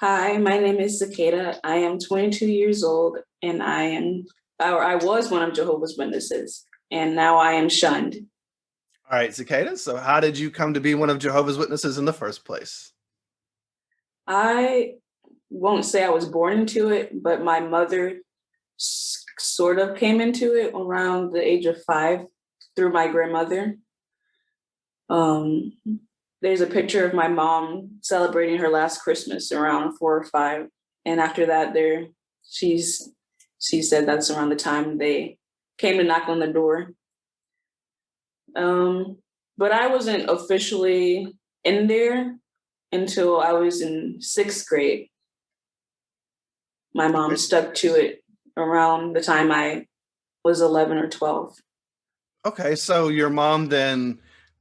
Hi, my name is Za'kaeda. I am 22 years old and I was one of Jehovah's Witnesses and now I am shunned. All right, Cicada. So how did you come to be one of Jehovah's Witnesses in the first place? I won't say I was born into it, but my mother sort of came into it around the age of 5 through my grandmother. Um, there's a picture of my mom celebrating her last Christmas around 4 or 5. And after that, she's she said that's around the time they came to knock on the door. But I wasn't officially in there until I was in 6th grade. My mom Okay. stuck to it around the time I was 11 or 12. Okay, so your mom then,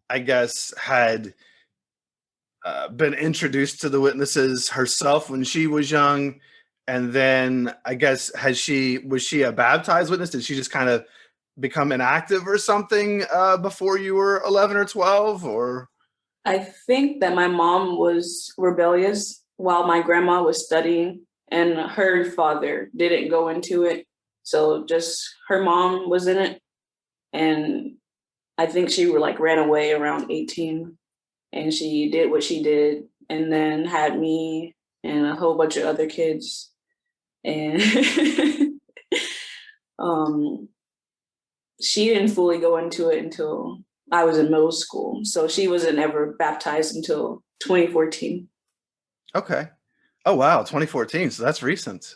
I guess, had been introduced to the witnesses herself when she was young, and then I guess was she a baptized witness? Did she just kind of become inactive or something before you were 11 or 12, or? I think that my mom was rebellious while my grandma was studying, and her father didn't go into it. So just her mom was in it. And I think she ran away around 18 and she did what she did and then had me and a whole bunch of other kids. And um, she didn't fully go into it until I was in middle school. So she wasn't ever baptized until 2014. Okay. Oh wow, 2014. So that's recent.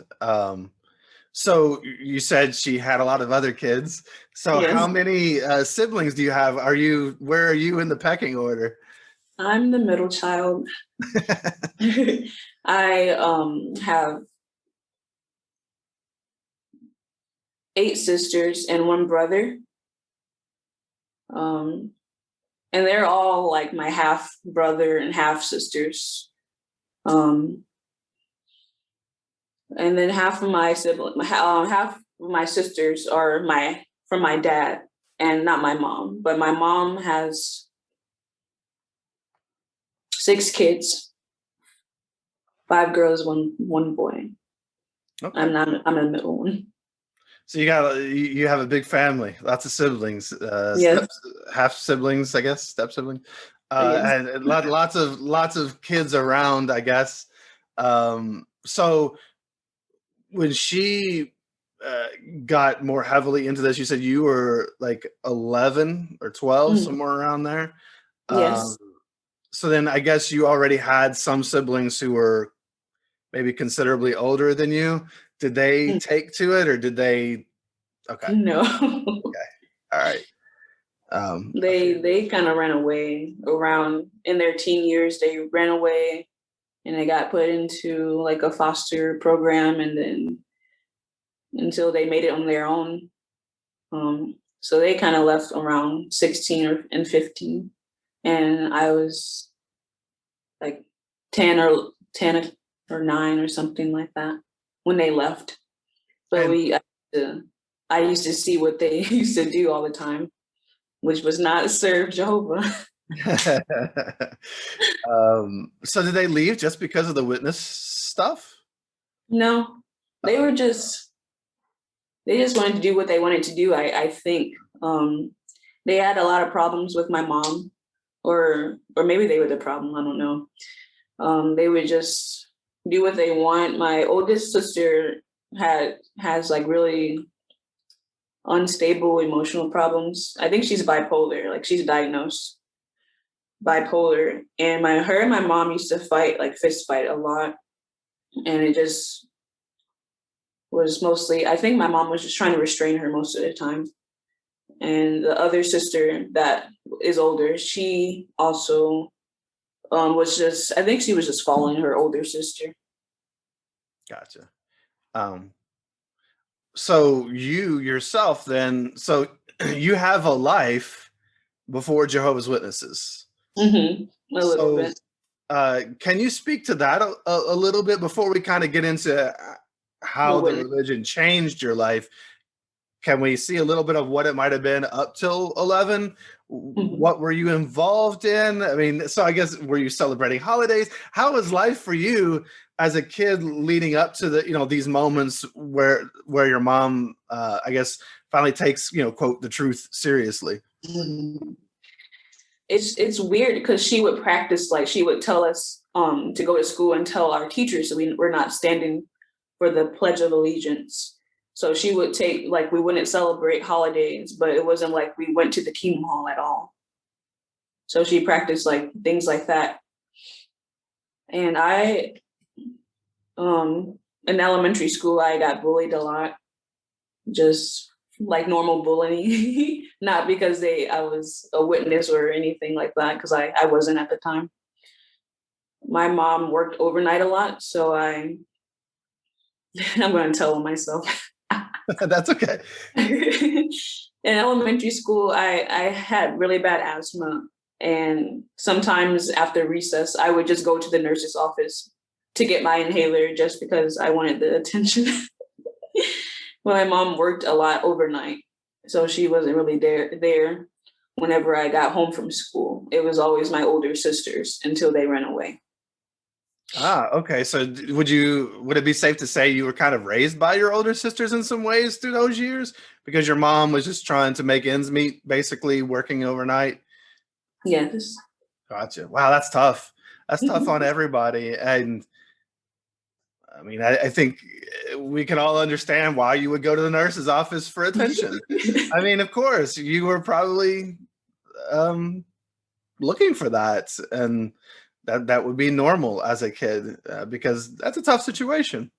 So you said she had a lot of other kids. So how Yes, many siblings do you have? Where are you in the pecking order? I'm the middle child. I have 8 sisters and one brother. Um, and they're all like my half brother and half sisters. Um, and then half of my half of my sisters are from my dad and not my mom. But my mom has 6 kids, 5 girls, one boy. Okay. I'm a middle one. So you have a big family, lots of siblings, Yes, half siblings, I guess, step siblings, yes. and lots of kids around, I guess. So when she uh, got more heavily into this, you said you were like 11 or 12, Mm, somewhere around there. Um, yes. so then I guess you already had some siblings who were maybe considerably older than you. Did they Mm, take to it, or did they? Okay. no. Okay. All right. Okay. They kind of ran away around in their teen years. They ran away and they got put into like a foster program and then until they made it on their own. So they kind of left around 16 and 15. And I was like 10 or 9 or something like that when they left. But And I used to see what they used to do all the time, which was not serve Jehovah. so did they leave just because of the witness stuff? No, they Oh, were just they just wanted to do what they wanted to do. I think they had a lot of problems with my mom, or maybe they were the problem. I don't know. They would just do what they want. My oldest sister has like really unstable emotional problems. I think she's bipolar. Like she's diagnosed bipolar, and my her and my mom used to fight, like fist fight a lot, and it just was mostly. I think my mom was just trying to restrain her most of the time. And the other sister that is older, she also was just. I think she was just following her older sister. gotcha. Um, so you yourself then, so you have a life before Jehovah's Witnesses. A little So bit. can you speak to that a little bit before we kind of get into The how the witness. religion changed your life? Can we see a little bit of what it might have been up till 11? Mhm. What were you involved in? I mean, so I guess, were you celebrating holidays? How was life for you as a kid leading up to these moments where your mom, I guess, finally takes, quote, the truth seriously? It's weird because she would practice, like she would tell us to go to school and tell our teachers that we're not standing for the Pledge of Allegiance. So she would take, like, we wouldn't celebrate holidays, but it wasn't like we went to the Kingdom Hall at all. So she practiced like things like that. And in elementary school, I got bullied a lot, just like normal bullying, not because I was a witness or anything like that, because I wasn't at the time. My mom worked overnight a lot, so I'm going to tell on myself. That's okay. In elementary school, I had really bad asthma, and sometimes after recess, I would just go to the nurse's office to get my inhaler just because I wanted the attention. My mom worked a lot overnight, so she wasn't really there whenever I got home from school. It was always my older sisters until they ran away. Okay. So would it be safe to say you were kind of raised by your older sisters in some ways through those years, because your mom was just trying to make ends meet, basically working overnight? Yes. Gotcha. Wow, that's tough. That's tough on everybody. And I mean, I think we can all understand why you would go to the nurse's office for attention. I mean, of course, you were probably looking for that, and that would be normal as a kid, because that's a tough situation.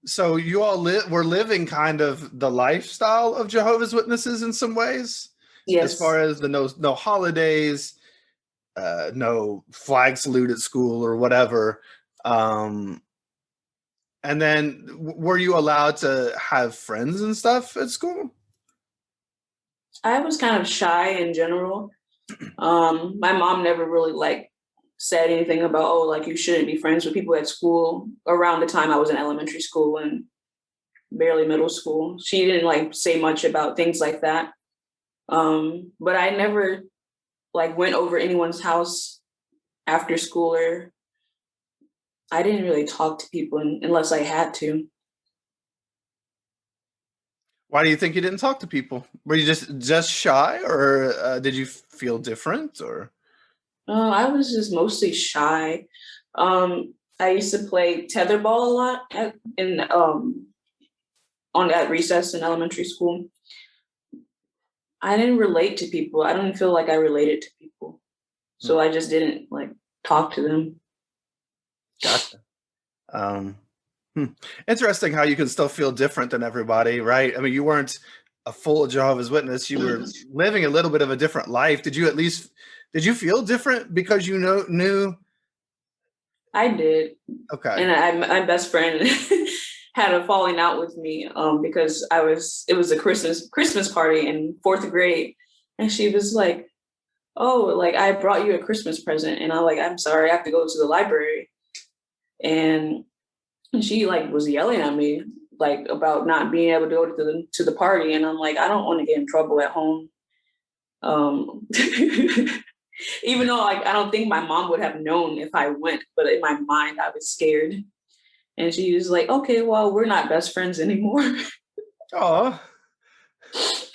So you all were living kind of the lifestyle of Jehovah's Witnesses in some ways, as Yes. far as the no holidays, no flag salute at school or whatever. And then were you allowed to have friends and stuff at school? I was kind of shy in general. My mom never really said anything about, like, you shouldn't be friends with people at school around the time I was in elementary school and barely middle school. She didn't say much about things like that. But I never went over anyone's house after school, or I didn't really talk to people unless I had to. Why do you think you didn't talk to people? Were you just shy, or did you feel different, or? I was just mostly shy. I used to play tetherball a lot at recess in elementary school. I didn't relate to people. I don't feel like I related to people, so I just didn't talk to them. Gotcha. Interesting how you can still feel different than everybody, right? I mean, you weren't a full Jehovah's Witness. You were living a little bit of a different life. Did you feel different because you knew? I did. Okay. And my best friend had a falling out with me because it was a Christmas party in 4th grade, and she was like, "Oh, I brought you a Christmas present," and I'm sorry, I have to go to the library. And she was yelling at me about not being able to go to the party, and I'm like, I don't want to get in trouble at home. Even though I don't think my mom would have known if I went, but in my mind I was scared. And she was like, "Okay, well, we're not best friends anymore." Oh.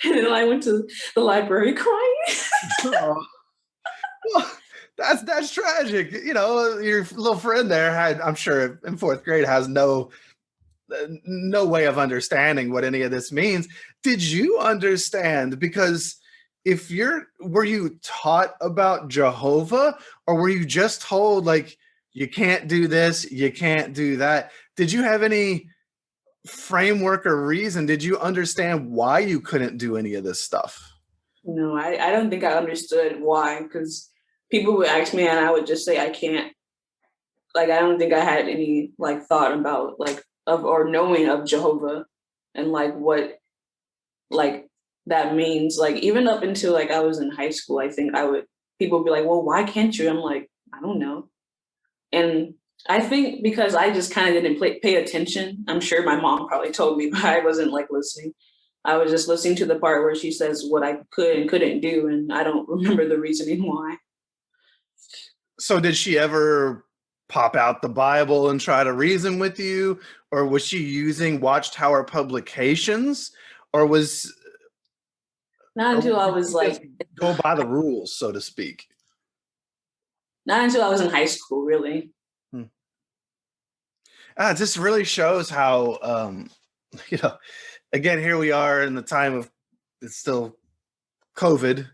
And then I went to the library crying. Oh. Well, that's tragic. Your little friend there I'm sure in 4th grade has no way of understanding what any of this means. Did you understand? Because were you taught about Jehovah, or were you just told you can't do this, you can't do that? Did you have any framework or reason? Did you understand why you couldn't do any of this stuff? No, I don't think I understood why, because people would ask me and I would just say I can't. I don't think I had any thought about or knowing of Jehovah and what that means. Even up until I was in high school, I think people would be like, "Well, why can't you?" I'm like, "I don't know." And I think because I just kind of didn't pay attention. I'm sure my mom probably told me, but I wasn't listening. I was just listening to the part where she says what I could and couldn't do, and I don't remember the reasoning why. So did she ever pop out the Bible and try to reason with you, or was she using Watchtower publications, or was Not or until I did was she just like, go by the rules, so to speak? not until I was in high school, really. Hmm. It just really shows how, you know, again, here we are in the time of, it's still COVID.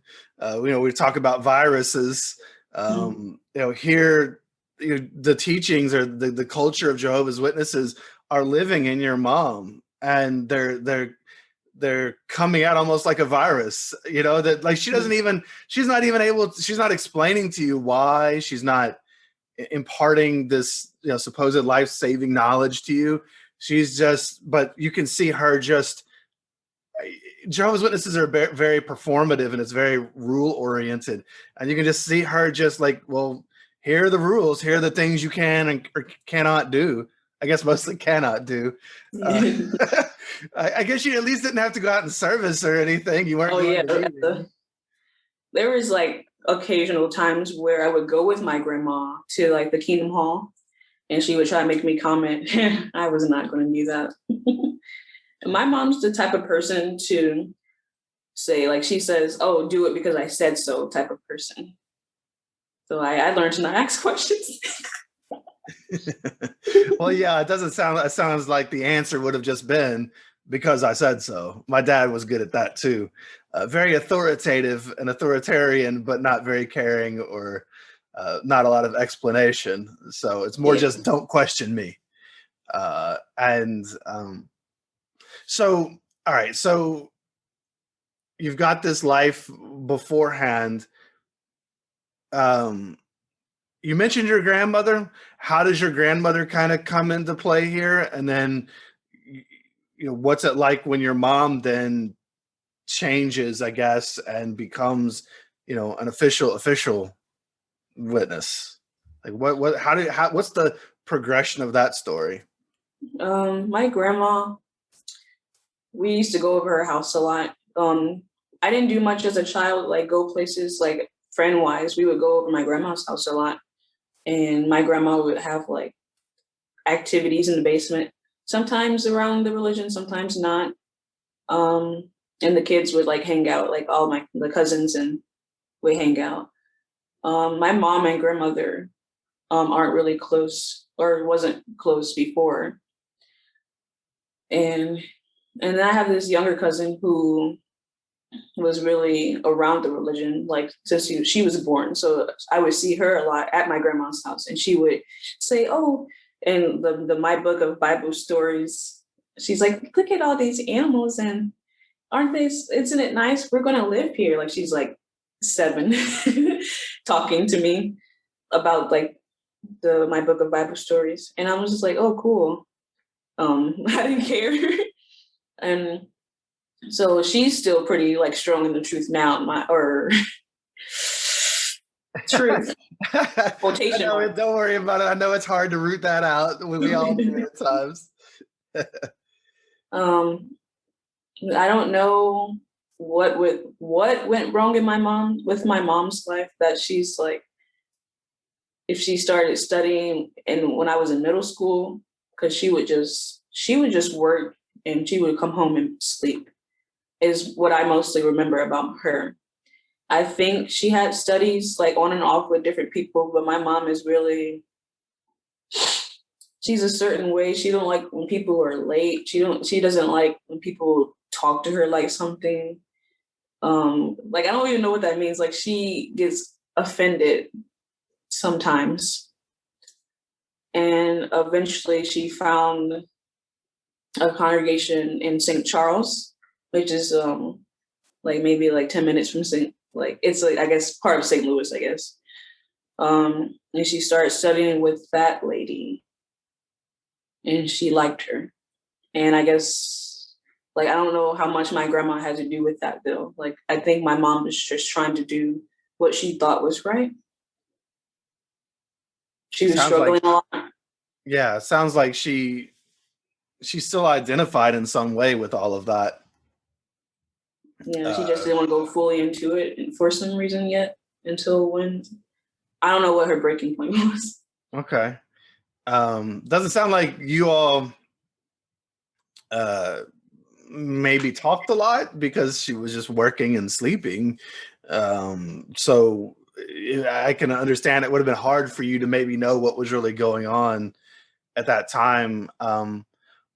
We talk about viruses. Here, the teachings or the culture of Jehovah's Witnesses are living in your mom, and they're coming out almost like a virus. That like she's not even able. She's not explaining to you why. She's not imparting this supposed life-saving knowledge to you. She's just, but you can see her just. Jehovah's Witnesses are very performative, and it's very rule oriented, and you can just see her just like, well, here are the rules, here are the things you can and or cannot do. I guess mostly cannot do. uh, I guess you at least didn't have to go out in service or anything. You weren't Oh going yeah, to meetings. there was like occasional times where I would go with my grandma to like the Kingdom Hall, and she would try to make me comment. I was not going to do that. My mom's the type of person to say, like, she says, "Oh, do it because I said so," type of person. So I learned to not ask questions. Well, yeah, it sounds like the answer would have just been because I said so. My dad was good at that too. Very authoritative and authoritarian, but not very caring or not a lot of explanation. So it's more Yeah. just don't question me. And so, all right. So you've got this life beforehand. You mentioned your grandmother. How does your grandmother kind of come into play here? And then, what's it like when your mom then changes, I guess, and becomes, an official witness? Like what's the progression of that story? My grandma, we used to go over her house a lot. I didn't do much as a child, like go places like friend wise. We would go over my grandma's house a lot, and my grandma would have like activities in the basement, sometimes around the religion, sometimes not. And the kids would like hang out, like all the cousins, and we hang out. My mom and grandmother aren't really close or wasn't close before. And then I have this younger cousin who was really around the religion, like since she was born. So I would see her a lot at my grandma's house, and she would say, "Oh," in the my book of Bible stories, she's like, "Look at all these animals, and aren't they? Isn't it nice? We're gonna live here." Like she's like 7, talking to me about like my book of Bible stories, and I was just like, "Oh, cool." I didn't care, and so she's still pretty like strong in the truth now. Truth quotation mark. Don't worry about it. I know it's hard to root that out. We all do it at times. I don't know what went wrong in with my mom's life, that she's like, if she started studying and when I was in middle school, because she would just work and she would come home and sleep, is what I mostly remember about her. I think she had studies like on and off with different people, but my mom is really, she's a certain way. She don't like when people are late. She doesn't like when people talk to her like something. Like I don't even know what that means. Like she gets offended sometimes. And eventually she found a congregation in St. Charles, which is like maybe like 10 minutes from it's like I guess part of St. Louis, I guess. And she started studying with that lady, and she liked her. And I guess, like, I don't know how much my grandma had to do with that though. Like I think my mom was just trying to do what she thought was right. She was Sounds like, struggling a lot. yeah, sounds like she still identified in some way with all of that. Yeah, she just didn't want to go fully into it for some reason yet, until when, I don't know what her breaking point was. Okay. Doesn't sound like you all uh, maybe talked a lot because she was just working and sleeping. So I can understand it would have been hard for you to maybe know what was really going on at that time.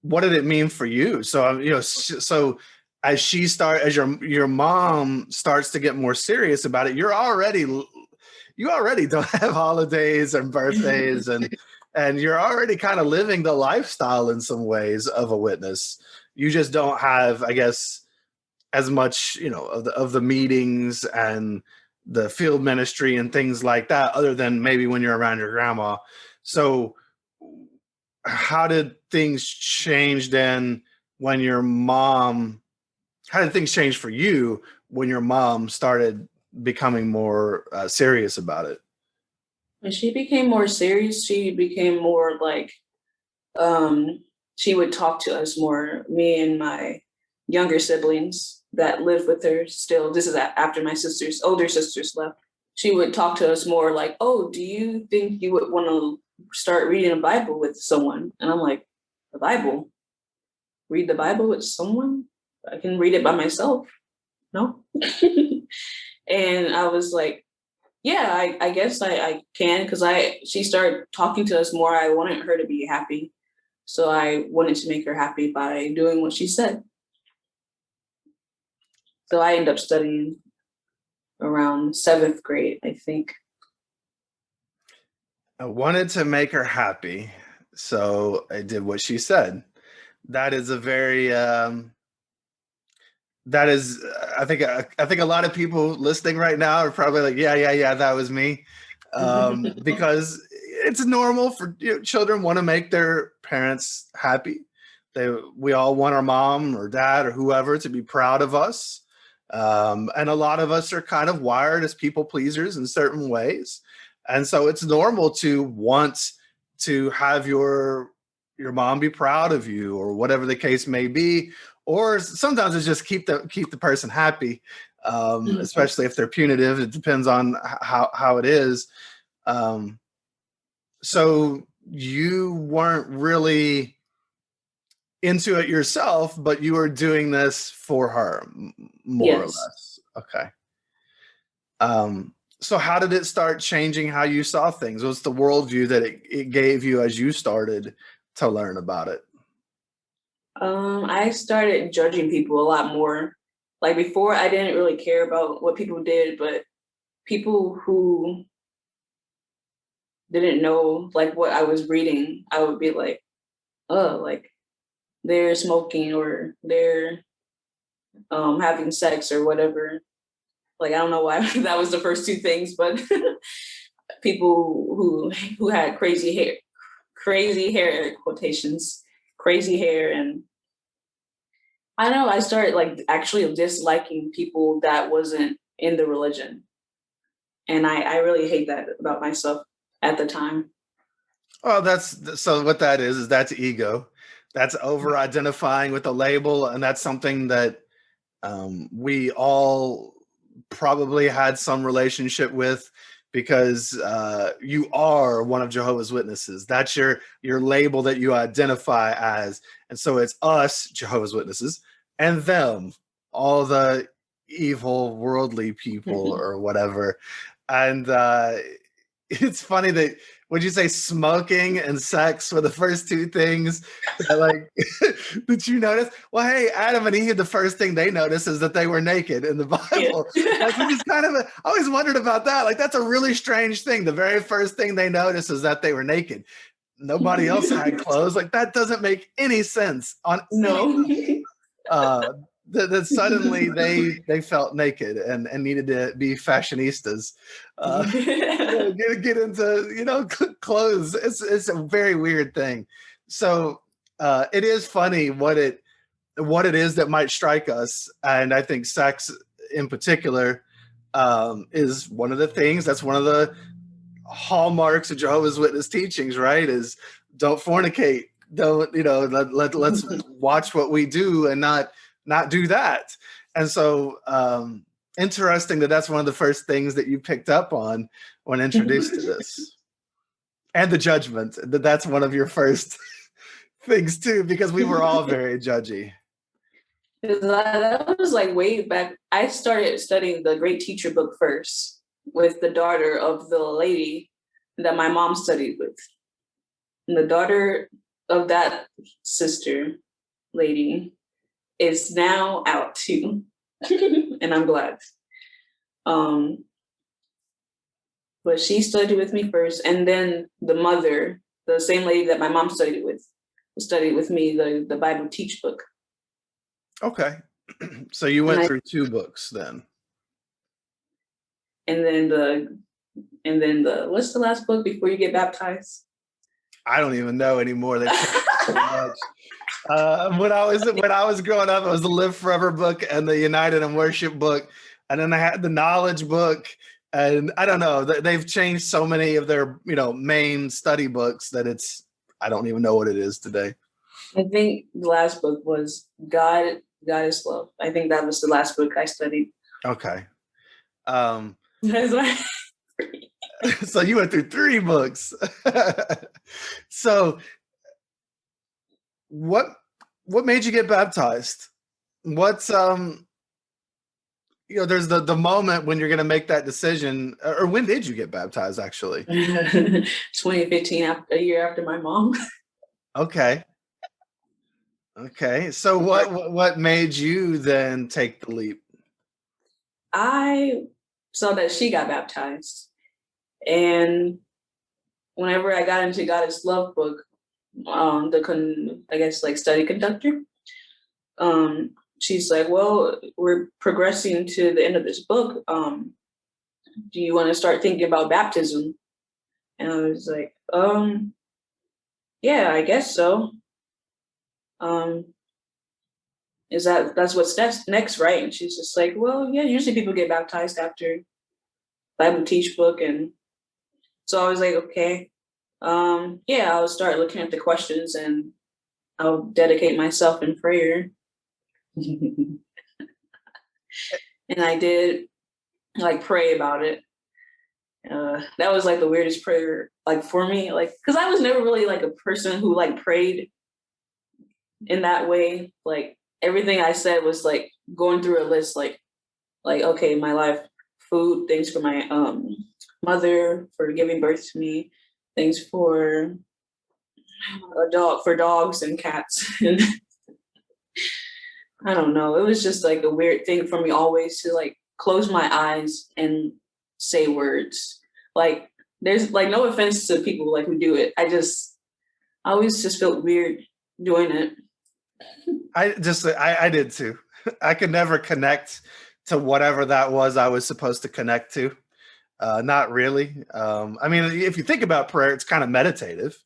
What did it mean for you? So so as your mom starts to get more serious about it, you already don't have holidays and birthdays, and you're already kind of living the lifestyle in some ways of a witness. You just don't have, I guess, as much, of the meetings and the field ministry and things like that, other than maybe when you're around your grandma. So how did things change then when your mom, how did things change for you when your mom started becoming more serious about it? When she became more serious, she became more like, she would talk to us more, me and my younger siblings that live with her still. This is after my older sisters left. She would talk to us more like, oh, do you think you would want to start reading a Bible with someone? And I'm like, the Bible? Read the Bible with someone? I can read it by myself. No? And I was like, yeah, I guess I can, because she started talking to us more. I wanted her to be happy. So I wanted to make her happy by doing what she said. So I ended up studying around 7th grade, I think. I wanted to make her happy, so I did what she said. That is a very that is I think a lot of people listening right now are probably like, yeah, that was me. Because it's normal for children want to make their parents happy. We all want our mom or dad or whoever to be proud of us. And a lot of us are kind of wired as people pleasers in certain ways. And so it's normal to want to have your mom be proud of you or whatever the case may be. Or sometimes it's just keep the person happy, especially if they're punitive. It depends on how it is. So you weren't really into it yourself, but you were doing this for her, more or Yes. less. Okay. So how did it start changing how you saw things? What's the worldview that it gave you as you started to learn about it? I started judging people a lot more. Like before, I didn't really care about what people did, but people who didn't know like what I was reading, I would be like, oh, like they're smoking or they're having sex or whatever. Like I don't know why that was the first two things, but people who had crazy hair quotations, crazy hair, and I don't know, I started like actually disliking people that wasn't in the religion. And I really hate that about myself at the time. Well, so what that is that's ego. That's over identifying with a label, and that's something that we all probably had some relationship with because you are one of Jehovah's Witnesses. That's your label that you identify as, and so it's us, Jehovah's Witnesses, and them, all the evil worldly people or whatever. And it's funny that would you say smoking and sex were the first two things that like did you notice? Well, hey, Adam and Eve, the first thing they noticed is that they were naked in the Bible. Like, which is kind of I always wondered about that. Like, that's a really strange thing. The very first thing they noticed is that they were naked. Nobody else had clothes. Like, that doesn't make any sense on any No. that suddenly they felt naked and needed to be fashionistas. Get into clothes. It's a very weird thing. So it is funny what it is that might strike us, and I think sex in particular is one of the things. That's one of the hallmarks of Jehovah's Witness teachings, right? Is don't fornicate. Don't let's watch what we do and not do that. And so interesting that that's one of the first things that you picked up on when introduced to this. And the judgment. That's one of your first things too, because we were all very judgy. That was like way back. I started studying the Great Teacher book first with the daughter of the lady that my mom studied with. And the daughter of that sister lady is now out too. And I'm glad. But she studied with me first, and then the mother, the same lady that my mom studied with me, the Bible Teach book. Okay. So you went through 2 books then. And then the what's the last book before you get baptized? I don't even know anymore. They've changed so much. When I was growing up, it was the Live Forever book and the United and Worship book, and then I had the Knowledge book. And I don't know, they've changed so many of their, main study books that I don't even know what it is today. I think the last book was God is Love. I think that was the last book I studied. Okay. That's why. So you went through 3 books. So what made you get baptized? What's there's the moment when you're going to make that decision, or when did you get baptized actually? 2015, a year after my mom. Okay. So what made you then take the leap? I saw that she got baptized, and whenever I got into God is Love book, study conductor, she's like, well, we're progressing to the end of this book. Do you want to start thinking about baptism? And I was like, yeah, I guess so. That's what's next, right? And she's just like, well, yeah, usually people get baptized after Bible Teach book. And so I was like, okay, yeah, I'll start looking at the questions and I'll dedicate myself in prayer. And I did pray about it. That was the weirdest prayer for me, because I was never really a person who prayed in that way. Everything I said was going through a list, okay, my life, food, things for my mother for giving birth to me, things for dogs and cats. And I don't know. It was just a weird thing for me always to close my eyes and say words. There's no offense to people who do it. I always just felt weird doing it. I did too. I could never connect to whatever that was I was supposed to connect to. Not really. I mean, if you think about prayer, it's kind of meditative.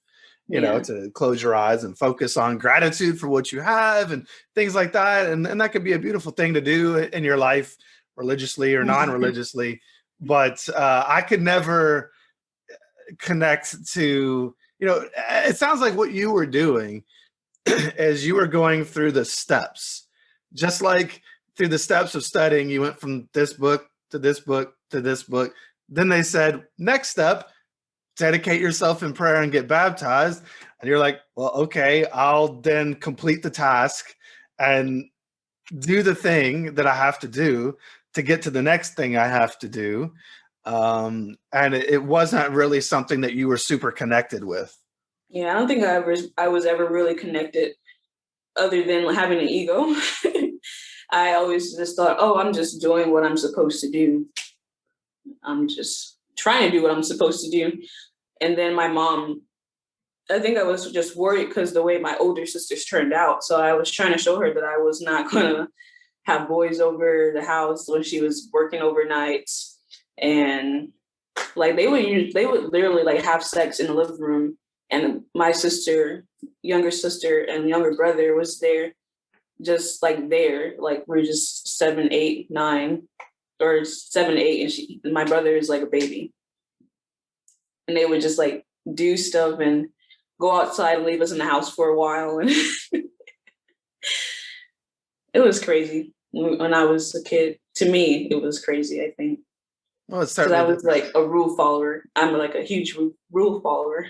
To close your eyes and focus on gratitude for what you have and things like that. And that could be a beautiful thing to do in your life, religiously or non-religiously. But I could never connect to, it sounds like what you were doing is you were going through the steps, just like through the steps of studying, you went from this book to this book to this book. Then they said, next step, dedicate yourself in prayer and get baptized. And you're like, well, okay, I'll then complete the task and do the thing that I have to do to get to the next thing I have to do. And it wasn't really something that you were super connected with. Yeah, I don't think I was ever really connected other than having an ego. I always just thought, oh, I'm just doing what I'm supposed to do. I'm just trying to do what I'm supposed to do. And then my mom, I think I was just worried because the way my older sisters turned out. So I was trying to show her that I was not going to have boys over the house when she was working overnights. And they would literally have sex in the living room. And my sister, younger sister and younger brother was there, just there. We're just 7, 8, 9, or 7, 8. And my brother is a baby. And they would just do stuff and go outside and leave us in the house for a while. And it was crazy when I was a kid. To me, it was crazy, I think. Well, it's because I was a rule follower. I'm a huge rule follower.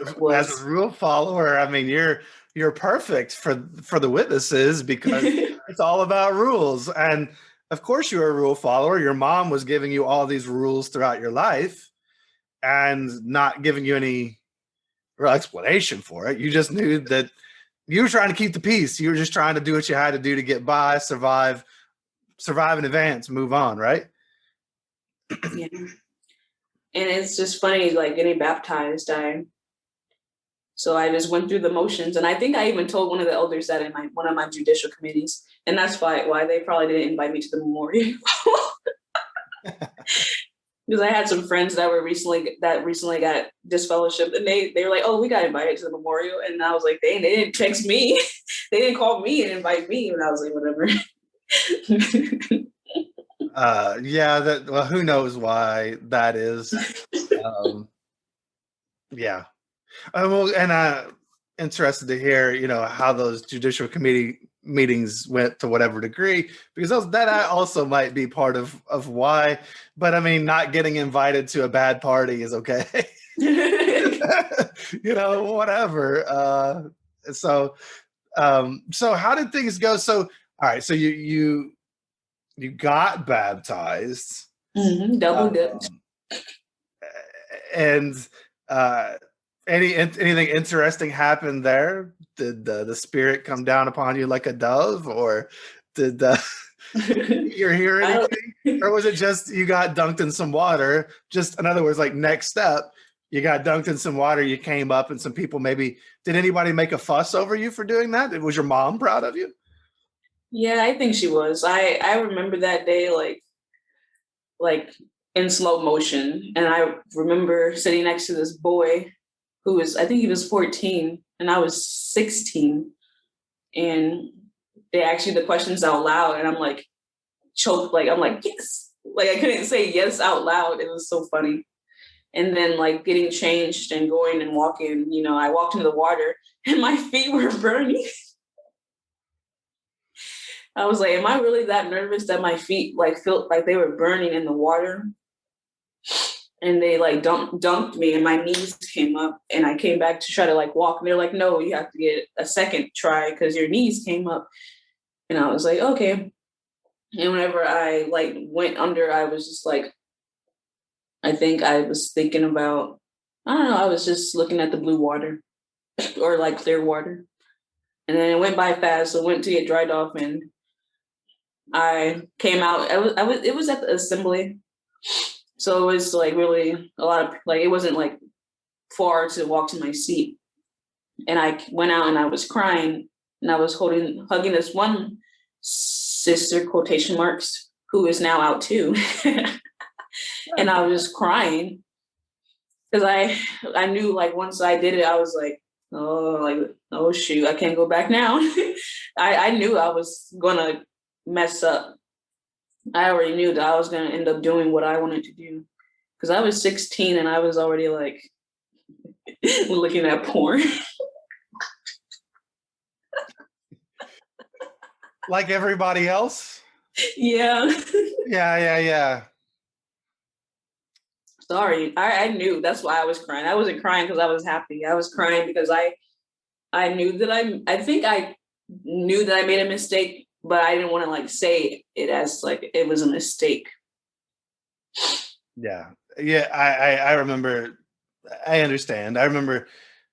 As a was. rule follower, I mean, you're perfect for the witnesses because it's all about rules. And of course, you're a rule follower. Your mom was giving you all these rules throughout your life and not giving you any real explanation for it. You just knew that you were trying to keep the peace. You were just trying to do what you had to do to get by, survive in advance, move on, right? Yeah. And it's just funny, like getting baptized. So I just went through the motions, and I think I even told one of the elders that in one of my judicial committees, and that's why they probably didn't invite me to the memorial. Because I had some friends that recently got disfellowshipped, and they were like, "Oh, we got invited to the memorial," and I was like, "Dang, they didn't text me, they didn't call me and invite me," and I was like, "Whatever." Yeah, that, well, who knows why that is. Yeah. Well, and interested to hear, how those judicial committee meetings went to whatever degree, because that also might be part of why. But I mean, not getting invited to a bad party is okay. Whatever. So how did things go? So, all right. So you got baptized. Double dipped. And anything interesting happen there? Did the spirit come down upon you like a dove, or did you hear anything, or was it just you got dunked in some water? Just in other words, like next step, you got dunked in some water, you came up, and some people maybe did anybody make a fuss over you for doing that? Was your mom proud of you? Yeah, I think she was. I remember that day like in slow motion, and I remember sitting next to this boy who was, I think he was 14 and I was 16, and they asked you the questions out loud, and I'm like choked, like I'm like, yes, like I couldn't say yes out loud. It was so funny. And then like getting changed and going and walking, I walked into the water and my feet were burning. I was like, am I really that nervous that my feet like felt like they were burning in the water? And they like dunked me, and my knees came up, and I came back to try to like walk, and they're like, no, you have to get a second try because your knees came up. And I was like, okay. And whenever I like went under, I was just like, I think I was thinking about, I don't know, I was just looking at the blue water or like clear water. And then it went by fast. So I went to get dried off, and I came out. It was at the assembly. So it was like really a lot of, like, it wasn't like far to walk to my seat. And I went out and I was crying, and I was hugging this one sister, quotation marks, who is now out too. And I was just crying because I knew like once I did it, I was like, oh shoot, I can't go back now. I knew I was gonna mess up. I already knew that I was gonna end up doing what I wanted to do, because I was 16 and I was already like looking at porn. Like everybody else? Yeah. Yeah. Sorry. I knew, that's why I was crying. I wasn't crying because I was happy. I was crying because I knew that I think I knew that I made a mistake, but I didn't want to like say it as like it was a mistake. Yeah. I remember. I understand. I remember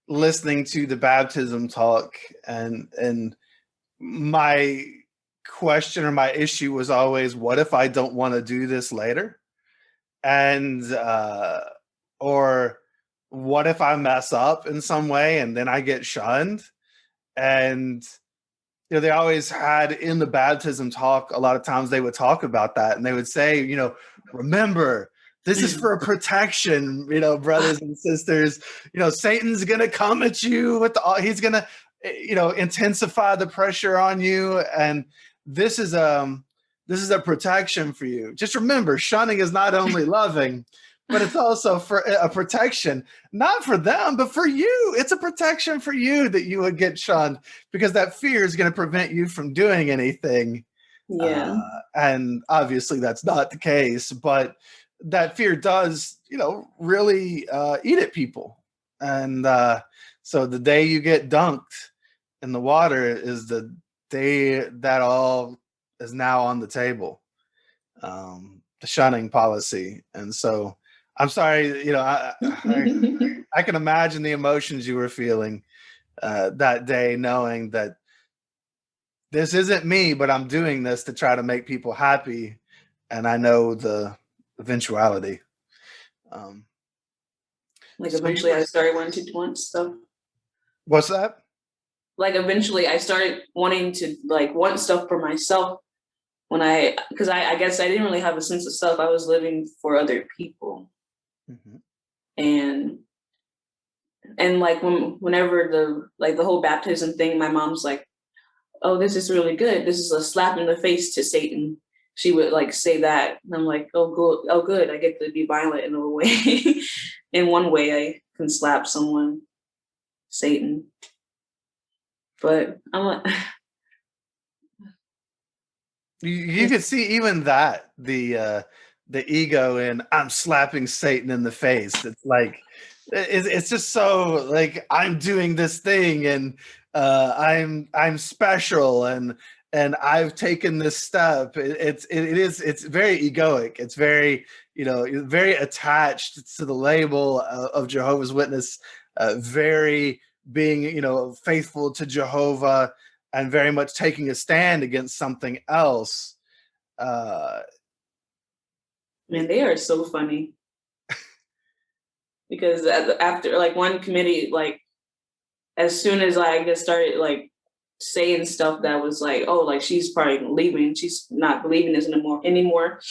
listening to the baptism talk, and my question or my issue was always, what if I don't want to do this later? And or what if I mess up in some way and then I get shunned? And they always had in the baptism talk, a lot of times they would talk about that, and they would say, remember, this is for protection, brothers and sisters. Satan's gonna come at you with he's gonna intensify the pressure on you, and this is a protection for you. Just remember, shunning is not only loving, but it's also for a protection, not for them, but for you. It's a protection for you that you would get shunned, because that fear is going to prevent you from doing anything. Yeah. And obviously that's not the case, but that fear does, really eat at people. And so the day you get dunked in the water is the day that all is now on the table. The shunning policy. And so I'm sorry, I can imagine the emotions you were feeling that day, knowing that this isn't me, but I'm doing this to try to make people happy. And I know the eventuality. Like So you eventually were, I started wanting to want stuff. what's that? Like eventually I started wanting to like want stuff for myself because I guess I didn't really have a sense of self. I was living for other people. Mm-hmm. And like whenever the whole baptism thing, my mom's like, oh, this is really good. This is a slap in the face to Satan. She would like say that. And I'm like, oh good. I get to be violent in a way. In one way I can slap someone, Satan. But I'm like You could see even that the ego in I'm slapping Satan in the face. It's like it's just so like I'm doing this thing and I'm special and I've taken this step. It's very egoic. It's very very attached to the label of Jehovah's Witness. Very being faithful to Jehovah and very much taking a stand against something else. Man, they are so funny. Because after like one committee, like as soon as I just started like saying stuff that was like, oh, like she's probably leaving, she's not believing this anymore.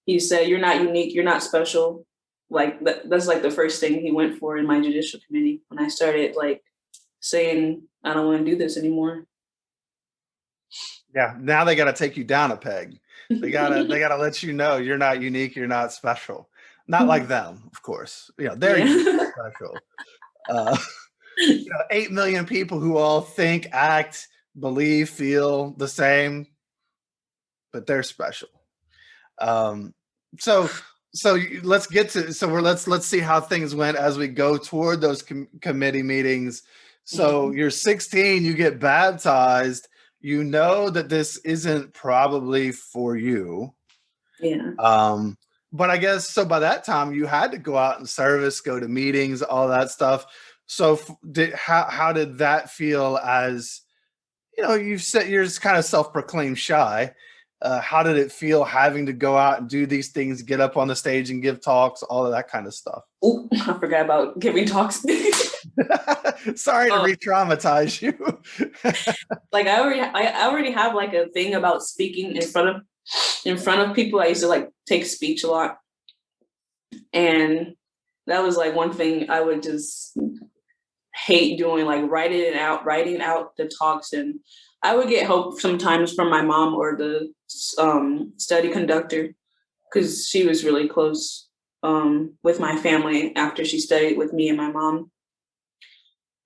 He said, "You're not unique, you're not special." Like that's like the first thing he went for in my judicial committee when I started like saying I don't want to do this anymore. Yeah, now they got to take you down a peg. They gotta let you know you're not unique, you're not special. Not like them, of course. They're unique, Yeah. special. 8 million people who all think, act, believe, feel the same, but they're special. Um, so let's get to let's see how things went as we go toward those committee meetings. So you're 16, you get baptized. You know that this isn't probably for you. Yeah. But I guess so by that time you had to go out and service, go to meetings, all that stuff. So how did that feel as you've said you're just kind of self-proclaimed shy. How did it feel having to go out and do these things, get up on the stage and give talks, all of that kind of stuff? Oh, I forgot about giving talks. Sorry to re-traumatize you. Like I already have like a thing about speaking in front of people. I used to like take speech a lot. And that was like one thing I would just hate doing, like writing out the talks. And I would get help sometimes from my mom or the study conductor because she was really close with my family after she studied with me and my mom.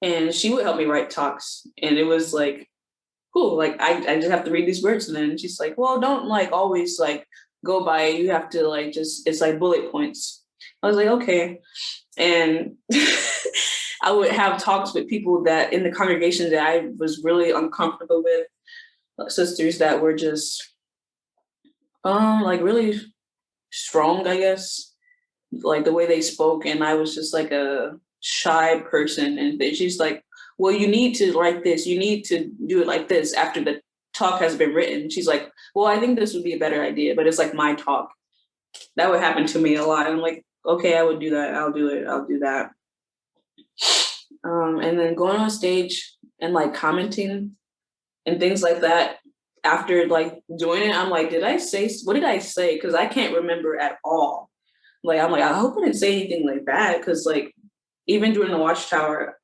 And she would help me write talks. And it was like, cool, like I just have to read these words. And then she's like, well, don't like always like go by it. You have to like it's like bullet points. I was like, okay. And I would have talks with people that in the congregation that I was really uncomfortable with, sisters that were just like really strong, I guess, like the way they spoke. And I was just like a shy person. And she's like, well, you need to write this. You need to do it like this after the talk has been written. She's like, well, I think this would be a better idea, but it's like my talk. That would happen to me a lot. I'm like, okay, I would do that. I'll do it. I'll do that. And then going on stage and like commenting and things like that. After like doing it, I'm like, what did I say? Because I can't remember at all. Like, I'm like, I hope I didn't say anything like that. Because like, even during the watchtower,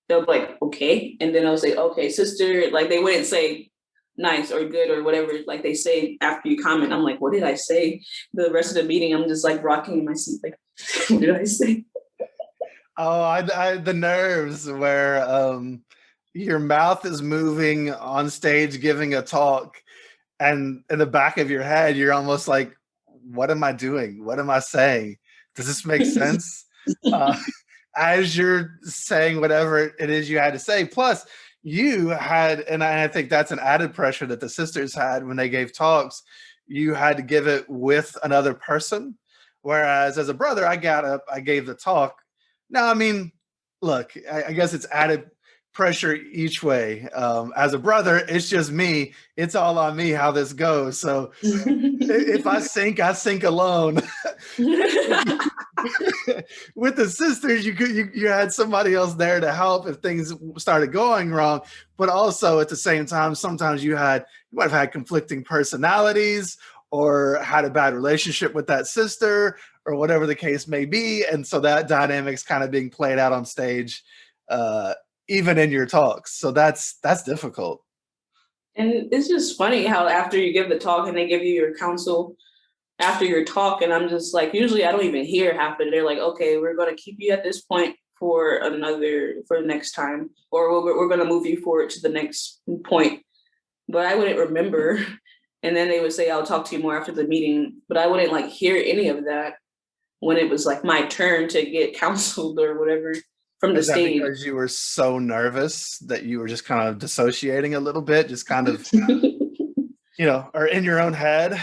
they'll be like, okay. And then I'll say, okay, sister. Like, they wouldn't say nice or good or whatever. Like they say after you comment, I'm like, what did I say? The rest of the meeting, I'm just like rocking in my seat. Like, what did I say? Oh, I the nerves where your mouth is moving on stage giving a talk, and in the back of your head, you're almost like, what am I doing? What am I saying? Does this make sense? Uh, as you're saying whatever it is you had to say. Plus, you had, and I think that's an added pressure that the sisters had when they gave talks. You had to give it with another person. Whereas as a brother, I got up, I gave the talk. Now, I mean, look, I guess it's added pressure each way. As a brother, it's just me. It's all on me how this goes. So if I sink alone. With the sisters, you had somebody else there to help if things started going wrong. But also at the same time, sometimes you might have had conflicting personalities or had a bad relationship with that sister or whatever the case may be. And so that dynamic's kind of being played out on stage, even in your talks. So that's difficult. And it's just funny how after you give the talk and they give you your counsel after your talk, and I'm just like, usually I don't even hear half of it. They're like, okay, we're going to keep you at this point for the next time, or we're going to move you forward to the next point. But I wouldn't remember. And then they would say, I'll talk to you more after the meeting. But I wouldn't like hear any of that when it was like my turn to get counseled or whatever from the stage. Is that because you were so nervous that you were just kind of dissociating a little bit, just kind of, or in your own head?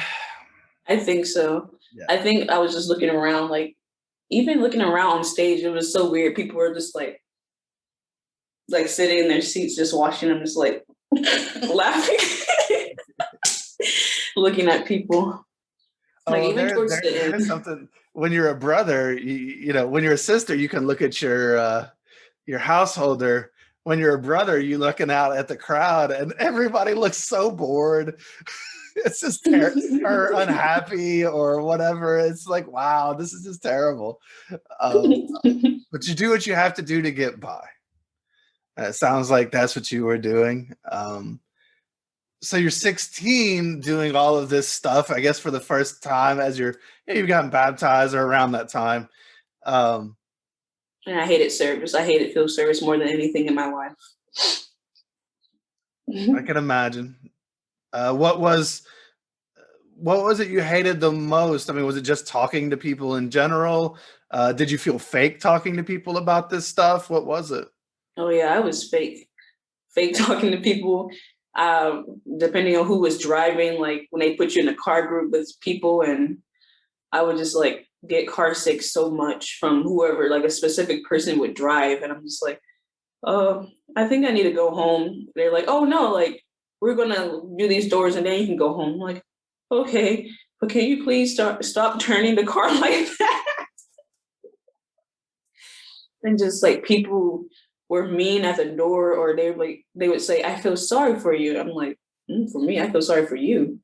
I think so. Yeah. I think I was just looking around, like even looking around on stage, it was so weird. People were just like sitting in their seats, just watching them, just like laughing, looking at people. Like even towards the end. There's something when you're a brother, when you're a sister, you can look at your householder. When you're a brother, you're looking out at the crowd, and everybody looks so bored. It's just or unhappy or whatever. It's like, wow, this is just terrible. But you do what you have to do to get by. It sounds like that's what you were doing. So you're 16 doing all of this stuff, I guess, for the first time as you've gotten baptized or around that time. And I hated service. I hated field service more than anything in my life. I can imagine. What was it you hated the most? I mean, was it just talking to people in general? Did you feel fake talking to people about this stuff? What was it? Oh yeah, I was fake talking to people. Depending on who was driving, like when they put you in a car group with people, and I would just like get car sick so much from whoever, like a specific person would drive, and I'm just like, I think I need to go home. They're like, oh no, like we're gonna do these doors and then you can go home. I'm like, okay, but can you please stop turning the car like that? And just like people were mean at the door, or they would say, I feel sorry for you. I'm like, for me, I feel sorry for you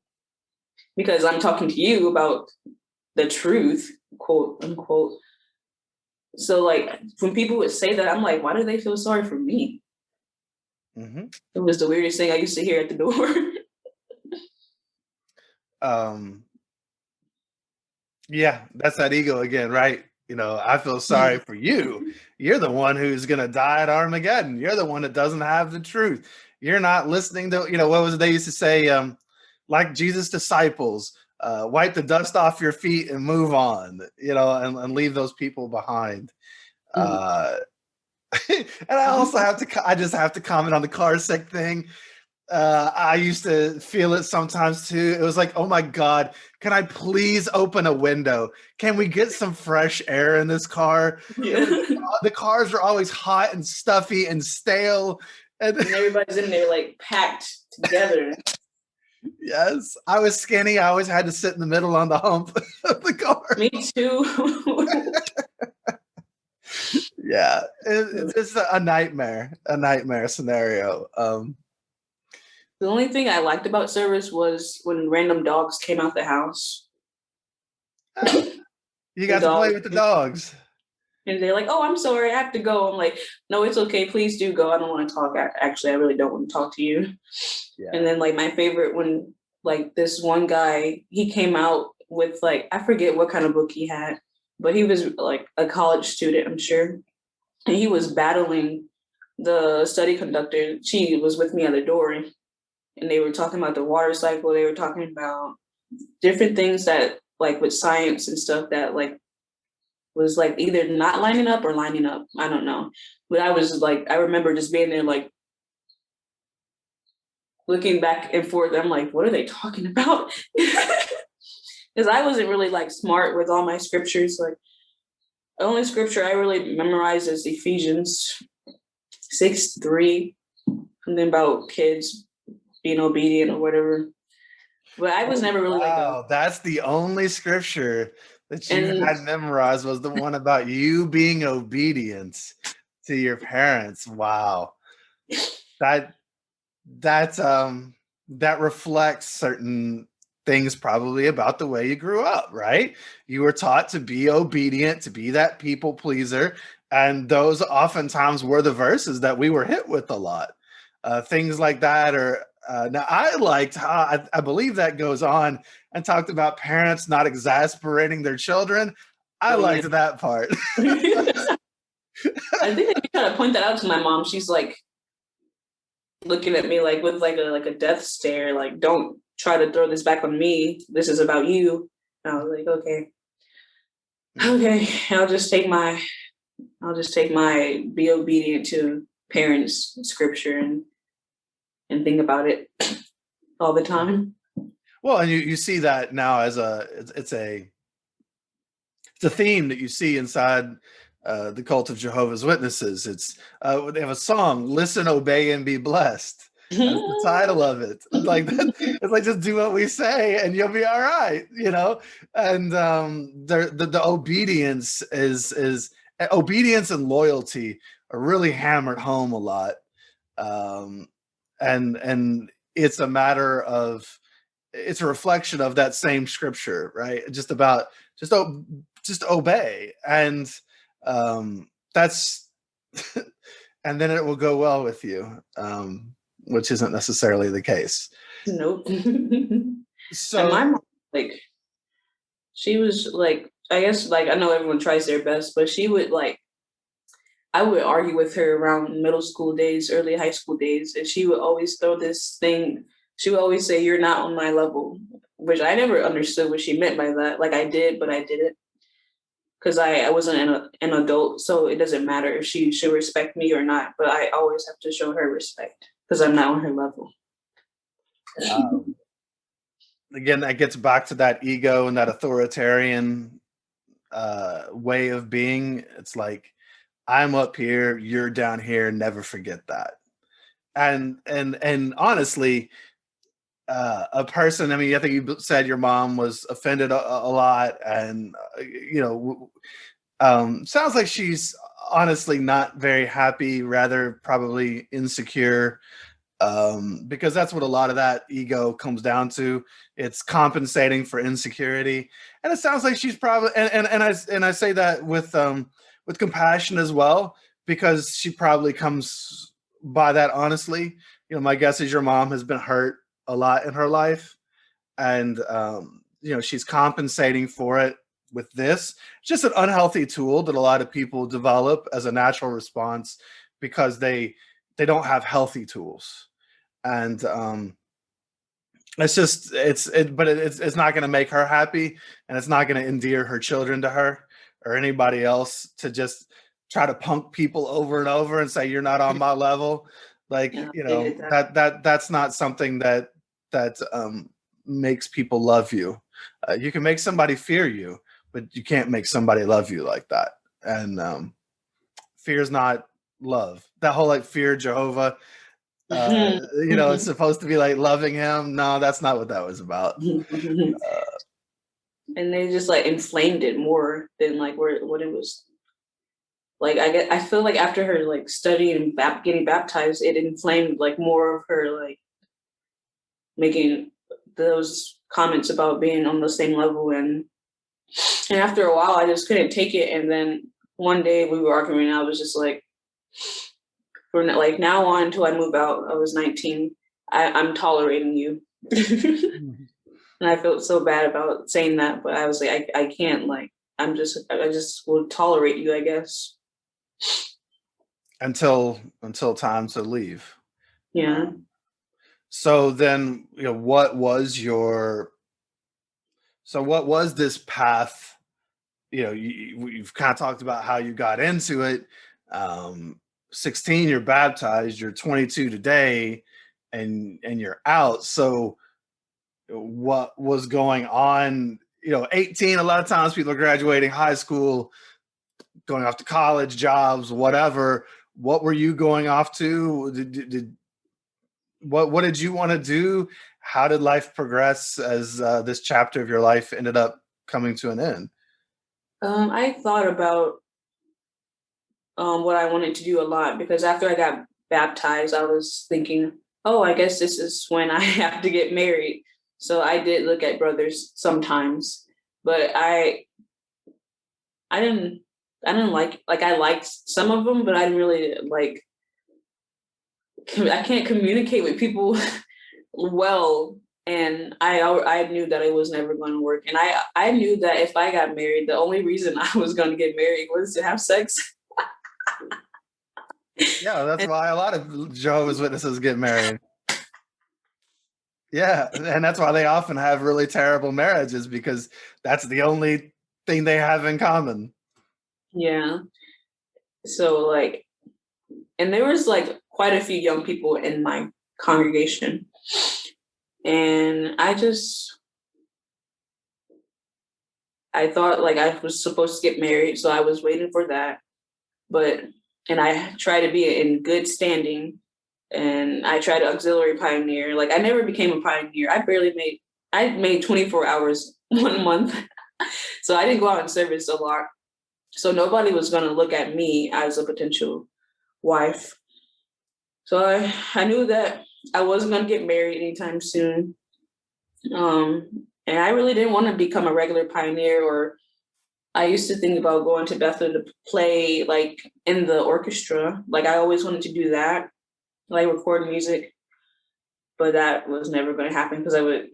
because I'm talking to you about the truth, quote unquote. So like when people would say that, I'm like, why do they feel sorry for me? Mm-hmm. It was the weirdest thing I used to hear at the door. Yeah, that's that ego again, right? I feel sorry for you. You're the one who's going to die at Armageddon. You're the one that doesn't have the truth. You're not listening to, what was it they used to say? Like Jesus' disciples, wipe the dust off your feet and move on, and leave those people behind. And I just have to comment on the car sick thing. I used to feel it sometimes too. It was like, oh my God, can I please open a window? Can we get some fresh air in this car? Yeah. The cars were always hot and stuffy and stale. And everybody's in there like packed together. Yes, I was skinny. I always had to sit in the middle on the hump of the car. Me too. Yeah, it's just a nightmare scenario. The only thing I liked about service was when random dogs came out the house. You got to play with the dogs. And they're like, oh, I'm sorry, I have to go. I'm like, no, it's okay. Please do go. I don't want to talk. Actually, I really don't want to talk to you. Yeah. And then like my favorite when like this one guy, he came out with like, I forget what kind of book he had, but he was like a college student, I'm sure. And he was battling the study conductor. She was with me at the door. And they were talking about the water cycle. They were talking about different things that like with science and stuff that like was like either not lining up or lining up. I don't know. But I was like, I remember just being there like looking back and forth. I'm like, what are they talking about? Because I wasn't really like smart with all my scriptures. Like the only scripture I really memorized is Ephesians 6:3, something about kids being obedient or whatever. But I was never really like a, Wow, that's the only scripture that you and had memorized was the one about you being obedient to your parents. Wow. That that reflects certain things probably about the way you grew up, right? You were taught to be obedient, to be that people pleaser, and those oftentimes were the verses that we were hit with a lot. Things like that are now I liked how I believe that goes on and talked about parents not exasperating their children. I oh yeah. liked that part. I think I keep trying to point that out to my mom. She's like looking at me like with like a death stare, like don't try to throw this back on me. This is about you. And I was like, okay, okay, I'll just take my be obedient to parents scripture and think about it all the time. Well, and you see that now as it's a theme that you see inside the cult of Jehovah's Witnesses. It's they have a song, "Listen, Obey, and Be Blessed." That's the title of it. Like that, it's like just do what we say, and you'll be all right, you know. And the obedience is obedience and loyalty are really hammered home a lot, um, and it's a matter of it's a reflection of that same scripture, right? Just about just just obey, and that's and then it will go well with you, which isn't necessarily the case. Nope. And my So mom, like, she was like, I guess, like, I know everyone tries their best, but she would like, I would argue with her around middle school days, early high school days, and she would always throw this thing. She would always say, "You're not on my level," which I never understood what she meant by that. Like I did, but I didn't because I wasn't an adult, so it doesn't matter if she should respect me or not. But I always have to show her respect because I'm not on her level. um, again, that gets back to that ego and that authoritarian way of being. It's like I'm up here, you're down here. Never forget that. And honestly, a person. I mean, I think you said your mom was offended a lot, and you know, sounds like she's honestly not very happy. Rather, probably insecure, because that's what a lot of that ego comes down to. It's compensating for insecurity, and it sounds like she's probably and I say that with compassion as well, because she probably comes by that honestly. You know, my guess is your mom has been hurt a lot in her life, and you know she's compensating for it with this. It's just an unhealthy tool that a lot of people develop as a natural response because they don't have healthy tools, and it's just it's not going to make her happy, and it's not going to endear her children to her or anybody else to just try to punk people over and over and say you're not on my level. Like, Yeah, you they know, did that. that's not something that makes people love you. You can make somebody fear you, but you can't make somebody love you like that. And fear is not love. That whole like fear Jehovah, you know, it's supposed to be like loving him. No, that's not what that was about. Uh, And they just like inflamed it more than like where what it was. Like I feel like after her like studying and getting baptized, it inflamed like more of her like making those comments about being on the same level, and after a while I just couldn't take it. And then one day we were arguing, and I was just like, from like now on until I move out, I was 19, I'm tolerating you. And I felt so bad about saying that, but I was like, I can't, like, I just will tolerate you, I guess. until time to leave. Yeah. So then, you know, what was this path you've kind of talked about how you got into it. 16, you're baptized. You're 22 today, and you're out. So, what was going on? 18. A lot of times, people are graduating high school, going off to college, jobs, whatever. What were you going off to? What did you want to do? How did life progress as this chapter of your life ended up coming to an end? I thought about what I wanted to do a lot, because after I got baptized, I was thinking, oh, I guess this is when I have to get married. So I did look at brothers sometimes, but I didn't like I liked some of them, but I didn't really like. I can't communicate with people well, and I knew that it was never going to work, and I knew that if I got married, the only reason I was going to get married was to have sex. Yeah, that's And why a lot of Jehovah's Witnesses get married. Yeah, and that's why they often have really terrible marriages, because that's the only thing they have in common. yeah, so like, and there was like quite a few young people in my congregation, and I thought like I was supposed to get married, so I was waiting for that. But and I tried to be in good standing, and I tried to auxiliary pioneer. Like I never became a pioneer. I made 24 hours 1 month. So I didn't go out in service a lot. So nobody was gonna look at me as a potential wife. So I knew that I wasn't gonna get married anytime soon. And I really didn't want to become a regular pioneer, or I used to think about going to Bethel to play like in the orchestra. Like I always wanted to do that, like record music, but that was never going to happen because I don't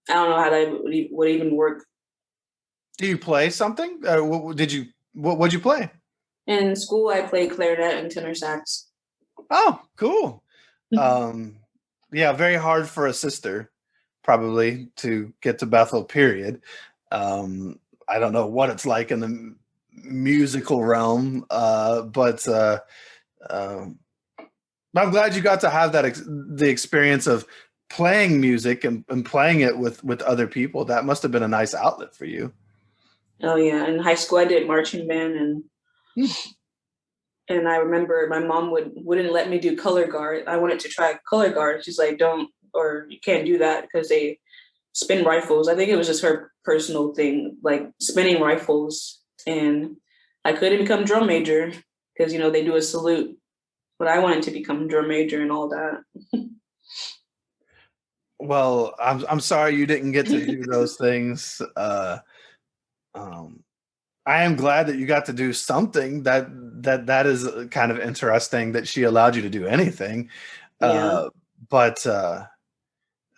know how that would even work. Do you play something? What'd you play? In school, I played clarinet and tenor sax. Oh, cool. Yeah, very hard for a sister, probably, to get to Bethel, period. I don't know what it's like in the musical realm, but I'm glad you got to have the experience of playing music and playing it with other people. That must have been a nice outlet for you. Oh yeah, in high school, I did marching band, Hmm. and I remember my mom wouldn't let me do color guard. I wanted to try color guard. She's like, "Don't, or you can't do that because they spin rifles." I think it was just her personal thing, like spinning rifles. And I couldn't become drum major because they do a salute, but I wanted to become drum major and all that. Well, I'm sorry you didn't get to do those things. Um, I am glad that you got to do something. That is kind of interesting that she allowed you to do anything. Yeah. But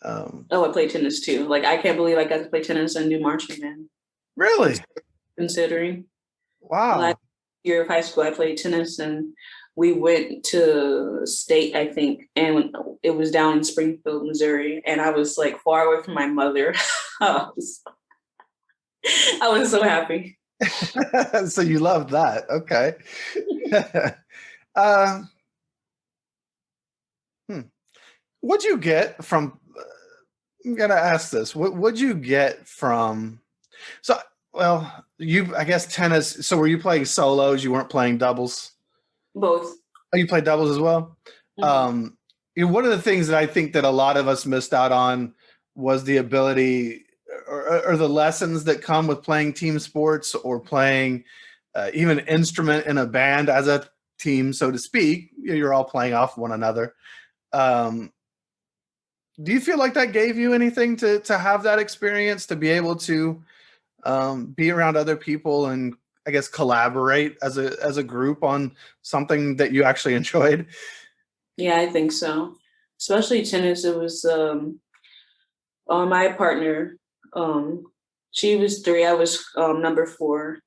Oh, I play tennis too. Like I can't believe I got to play tennis and do marching band. Really, Considering last wow. year of high school, I played tennis, and we went to state, I think, and it was down in Springfield, Missouri, and I was like far away from my mother. I was, I was so happy. So you love that, okay? uh, hmm. What'd you get from? I'm gonna ask this. What'd you get from? So, well, I guess tennis. So, were you playing solos? You weren't playing doubles. Both. Oh, you played doubles as well. Mhm. Um, one of the things that I think that a lot of us missed out on was the ability or the lessons that come with playing team sports or playing even an instrument in a band as a team, so to speak. You're all playing off one another. Um, do you feel like that gave you anything to have that experience, to be able to be around other people and I guess collaborate as a group on something that you actually enjoyed? Yeah, I think so. Especially tennis. It was on my partner. Um, she was 3. I was number 4,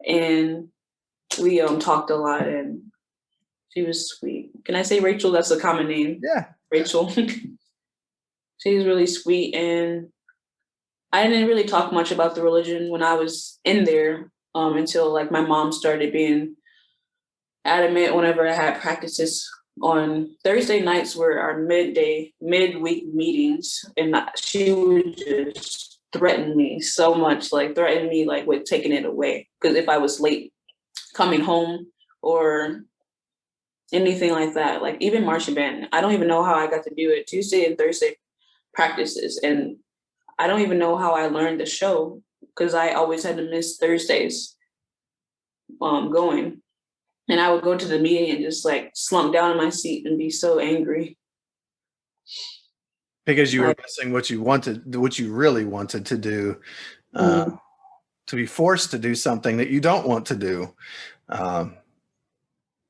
and we talked a lot. And she was sweet. Can I say Rachel? That's a common name. Yeah. Rachel. She's really sweet, and I didn't really talk much about the religion when I was in there, until like my mom started being adamant whenever I had practices on Thursday nights were our midweek meetings, and she would just threaten me so much, like threaten me like with taking it away. Because if I was late coming home or anything like that, like even marching band, I don't even know how I got to do it Tuesday and Thursday practices, and I don't even know how I learned the show because I always had to miss Thursdays going. And I would go to the meeting and just like slump down in my seat and be so angry. Because you were Like, missing what you really wanted to do, mm, to be forced to do something that you don't want to do, um,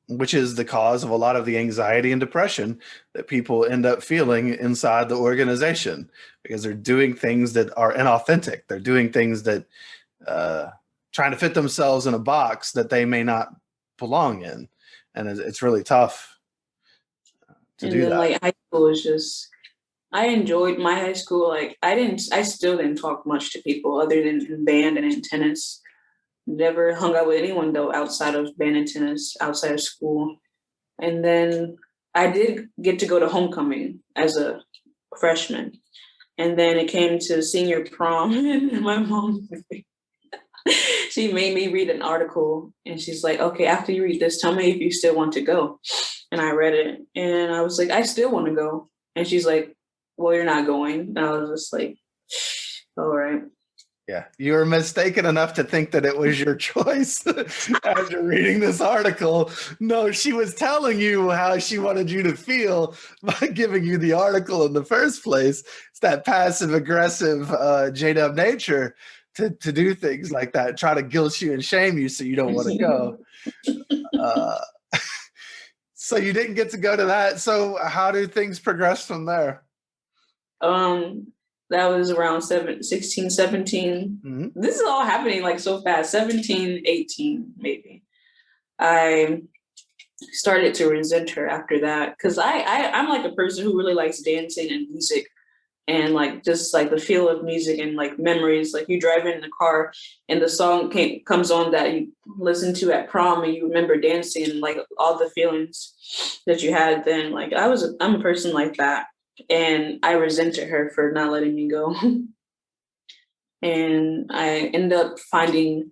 which is the cause of a lot of the anxiety and depression that people end up feeling inside the organization, because they're doing things that are inauthentic. They're doing things that trying to fit themselves in a box that they may not belong in. And it's really tough to and do then that. like high school was just, I enjoyed my high school. Like I still didn't talk much to people other than in band and in tennis. Never hung out with anyone though outside of band and tennis, outside of school. And then I did get to go to homecoming as a freshman. And then it came to senior prom, and my mom, she made me read an article, and she's like, okay, after you read this, tell me if you still want to go. And I read it, and I was like, I still want to go. And she's like, well, you're not going. And I was just like, all right. Yeah, you were mistaken enough to think that it was your choice after reading this article. No, she was telling you how she wanted you to feel by giving you the article in the first place. It's that passive aggressive JW nature to do things like that, try to guilt you and shame you so you don't want to go. Uh, so you didn't get to go to that. So how do things progress from there? um, that was around 16, 17. Mm-hmm. This is all happening like so fast, 17, 18, maybe. I started to resent her after that because I'm like a person who really likes dancing and music and like just like the feel of music and like memories. Like you drive in the car and the song comes on that you listen to at prom and you remember dancing and like all the feelings that you had then. Like I'm a person like that, and I resented her for not letting me go. And I ended up finding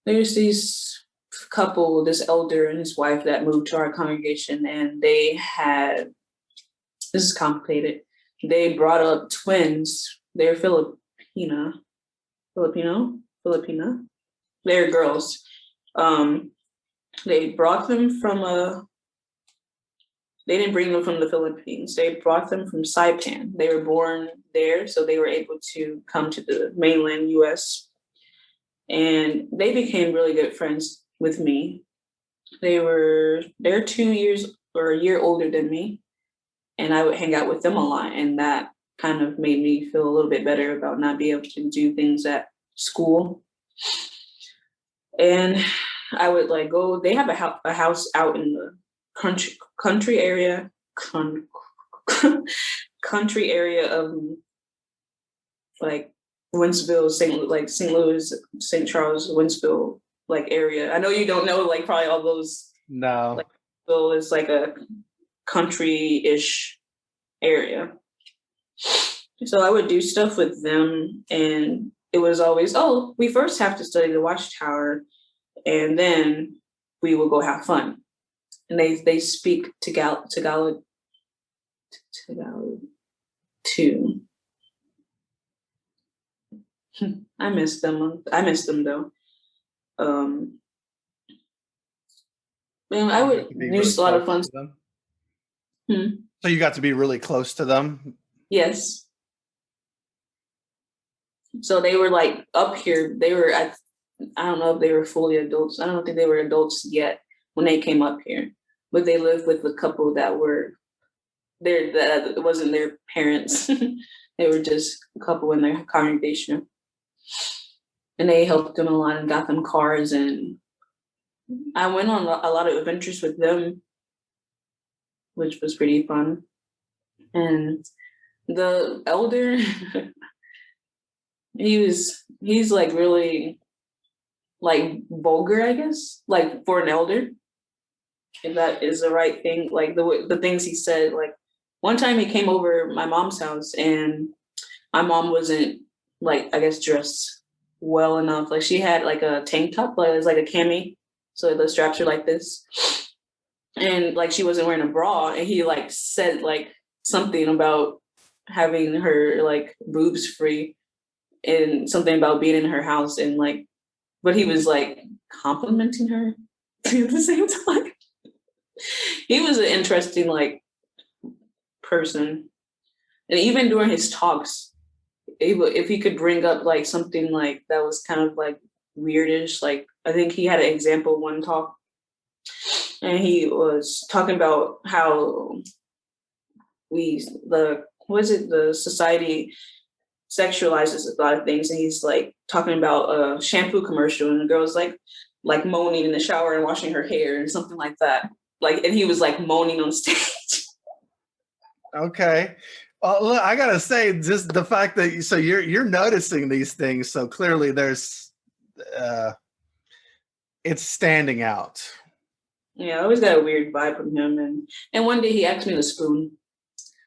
there's these couple, this elder and his wife that moved to our congregation, and they had, this is complicated. They brought up twins. They're Filipina. They're girls. Um, they brought them they didn't bring them from the Philippines. They brought them from Saipan. They were born there, so they were able to come to the mainland US. And they became really good friends with me. They're 2 years or a year older than me, and I would hang out with them a lot, and that kind of made me feel a little bit better about not being able to do things at school. And I would like go. They have a house out in the country area, country area of like Wentzville, St. Louis, St. Charles, Wentzville, like area. I know you don't know like probably all those. No. Like, so it's like a country-ish area. So I would do stuff with them, and it was always, oh, we first have to study the Watchtower, and then we will go have fun. And they speak Tagalog too. I miss them. I miss them though. Man, I would use a lot of fun. So you got to be really close to them? Yes. So they were like up here. I don't know if they were fully adults. I don't think they were adults yet when they came up here, but they lived with a couple that were there. That wasn't their parents. They were just a couple in their congregation, and they helped them a lot and got them cars. And I went on a lot of adventures with them, which was pretty fun. And the elder, he's like really like vulgar, I guess, like for an elder, if that is the right thing. Like the things he said, like one time he came over my mom's house and my mom wasn't like, I guess, dressed well enough. Like she had like a tank top, like it was like a cami, so the straps are like this, and like she wasn't wearing a bra, and he like said like something about having her like boobs free and something about being in her house, and like, but he was like complimenting her at the same time. He was an interesting like person, and even during his talks, if he could bring up like something like that was kind of like weirdish, like I think he had an example one talk, and he was talking about how the society sexualizes a lot of things, and he's like talking about a shampoo commercial, and the girl's like moaning in the shower and washing her hair and something like that, like, and he was like moaning on stage. Okay. Well, look, I gotta say, just the fact that you're noticing these things, so clearly there's it's standing out. Yeah, I always got a weird vibe from him, and one day he asked me to spoon,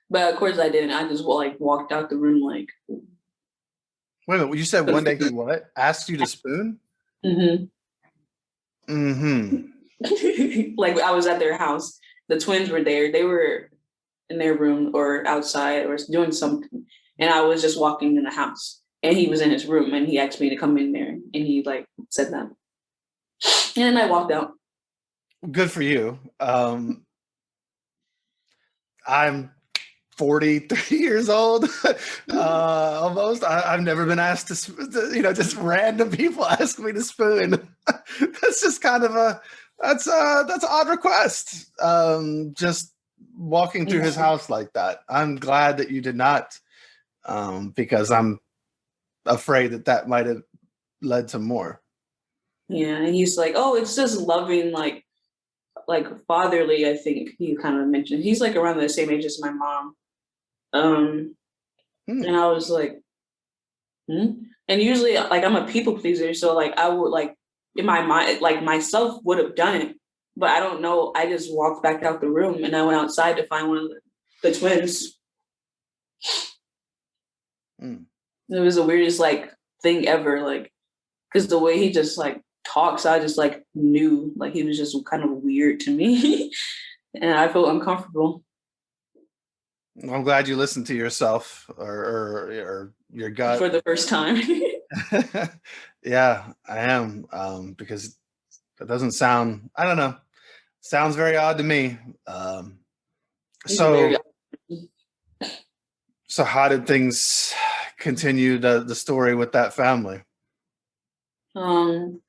but of course I didn't. I just like walked out the room like. Wait a minute, you said one day he what? Asked you to spoon? Mm-hmm. Mm-hmm. Like I was at their house. The twins were there. They were in their room or outside or doing something. And I was just walking in the house. And he was in his room and he asked me to come in there. And he like said that. And I walked out. Good for you. I'm 43 years old, almost. I've never been asked to, just random people ask me to spoon. That's just kind of that's an odd request. Just walking through his house like that. I'm glad that you did not, because I'm afraid that might have led to more. Yeah, and he's like, oh, it's just loving, like fatherly, I think he kind of mentioned. He's like around the same age as my mom. And I was like, and usually like I'm a people pleaser, so like I would like in my mind, like myself would have done it, but I don't know. I just walked back out the room and I went outside to find one of the twins. It was the weirdest like thing ever, like because the way he just like talks, I just like knew like he was just kind of weird to me, and I felt uncomfortable. I'm glad you listened to yourself or your gut for the first time. Yeah, I am, because it doesn't sound, I don't know, sounds very odd to me. So how did things continue the story with that family? And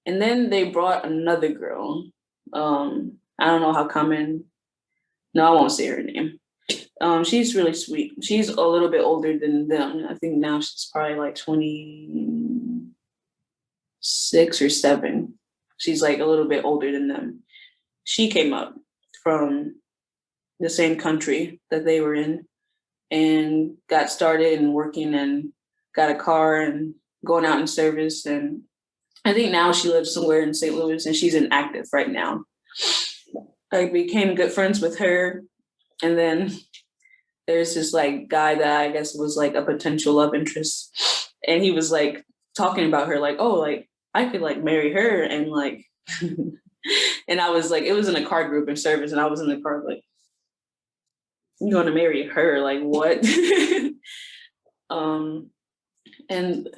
then they brought another girl. I don't know how common. No, I won't say her name. She's really sweet. She's a little bit older than them. I think now she's probably like 26 or 7. She's like a little bit older than them. She came up from the same country that they were in and got started and working and got a car and going out in service. And I think now she lives somewhere in St. Louis and she's inactive right now. I became good friends with her. And then there's this like guy that I guess was like a potential love interest. And he was like talking about her like, oh, like I could like marry her. And like, and I was like, it was in a car group in service. And I was in the car like, you want to marry her? Like what? And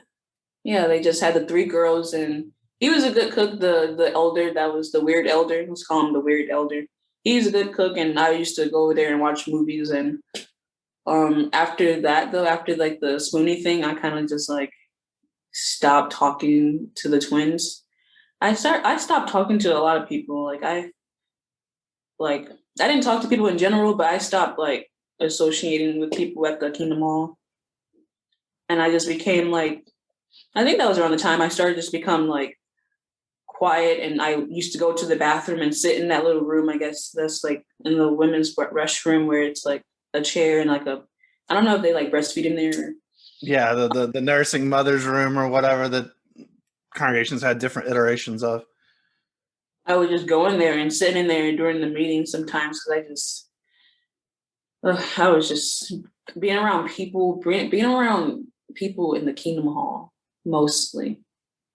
yeah, they just had the 3 girls and he was a good cook. The elder, that was the weird elder. Let's call him the weird elder. He's a good cook, and I used to go over there and watch movies. And after that, though, after like the Spoonie thing, I kind of just like stopped talking to the twins. I stopped talking to a lot of people. I didn't talk to people in general, but I stopped like associating with people at the Kingdom Hall, and I just became like, I think that was around the time I started just become like quiet, and I used to go to the bathroom and sit in that little room. I guess that's like in the women's restroom where it's like a chair and like I don't know if they like breastfeed in there. Yeah, the nursing mother's room or whatever that congregations had different iterations of. I would just go in there and sit in there during the meeting sometimes because I was just being around people, being around people in the Kingdom Hall mostly.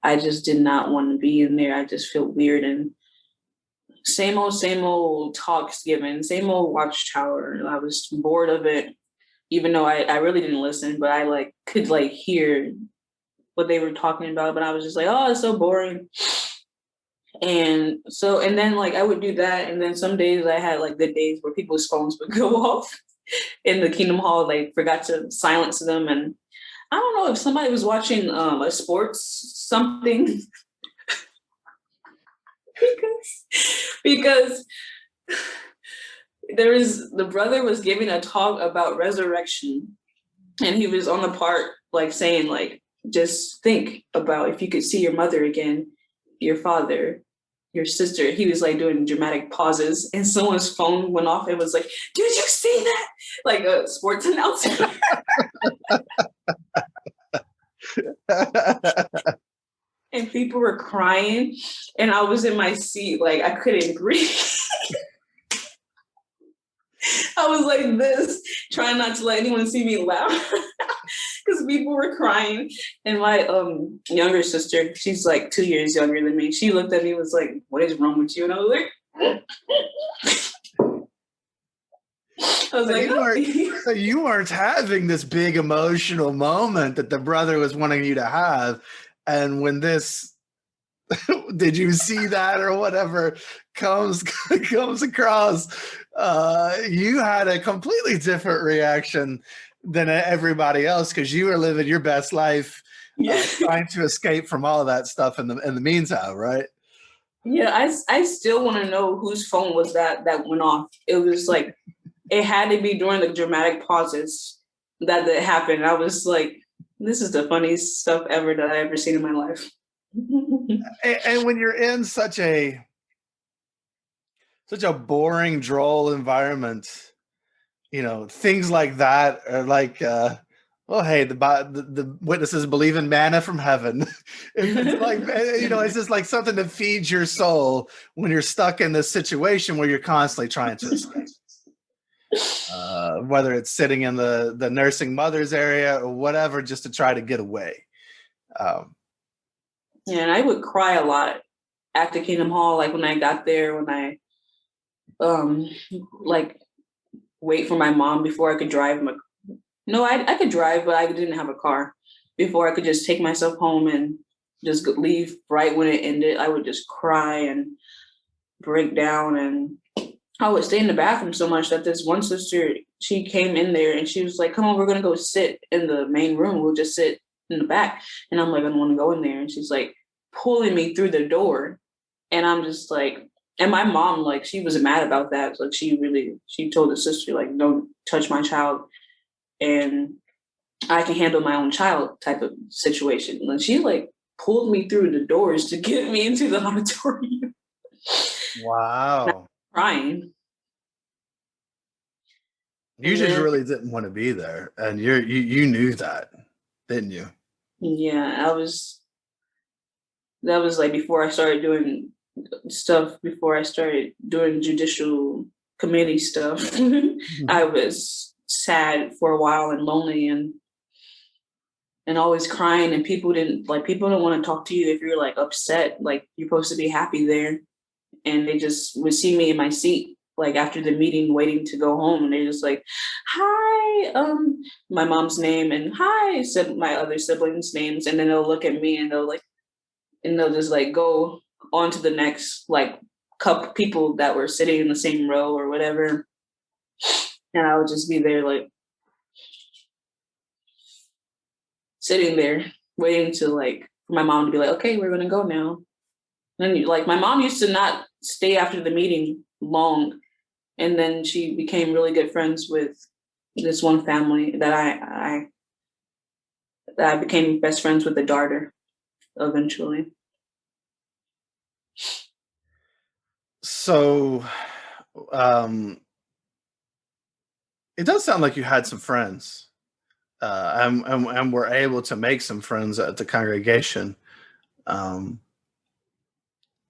I just did not want to be in there. I just feel weird and same old talks given, same old watchtower. I was bored of it, even though I really didn't listen, but I like could like hear what they were talking about. But I was just like, oh, it's so boring. And then like I would do that, and then some days I had like good days where people's phones would go off in the Kingdom Hall. They forgot to silence them, and I don't know if somebody was watching a sports something because the brother was giving a talk about resurrection, and he was on the part like saying like just think about if you could see your mother again, your father, your sister. He was like doing dramatic pauses, and someone's phone went off. It was like, did you see that? Like a sports announcer. And people were crying, and I was in my seat like I couldn't breathe. I was like this, trying not to let anyone see me laugh because people were crying. And my younger sister, she's like 2 years younger than me, she looked at me and was like, what is wrong with you? And I was like, So you weren't having this big emotional moment that the brother was wanting you to have. And when this, did you see that or whatever comes across, you had a completely different reaction than everybody else because you were living your best life, trying to escape from all of that stuff in the meantime, right? Yeah, I still want to know whose phone was that went off. It was like it had to be during the dramatic pauses that happened. I was like, this is the funniest stuff ever that I ever seen in my life. And when you're in such a boring, droll environment, you know, things like that are like, well, hey, the witnesses believe in manna from heaven. It's like, you know, it's just like something that feeds your soul when you're stuck in this situation where you're constantly trying to escape. Whether it's sitting in the nursing mother's area or whatever, just to try to get away. Yeah, and I would cry a lot at the Kingdom Hall, like when I got there, when I like wait for my mom before I could drive my no, I could drive, but I didn't have a car. Before I could just take myself home and just leave right when it ended, I would just cry and break down, and I would stay in the bathroom so much that this one sister, she came in there and she was like, come on, we're gonna go sit in the main room. We'll just sit in the back. And I'm like, I don't want to go in there. And she's like pulling me through the door. And I'm just like, and my mom, like, she was mad about that. Like she told the sister, like, don't touch my child. And I can handle my own child type of situation. And she like pulled me through the doors to get me into the auditorium. Wow. Crying. You just really didn't want to be there, and you knew that, didn't you? Yeah, that was like before I started doing stuff, before I started doing judicial committee stuff. I was sad for a while and lonely and always crying, and people don't want to talk to you if you're like upset, like you're supposed to be happy there. And they just would see me in my seat like after the meeting waiting to go home, and they're just like, hi, my mom's name, and hi, my other siblings' names, and then they'll look at me and they'll just like go on to the next like couple people that were sitting in the same row or whatever. And I would just be there like sitting there waiting to like for my mom to be like, okay, we're gonna go now. And then like my mom used to not stay after the meeting long. And then she became really good friends with this one family that I became best friends with the daughter eventually. So, it does sound like you had some friends and were able to make some friends at the congregation.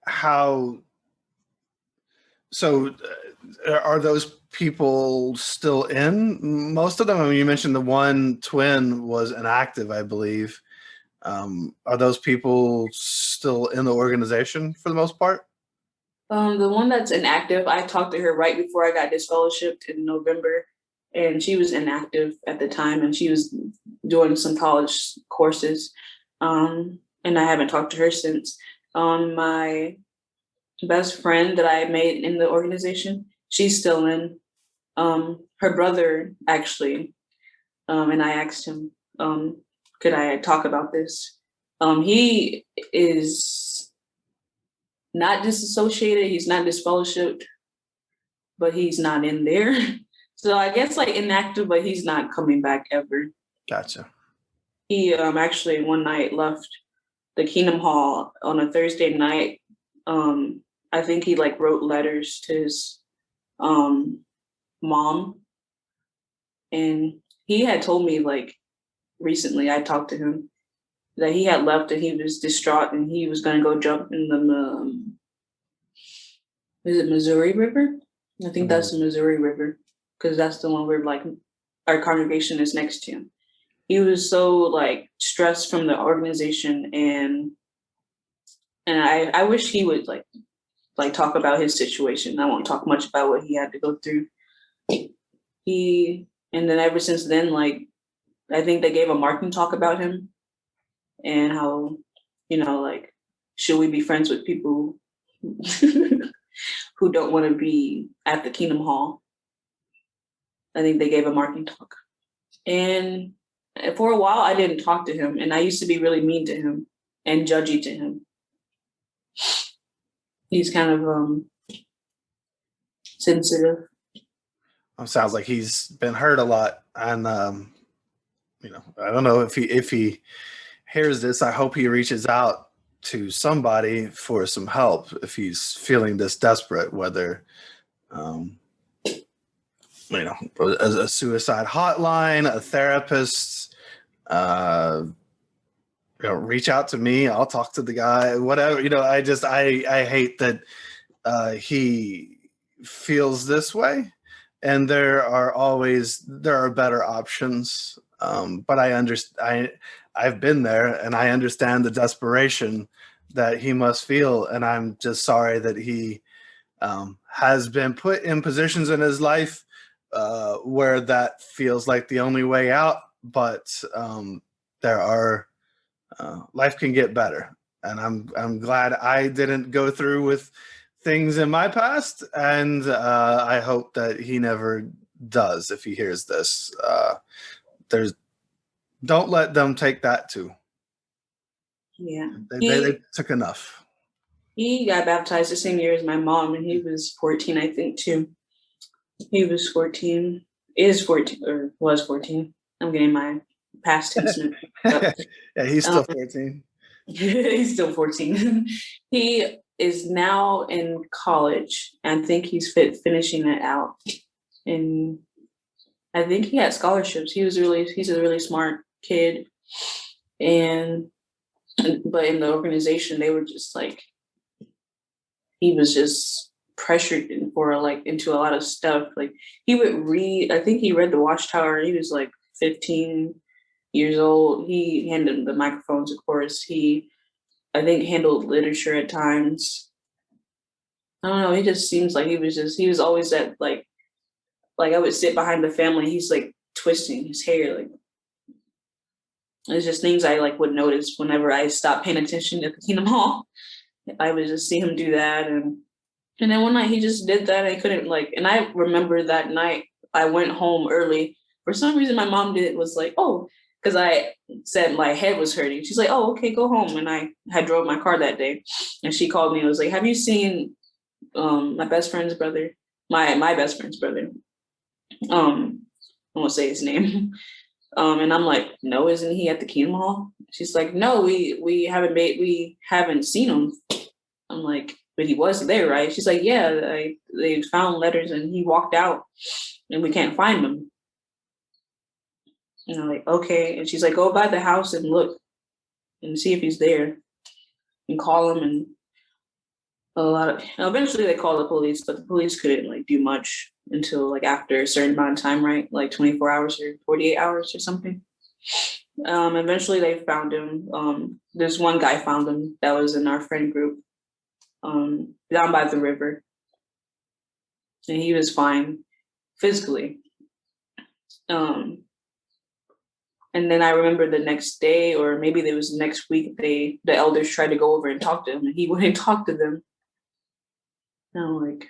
How so? Are those people still in? Most of them. I mean, you mentioned the one twin was inactive, I believe. Are those people still in the organization for the most part? The one that's inactive, I talked to her right before I got disfellowshipped in November, and she was inactive at the time, and she was doing some college courses. And I haven't talked to her since. My best friend that I made in the organization, she's still in. Her brother actually, and I asked him, could I talk about this? He is not disassociated, he's not disfellowshipped, but he's not in there. So I guess like inactive, but he's not coming back ever. Gotcha. He actually one night left the Kingdom Hall on a Thursday night. I think he like wrote letters to his mom, and he had told me like recently, I talked to him, that he had left and he was distraught and he was gonna go jump in the is it Missouri River? I think that's the Missouri River, because that's the one where like our congregation is next to. He was so like stressed from the organization, and I wish he would like talk about his situation. I won't talk much about what he had to go through. And then ever since then, like I think they gave a marketing talk about him and how, like, should we be friends with people who don't want to be at the Kingdom Hall? I think they gave a marketing talk. And for a while, I didn't talk to him. And I used to be really mean to him and judgy to him. He's kind of sensitive. Sounds like he's been hurt a lot. And, I don't know if he hears this. I hope he reaches out to somebody for some help if he's feeling this desperate, whether a suicide hotline, a therapist, reach out to me. I'll talk to the guy, whatever. I hate that he feels this way, and there are better options. But I've been there, and I understand the desperation that he must feel, and I'm just sorry that he has been put in positions in his life where that feels like the only way out. But life can get better, and I'm glad I didn't go through with things in my past, and I hope that he never does. If he hears this, don't let them take that too. Yeah, they took enough. He got baptized the same year as my mom, and he was 14, I think, too. He was 14, is 14, or was 14. I'm getting my past tense. Yeah, he's still 14. He's still 14. He is now in college. I think he's finishing it out. And I think he had scholarships. He's a really smart kid. But in the organization, they were just like, he was just pressured into a lot of stuff. Like he would read, I think he read The Watchtower. He was like 15 years old. He handled the microphones, of course. I think handled literature at times. I don't know. He just seems like he was always at like I would sit behind the family. He's like twisting his hair. Like it's just things I like would notice whenever I stopped paying attention at the Kingdom Hall. I would just see him do that. And then one night he just did that. I couldn't and I remember that night I went home early. For some reason, my mom was like, oh, because I said my head was hurting. She's like, oh, okay, go home. And I had drove my car that day, and she called me and was like, have you seen my best friend's brother? My best friend's brother. I won't say his name. And I'm like, no, isn't he at the Kingdom Hall? She's like, no, we haven't seen him. I'm like, but he was there, right? She's like, yeah, they found letters and he walked out and we can't find him. Like, okay. And she's like, go by the house and look and see if he's there and call him. And eventually they called the police, but the police couldn't like do much until like after a certain amount of time, right? Like 24 hours or 48 hours or something. Eventually they found him. There's one guy found him that was in our friend group, down by the river. And he was fine physically. And then I remember the next day, or maybe it was the next week, the elders tried to go over and talk to him, and he wouldn't talk to them. And I'm like,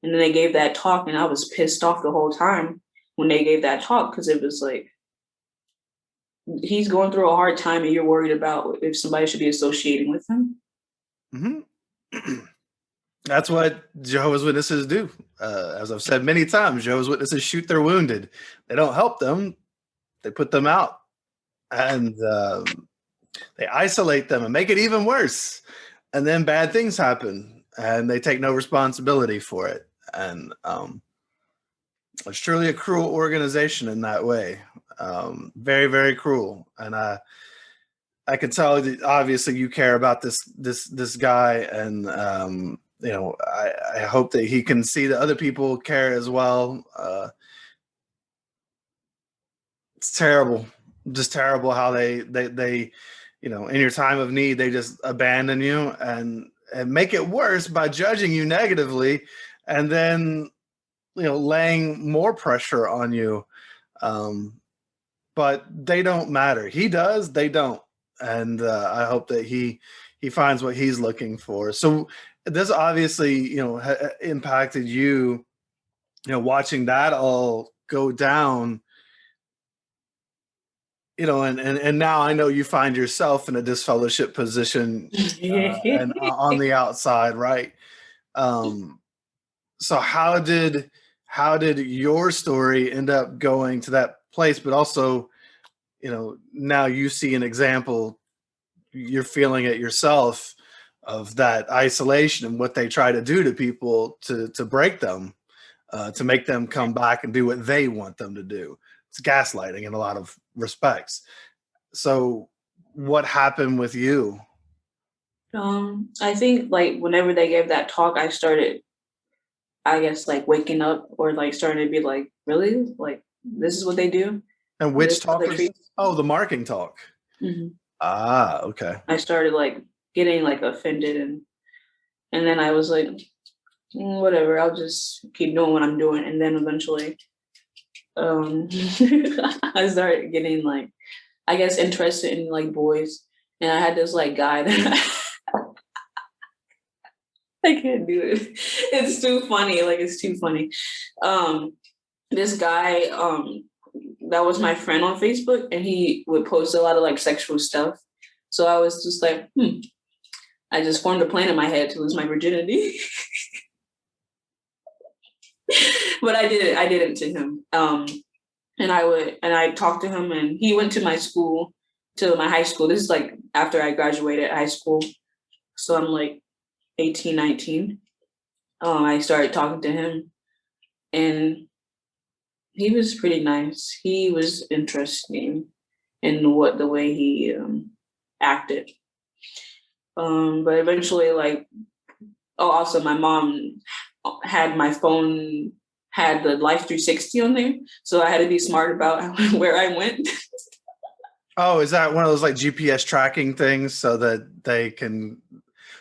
and then they gave that talk, and I was pissed off the whole time when they gave that talk, because it was like, he's going through a hard time, and you're worried about if somebody should be associating with him. Mm-hmm. That's what Jehovah's Witnesses do. As I've said many times, Jehovah's Witnesses shoot their wounded. They don't help them. They put them out. And they isolate them and make it even worse. And then bad things happen. And they take no responsibility for it. And it's truly a cruel organization in that way. Very, very cruel. And I can tell that obviously you care about this guy, and I hope that he can see that other people care as well. It's terrible, just terrible how they in your time of need they just abandon you and make it worse by judging you negatively, and then laying more pressure on you. But they don't matter. He does, they don't. And I hope that he finds what he's looking for. So this obviously, impacted you, watching that all go down, and now I know you find yourself in a disfellowship position and on the outside, right? So how did your story end up going to that place? But also, now you see an example, you're feeling it yourself, of that isolation and what they try to do to people to break them, to make them come back and do what they want them to do. It's gaslighting in a lot of respects. So what happened with you? I think like whenever they gave that talk, I started, I guess, like waking up, or like starting to be like, really? Like, this is what they do? And which This talk other was? treat? Oh, the marking talk. Mhm. Ah, okay. I started like getting like offended, and then I was like, whatever, I'll just keep doing what I'm doing. And then eventually, I started getting like, I guess, interested in like boys. And I had this like guy that I can't do it. It's too funny. Like, it's too funny. This guy, that was my friend on Facebook, and he would post a lot of like sexual stuff. So I was just like, I just formed a plan in my head to lose my virginity. But I did it to him. And I talked to him, and he went to my school, to my high school. This is like after I graduated high school. So I'm like 18, 19. I started talking to him, and he was pretty nice. He was interesting in the way he acted. But eventually, like, also my mom had my phone, had the Life 360 on there, so I had to be smart about where I went. Oh, is that one of those like GPS tracking things so that they can?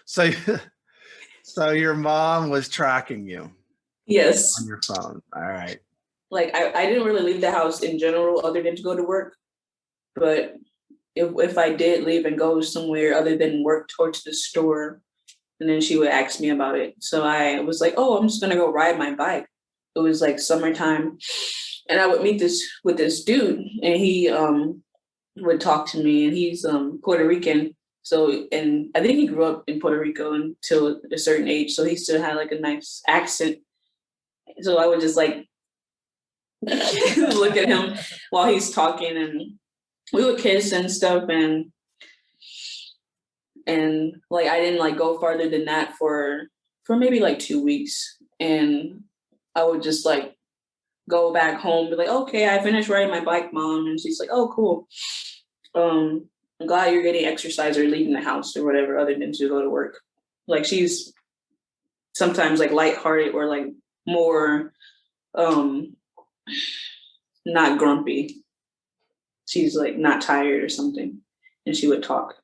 So, so your mom was tracking you on Yes. your phone. All right. Like, I didn't really leave the house in general other than to go to work. But if I did leave and go somewhere other than work or to the store, and then she would ask me about it. So I was like, oh, I'm just gonna go ride my bike. It was like summertime. And I would meet with this dude, and he would talk to me, and he's Puerto Rican. So, and I think he grew up in Puerto Rico until a certain age. So he still had like a nice accent. So I would just like look at him while he's talking, and we would kiss and stuff, and like I didn't like go farther than that for maybe like 2 weeks. And I would just like go back home, be like, okay, I finished riding my bike, Mom. And she's like, oh, cool. I'm glad you're getting exercise or leaving the house or whatever, other than to go to work. Like, she's sometimes like lighthearted or like more not grumpy. She's like not tired or something, and she would talk.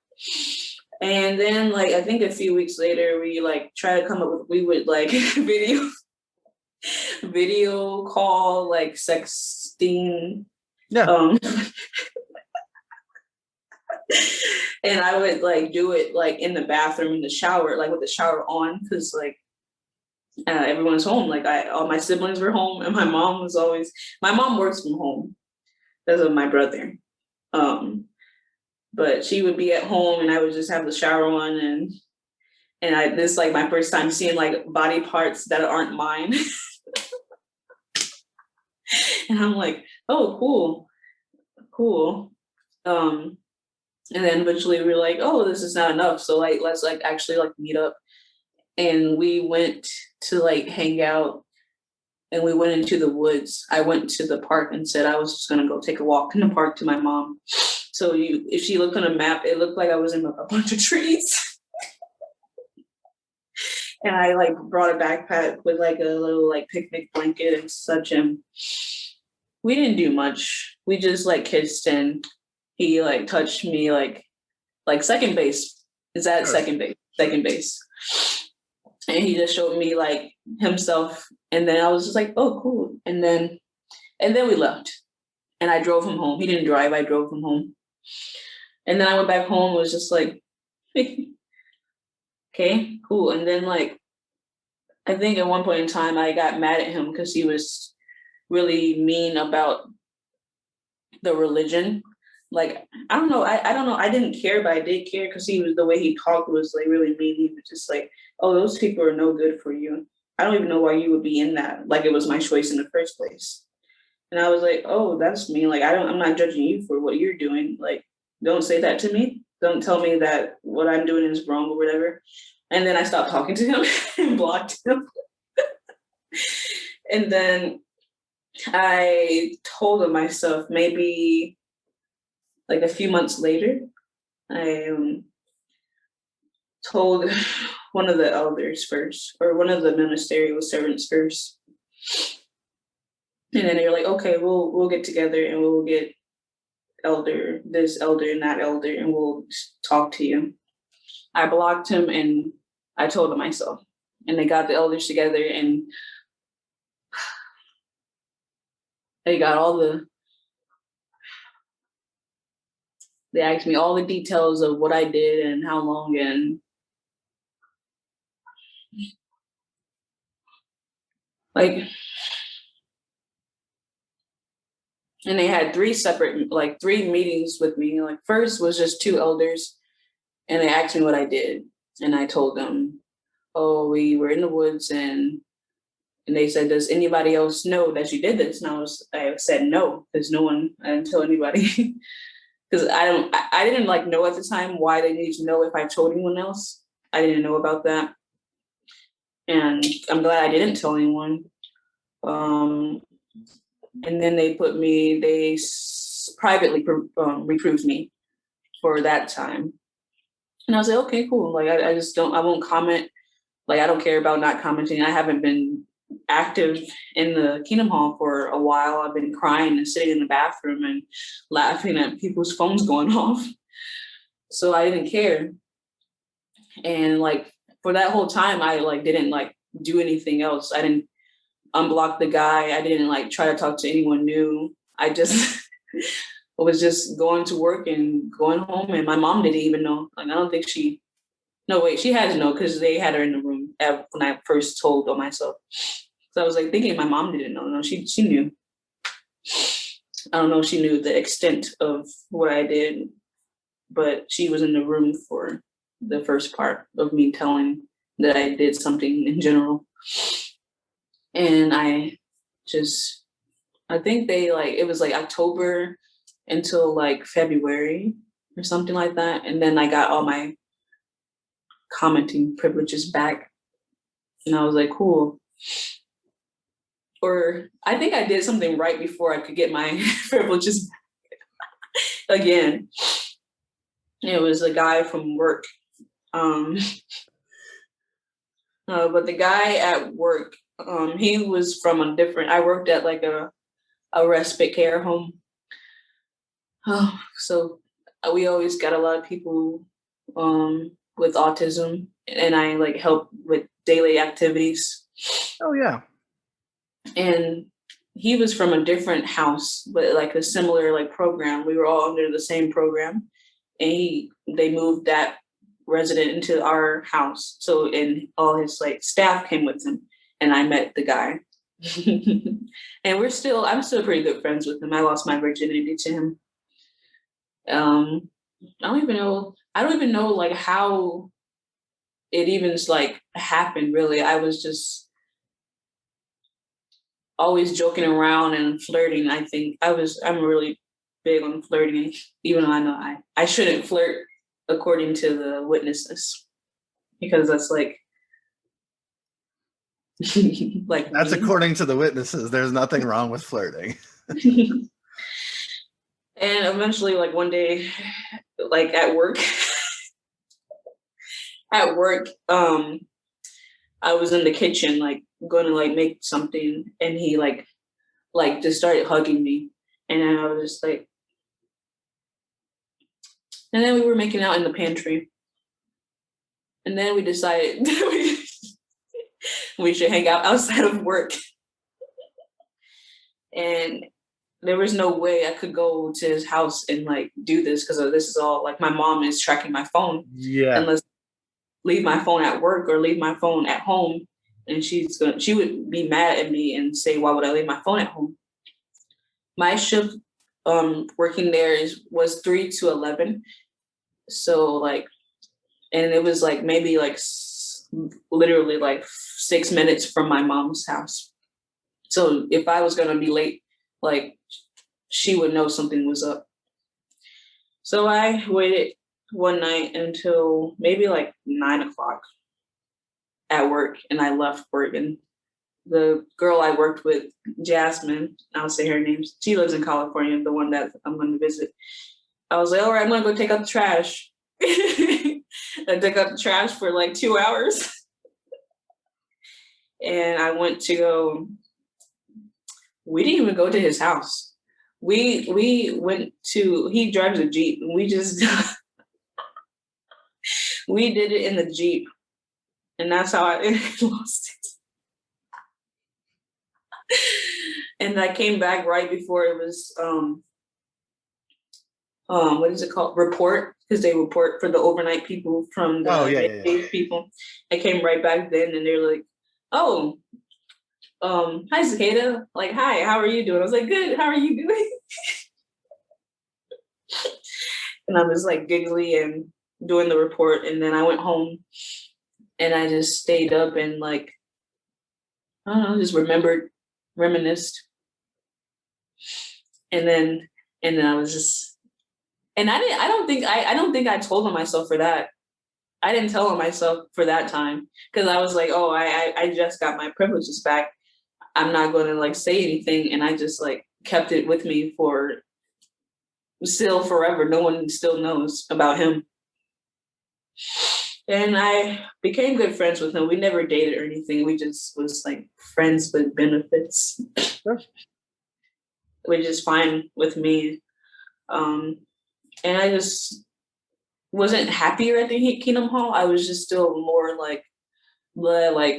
And then like I think a few weeks later, we like try to come up with, we would like video call, like sexting. Yeah. And I would like do it like in the bathroom, in the shower, like with the shower on, because like everyone's home. Like all my siblings were home, and my mom was always. My mom works from home because of my brother, but she would be at home, and I would just have the shower on, and this is like my first time seeing like body parts that aren't mine, and I'm like, oh, cool. And then eventually we were like, oh, this is not enough. So like, let's like actually like meet up. And we went to like hang out, and we went into the woods. I went to the park and said I was just gonna go take a walk in the park to my mom. So if she looked on a map, it looked like I was in a bunch of trees. And I like brought a backpack with like a little like picnic blanket and such. And we didn't do much. We just like kissed, and he like touched me like second base. Is that second base? Second base. And he just showed me like himself. And then I was just like, oh, cool. And then we left. And I drove him home. He didn't drive, I drove him home. And then I went back home, was just like, okay, cool. And then like, I think at one point in time I got mad at him because he was really mean about the religion. Like, I don't know. I don't know. I didn't care, but I did care because the way he talked was like really mean. He was just like, oh, those people are no good for you. I don't even know why you would be in that. Like, it was my choice in the first place. And I was like, oh, that's me. Like, I'm not judging you for what you're doing. Like, don't say that to me. Don't tell me that what I'm doing is wrong or whatever. And then I stopped talking to him and blocked him. And then I told him myself, maybe like a few months later, I told one of the elders first, or one of the ministerial servants first. And then they're like, okay, we'll get together and we'll get this elder and that elder, and we'll talk to you. I blocked him and I told him myself. And they got the elders together, and they got they asked me all the details of what I did and how long, and like, and they had three meetings with me. Like, first was just two elders, and they asked me what I did. And I told them, oh, we were in the woods, and they said, does anybody else know that you did this? And I said no, because I didn't tell anybody. Because I didn't like know at the time why they needed to know if I told anyone else. I didn't know about that. And I'm glad I didn't tell anyone. And then they privately reproved me for that time. And I was like, okay, cool. Like, I won't comment. Like, I don't care about not commenting. I haven't been active in the Kingdom Hall for a while. I've been crying and sitting in the bathroom and laughing at people's phones going off. So I didn't care. And like, for that whole time, I like didn't like do anything else. I didn't unblock the guy. I didn't like try to talk to anyone new. I just was just going to work and going home. And my mom didn't even know. Like, I don't think she had to know, because they had her in the room when I first told on myself. So I was like thinking my mom didn't know. No, she knew. I don't know if she knew the extent of what I did, but she was in the room for the first part of me telling that I did something in general. And I think it was like October until like February or something like that. And then I got all my commenting privileges back. And I was like, cool. or I think I did something right before I could get my privileges again. It was a guy from work. But the guy at work, he was from a different, I worked at like a respite care home. Oh, so we always got a lot of people with autism, and I like help with daily activities. Oh yeah. And he was from a different house, but like a similar like program. We were all under the same program, and they moved that resident into our house. So, and all his like staff came with him, and I met the guy. And I'm still pretty good friends with him. I lost my virginity to him. I don't even know like how it even like happened really. I was just always joking around and flirting. I think I'm really big on flirting, even though I know I shouldn't flirt according to the witnesses, because that's like like That's mean. according to the witnesses. There's nothing wrong with flirting. And eventually, like one day, like at work, I was in the kitchen, like going to like make something, and he like just started hugging me, and then I was just like, and then we were making out in the pantry, and then we decided we should hang out outside of work, and there was no way I could go to his house and like do this, because this is all like my mom is tracking my phone. Yeah. Unless leave my phone at work or leave my phone at home, and she would be mad at me and say, why would I leave my phone at home? My shift working there was 3 to 11. So like, and it was like maybe like literally like 6 minutes from my mom's house. So if I was gonna be late, like she would know something was up. So I waited one night until maybe like 9 o'clock at work, and I left work, and the girl I worked with, Jasmine, I'll say her name, she lives in California, the one that I'm going to visit. I was like, all right, I'm going to go take out the trash. I took out the trash for like 2 hours. And I went to go, we didn't even go to his house. We went to, he drives a Jeep, and we just, we did it in the Jeep. And that's how I lost it. And I came back right before it was, what is it called? Report, because they report for the overnight people from the people. I came right back then, and they're like, oh, hi, Za'kaeda. Like, hi, how are you doing? I was like, good, how are you doing? And I was like giggly and doing the report. And then I went home, and I just stayed up and like, I don't know, just reminisced. And then I was just, and I don't think I told on myself for that. I didn't tell on myself for that time, because I was like, oh, I just got my privileges back. I'm not going to like say anything. And I just like kept it with me for still forever. No one still knows about him. And I became good friends with him. We never dated or anything. We just was like friends with benefits. Which is fine with me. And I just wasn't happier at the Kingdom Hall. I was just still more like,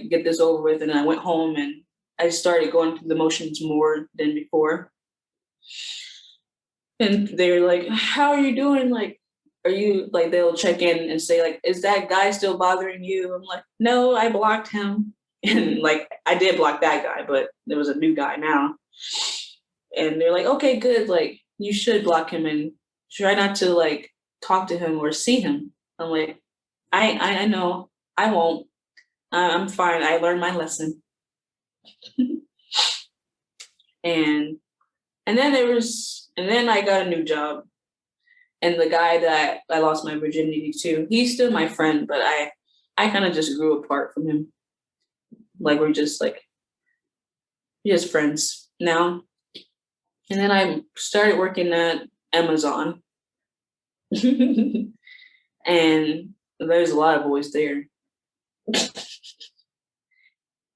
get this over with. And I went home, and I started going through the motions more than before. And they're like, how are you doing? Like, are you, like, they'll check in and say, like, is that guy still bothering you? I'm like, no, I blocked him. And like, I did block that guy, but there was a new guy now. And they're like, okay, good. Like, you should block him and try not to like talk to him or see him. I'm like, I know, I won't. I'm fine. I learned my lesson. and then I got a new job. And the guy that I lost my virginity to, he's still my friend, but I kind of just grew apart from him. Like, we're just like, just friends now. And then I started working at Amazon. And there's a lot of boys there.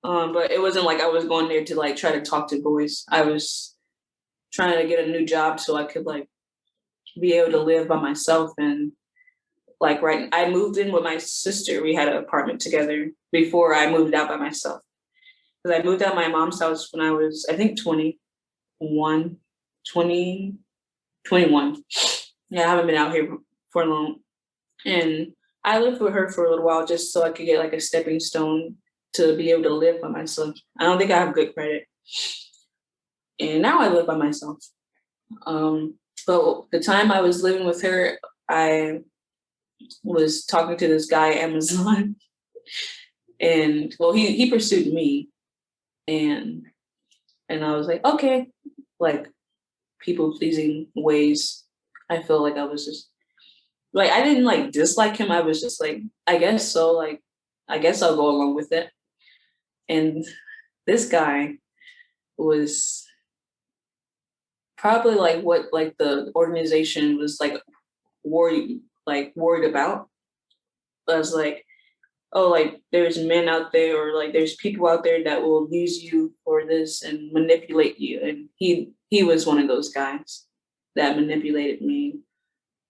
But it wasn't like I was going there to like try to talk to boys. I was trying to get a new job so I could like be able to live by myself. And like I moved in with my sister. We had an apartment together before I moved out by myself. Because I moved out of my mom's house when I was, I think, 21. Yeah, I haven't been out here for long. And I lived with her for a little while just so I could get like a stepping stone to be able to live by myself. I don't think I have good credit. And now I live by myself. But the time I was living with her, I was talking to this guy at Amazon. And well, he pursued me. And I was like, okay, like people pleasing ways. I feel like I was just like, I didn't like dislike him. I was just like, I guess so. Like, I guess I'll go along with it. And this guy was probably like what like the organization was like worried about. I was like, oh, like there's men out there or like there's people out there that will use you for this and manipulate you. And he was one of those guys that manipulated me.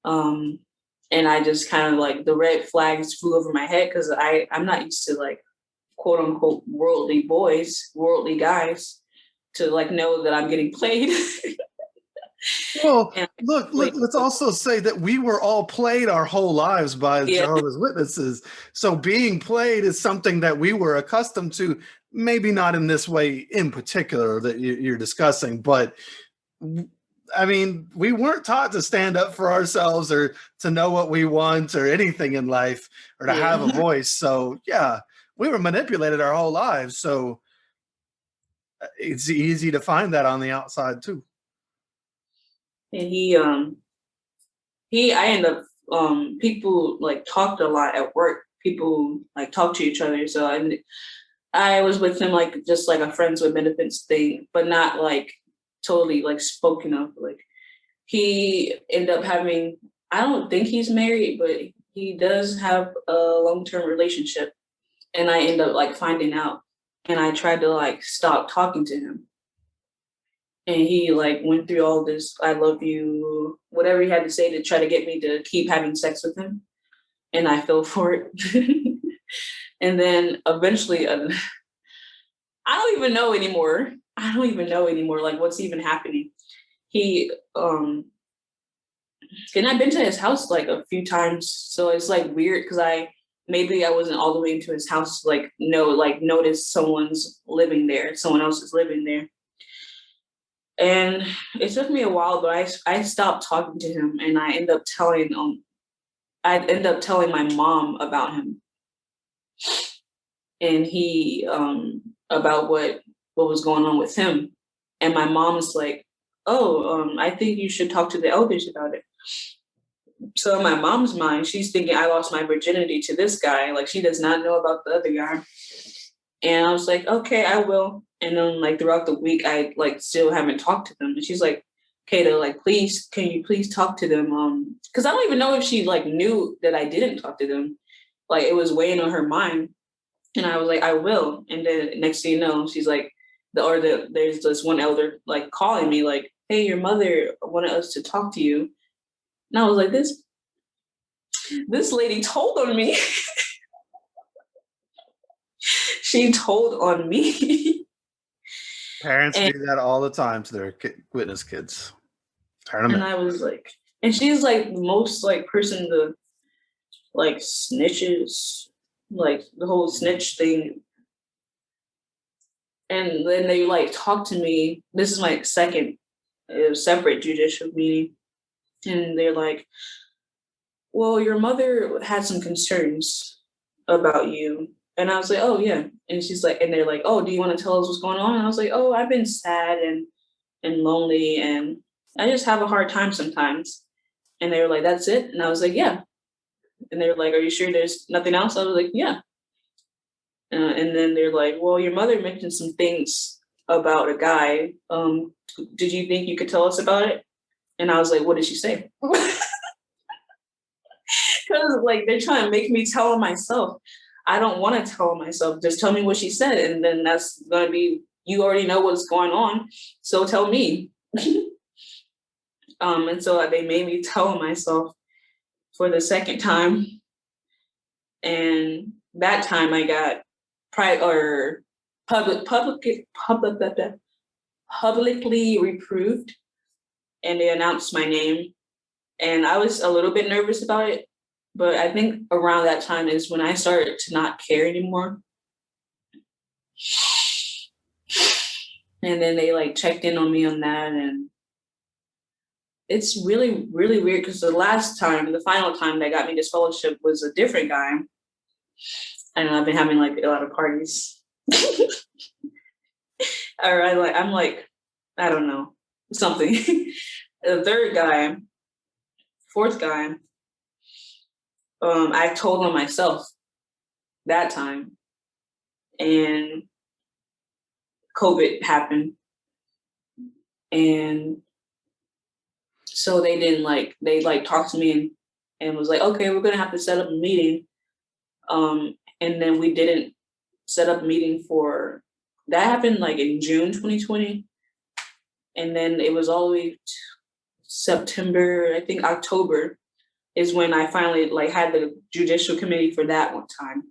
And I just kind of like the red flags flew over my head because I'm not used to like quote unquote worldly guys to like know that I'm getting played. Well, look, let's also say that we were all played our whole lives by Jehovah's Witnesses. So being played is something that we were accustomed to, maybe not in this way in particular that you're discussing, but I mean, we weren't taught to stand up for ourselves or to know what we want or anything in life or to have a voice. So yeah, we were manipulated our whole lives. So it's easy to find that on the outside too. And I end up people like talked a lot at work. People like talk to each other. So I was with him like just like a friends with benefits thing, but not like totally like spoken of. Like he ended up having, I don't think he's married, but he does have a long-term relationship. And I end up like finding out, and I tried to like stop talking to him. And he like went through all this, I love you, whatever he had to say to try to get me to keep having sex with him. And I fell for it. And then eventually, I don't even know anymore. Like what's even happening. He, and I've been to his house like a few times. So it's like weird because maybe I wasn't all the way into his house, like notice someone else is living there. And it took me a while, but I stopped talking to him, and I end up telling my mom about him, and he about what was going on with him, and my mom's like, "Oh, I think you should talk to the elders about it." So in my mom's mind, she's thinking I lost my virginity to this guy, like she does not know about the other guy. And I was like, okay, I will. And then like throughout the week, I like still haven't talked to them. And she's like, Kata, like, please, can you please talk to them? Because I don't even know if she like knew that I didn't talk to them. Like it was weighing on her mind. And I was like, I will. And then next thing you know, she's like, there's this one elder like calling me like, hey, your mother wanted us to talk to you. And I was like, this lady told on me. She told on me. Parents do that all the time to their witness kids. And I was like, and she's like the most like person to like snitches, like the whole snitch thing. And then they like talk to me. This is my second separate judicial meeting. And they're like, well, your mother had some concerns about you. And I was like, oh yeah. And she's like, and they're like, oh, do you want to tell us what's going on? And I was like, oh, I've been sad and lonely, and I just have a hard time sometimes. And they were like, that's it? And I was like, yeah. And they were like, are you sure there's nothing else? I was like, yeah. And then they're like, well, your mother mentioned some things about a guy. Did you think you could tell us about it? And I was like, what did she say? Because like they're trying to make me tell her myself. I don't want to tell her myself. Just tell me what she said, and then that's gonna be, you already know what's going on, so tell me. And so they made me tell myself for the second time, and that time I got publicly reproved, and they announced my name, and I was a little bit nervous about it, but I think around that time is when I started to not care anymore. And then they like checked in on me on that, and it's really, really weird because the final time that got me disfellowship was a different guy. And I've been having like a lot of parties. Or I'm like, I don't know, something. The fourth guy, I told him myself that time. And COVID happened. And so they talked to me and was like, okay, we're gonna have to set up a meeting. And then we didn't set up a meeting that happened like in June 2020. And then it was all the way to September, I think October is when I finally like had the judicial committee for that one time.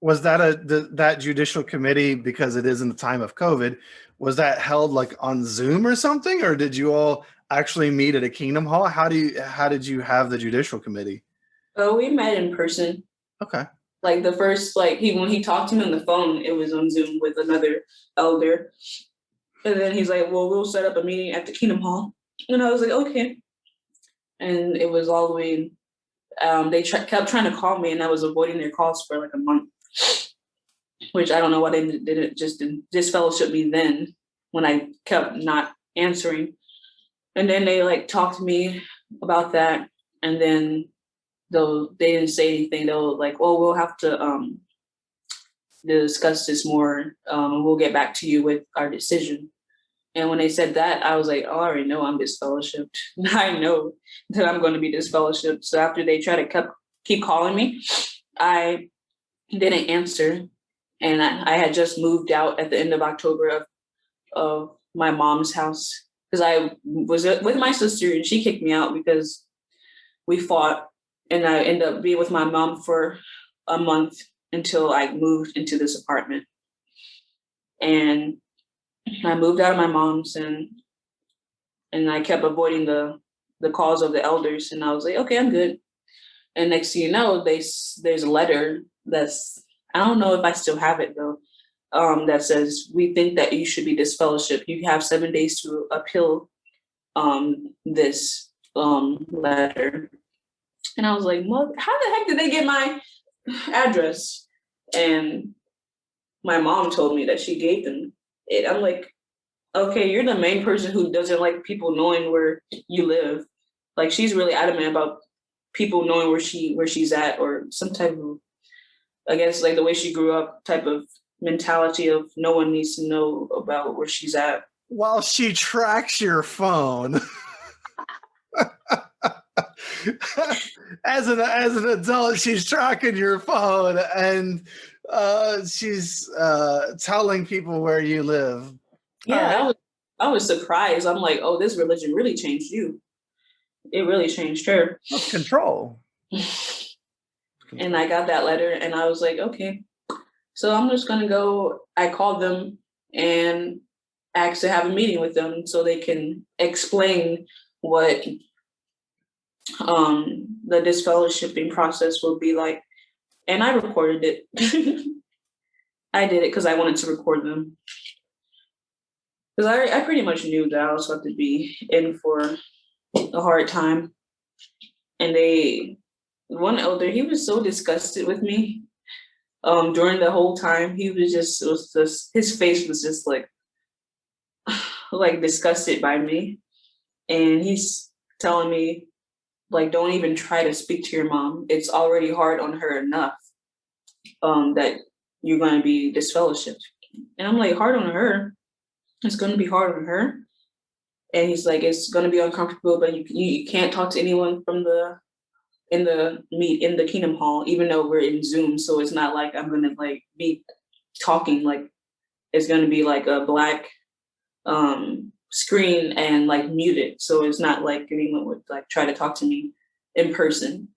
Was that that judicial committee, because it is in the time of COVID, was that held like on Zoom or something, or did you all actually meet at a Kingdom Hall? How did you have the judicial committee? Oh, we met in person. Okay. Like the first, when he talked to me on the phone, it was on Zoom with another elder. And then he's like, well, we'll set up a meeting at the Kingdom Hall. And I was like, okay. And it was all the way, they kept trying to call me, and I was avoiding their calls for like a month, which I don't know why they didn't just disfellowship me then when I kept not answering. And then they like talked to me about that. And then though they didn't say anything, they were like, well, we'll have to discuss this more. We'll get back to you with our decision. And when they said that, I was like, oh, I already know I'm disfellowshipped. I know that I'm going to be disfellowshipped. So after they try to keep calling me, I didn't answer. And I had just moved out at the end of October of my mom's house, because I was with my sister and she kicked me out because we fought. And I ended up being with my mom for a month until I moved into this apartment. And I moved out of my mom's, and I kept avoiding the calls of the elders. And I was like, okay, I'm good. And next thing you know, there's a letter I don't know if I still have it though, that says, we think that you should be disfellowshipped. You have 7 days to appeal this letter. And I was like, how the heck did they get my address? And my mom told me that she gave them it. I'm like, okay, you're the main person who doesn't like people knowing where you live. Like, she's really adamant about people knowing where she's at, or some type of, I guess, like the way she grew up type of mentality of no one needs to know about where she's at. While she tracks your phone. As an adult, she's tracking your phone, and she's telling people where you live. Yeah, right. I was surprised. I'm like, oh, this religion really changed you. It really changed her. Control. And I got that letter, and I was like, okay, so I'm just gonna go. I called them and asked to have a meeting with them so they can explain what the disfellowshipping process will be like. And I recorded it. I did it because I wanted to record them. Because I pretty much knew that I was about to be in for a hard time. And one elder, he was so disgusted with me during the whole time. He was just, his face was just like disgusted by me. And he's telling me, like, don't even try to speak to your mom. It's already hard on her enough that you're going to be disfellowshipped. And I'm like, hard on her? it's going to be hard on her. And he's like, it's going to be uncomfortable, but you can't talk to anyone from in the Kingdom Hall, even though we're in Zoom. So it's not like I'm going to like be talking, like it's going to be like a black screen and like muted. So it's not like anyone would like try to talk to me in person,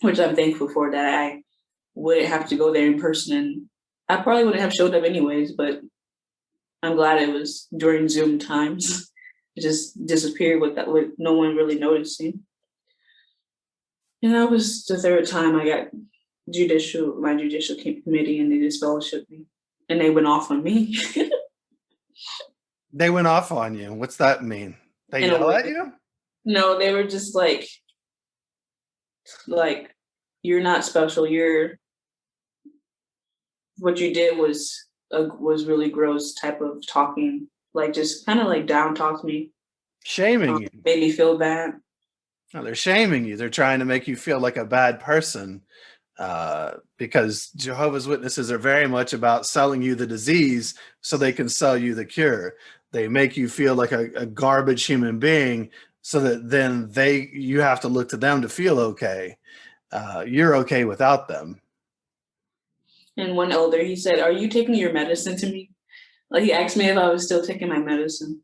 which I'm thankful for, that I wouldn't have to go there in person. And I probably wouldn't have showed up anyways, but I'm glad it was during Zoom times. It just disappeared with no one really noticing. And that was the third time I got my judicial committee, and they disfellowshipped me, and they went off on me. They went off on you. What's that mean? They yell at you? No, they were just like, you're not special. What you did was really gross type of talking, like just kind of like down talked me. Shaming you. Made me feel bad. No, they're shaming you. They're trying to make you feel like a bad person, because Jehovah's Witnesses are very much about selling you the disease so they can sell you the cure. They make you feel like a garbage human being so that then you have to look to them to feel okay. You're okay without them. And one elder, he said, "Are you taking your medicine?" to me. Like, he asked me if I was still taking my medicine.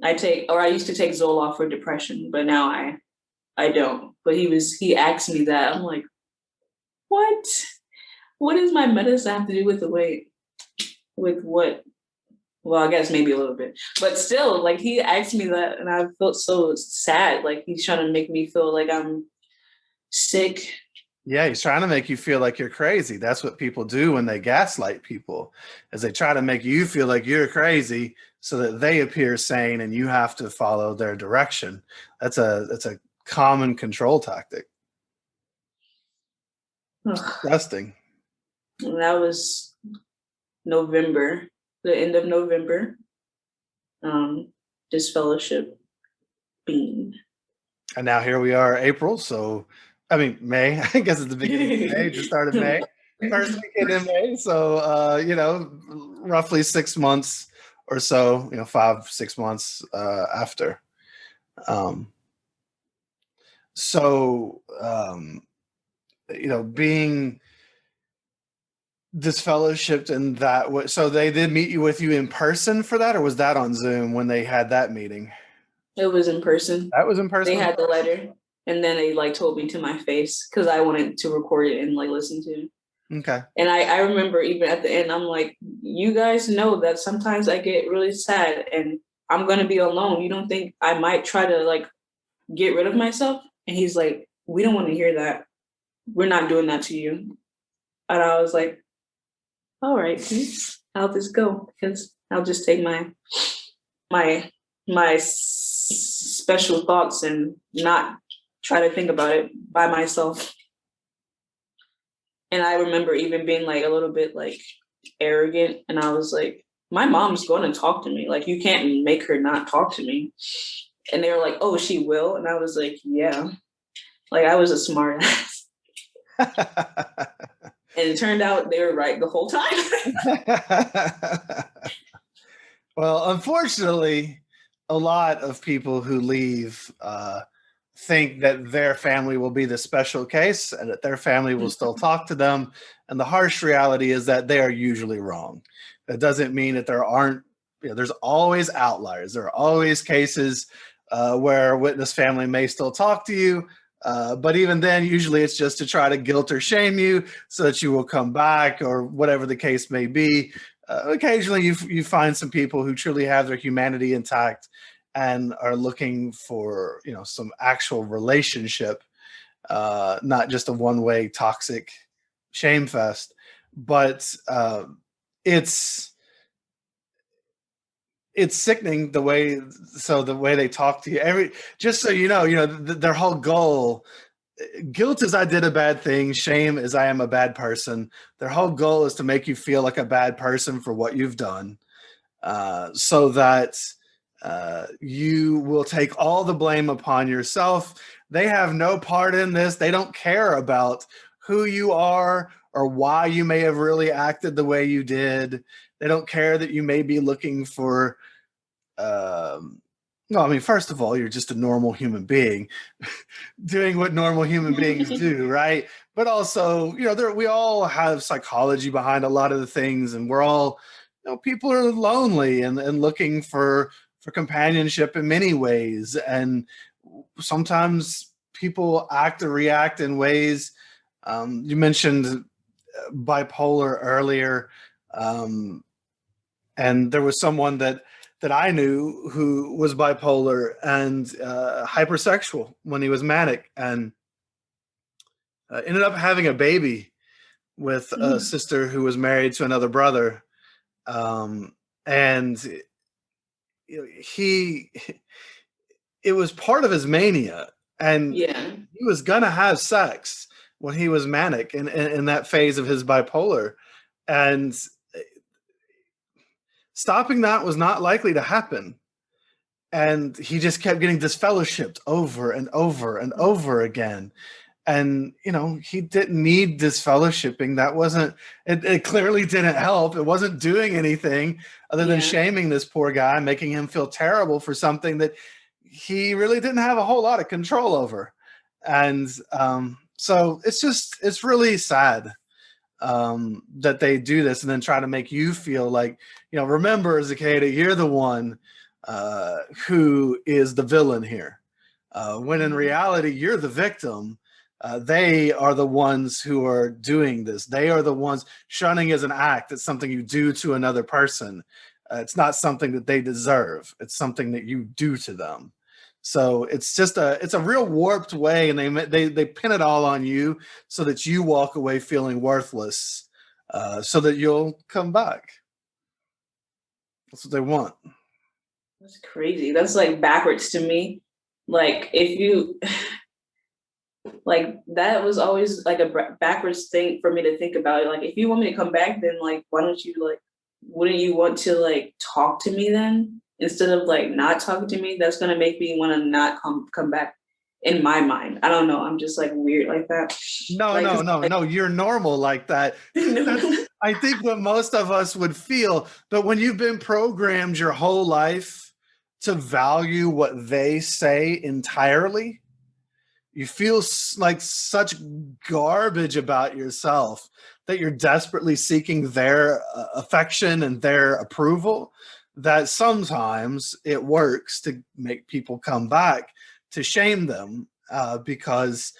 I used to take Zoloft for depression, but now I don't. But he asked me that. I'm like, what? What does my medicine have to do with the weight? With what? Well, I guess maybe a little bit. But still, like, he asked me that, and I felt so sad. Like, he's trying to make me feel like I'm sick. Yeah, he's trying to make you feel like you're crazy. That's what people do when they gaslight people, is they try to make you feel like you're crazy so that they appear sane and you have to follow their direction. That's a common control tactic. Disgusting. And that was November, the end of November. Disfellowshipped being. And now here we are, April. So, I mean, May. I guess it's the beginning of May, just started May. First weekend in May. So, roughly 6 months or so, 5-6 months after. Being disfellowshipped in that way. So they did meet you in person for that, or was that on Zoom when they had that meeting? It was in person. That was in person? They had the letter, and then they like told me to my face because I wanted to record it and like listen to it. Okay. And I remember even at the end, I'm like, you guys know that sometimes I get really sad and I'm going to be alone. You don't think I might try to like get rid of myself? And he's like, we don't want to hear that. We're not doing that to you. And I was like, all right, I'll just go, because I'll just take my special thoughts and not try to think about it by myself. And I remember even being like a little bit like arrogant, and I was like, my mom's going to talk to me. Like, you can't make her not talk to me. And they were like, oh, she will? And I was like, yeah. Like, I was a smart ass. And it turned out they were right the whole time. Well, unfortunately, a lot of people who leave think that their family will be the special case and that their family will still talk to them. And the harsh reality is that they are usually wrong. That doesn't mean that there aren't, there's always outliers. There are always cases where a witness family may still talk to you. But even then, usually it's just to try to guilt or shame you so that you will come back, or whatever the case may be. Occasionally you find some people who truly have their humanity intact and are looking for, some actual relationship, not just a one-way toxic shame fest. But it's sickening the way they talk to you. Just so you know, their whole goal, guilt is I did a bad thing, shame is I am a bad person. Their whole goal is to make you feel like a bad person for what you've done, so that you will take all the blame upon yourself. They have no part in this. They don't care about who you are or why you may have really acted the way you did. They don't care that you may be looking for no, I mean, first of all, you're just a normal human being doing what normal human beings do, right? But also, we all have psychology behind a lot of the things, and we're all, people are lonely and looking for companionship in many ways, and sometimes people act or react in ways. You mentioned bipolar earlier, and there was someone that I knew who was bipolar and hypersexual when he was manic, and ended up having a baby with a sister who was married to another brother. And he, it was part of his mania, and Yeah. he was gonna have sex when he was manic in that phase of his bipolar, and stopping that was not likely to happen. And he just kept getting disfellowshipped over and over and over again. And he didn't need disfellowshipping. That wasn't it clearly didn't help. It wasn't doing anything other than shaming this poor guy, making him feel terrible for something that he really didn't have a whole lot of control over. And so it's really sad that they do this and then try to make you feel like, remember, Za'kaeda, you're the one who is the villain here, when in reality you're the victim. They are the ones who are doing this. They are the ones. Shunning is an act. It's something you do to another person. It's not something that they deserve. It's something that you do to them. So it's a real warped way, and they pin it all on you so that you walk away feeling worthless, so that you'll come back. That's what they want. That's crazy. That's like backwards to me. Like if you like that was always like a backwards thing for me to think about. Like if you want me to come back, then like why don't you like wouldn't you want to like talk to me then instead of like not talking to me? That's gonna make me want to not come back in my mind. I don't know. I'm just like weird like that. No, Like, no. You're normal like that. That's, I think, what most of us would feel. But when you've been programmed your whole life to value what they say entirely, you feel like such garbage about yourself that you're desperately seeking their affection and their approval, that sometimes it works to make people come back to shame them, because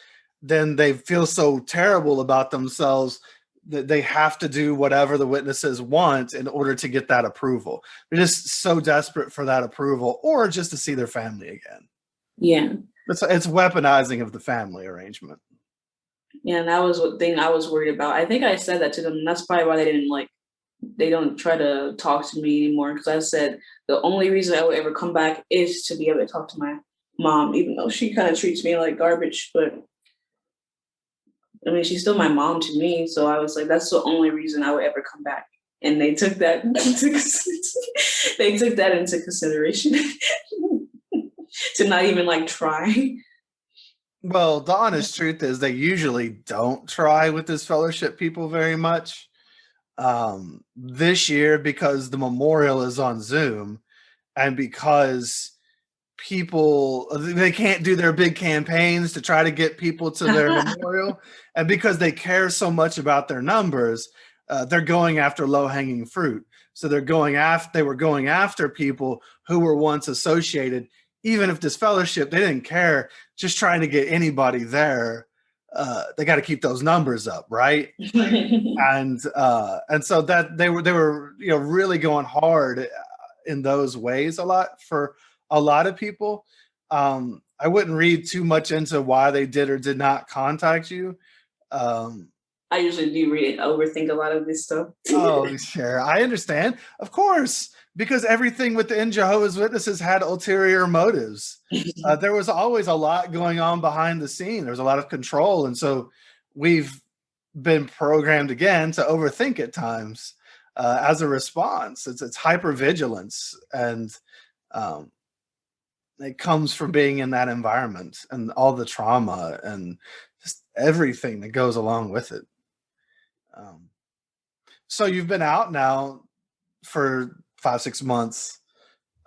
then they feel so terrible about themselves that they have to do whatever the witnesses want in order to get that approval. They're just so desperate for that approval, or just to see their family again. yeah. It's weaponizing of the family arrangement. Yeah, and that was what thing I was worried about. I think I said that to them, and that's probably why they don't try to talk to me anymore. Because I said the only reason I would ever come back is to be able to talk to my mom, even though she kind of treats me like garbage. But I mean, she's still my mom to me. So I was like, that's the only reason I would ever come back. And they took that they took that into consideration to not even like try. Well, the honest truth is they usually don't try with disfellowship people very much. This year, because the memorial is on Zoom, and because people, they can't do their big campaigns to try to get people to their memorial, and because they care so much about their numbers, they're going after low-hanging fruit. So they were going after people who were once associated. Even if disfellowship, they didn't care, just trying to get anybody there. They got to keep those numbers up, right? And so that they were really going hard in those ways a lot for a lot of people. I wouldn't read too much into why they did or did not contact you. I usually do overthink a lot of this stuff. Oh, sure. I understand. Of course, because everything within Jehovah's Witnesses had ulterior motives. There was always a lot going on behind the scene. There was a lot of control. And so we've been programmed again to overthink at times, as a response. It's hypervigilance. And it comes from being in that environment and all the trauma and just everything that goes along with it. Um, so you've been out now for 5-6 months.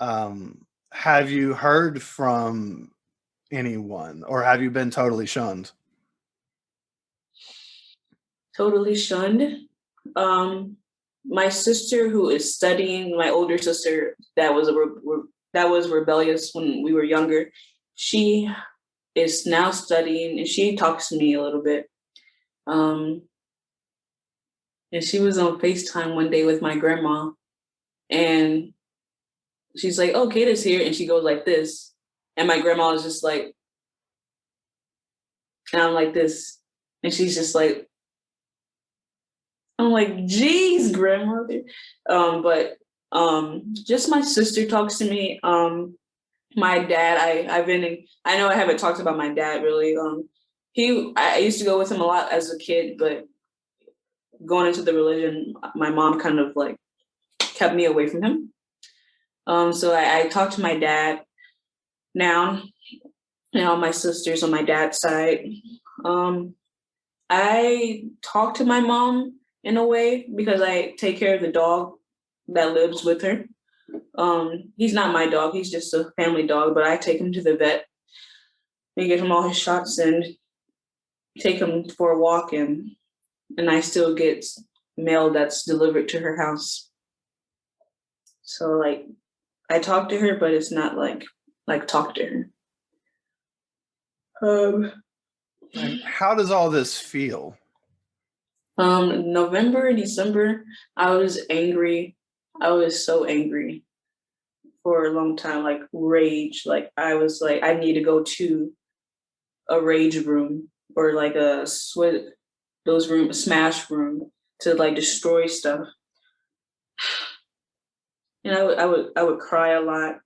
Have you heard from anyone, or have you been totally shunned? Totally shunned. My sister, who is studying, my older sister, that was rebellious when we were younger. She is now studying, and she talks to me a little bit. And she was on FaceTime one day with my grandma, and she's like, "Oh, Kate is here," and she goes like this, and my grandma is just like, and I'm like this, and she's just like, I'm like, "Geez, grandmother," but just my sister talks to me. My dad, I know I haven't talked about my dad really. I used to go with him a lot as a kid, but going into the religion, my mom kind of like kept me away from him. So I talked to my dad now, and all my sisters on my dad's side. I talk to my mom in a way because I take care of the dog that lives with her. He's not my dog, he's just a family dog, but I take him to the vet and get him all his shots and take him for a walk, and I still get mail that's delivered to her house. So like I talk to her, but it's not like talk to her. And how does all this feel? November, December, I was angry. I was so angry for a long time, like rage. Like I was like, I need to go to a rage room or like smash room to like destroy stuff. And I would cry a lot,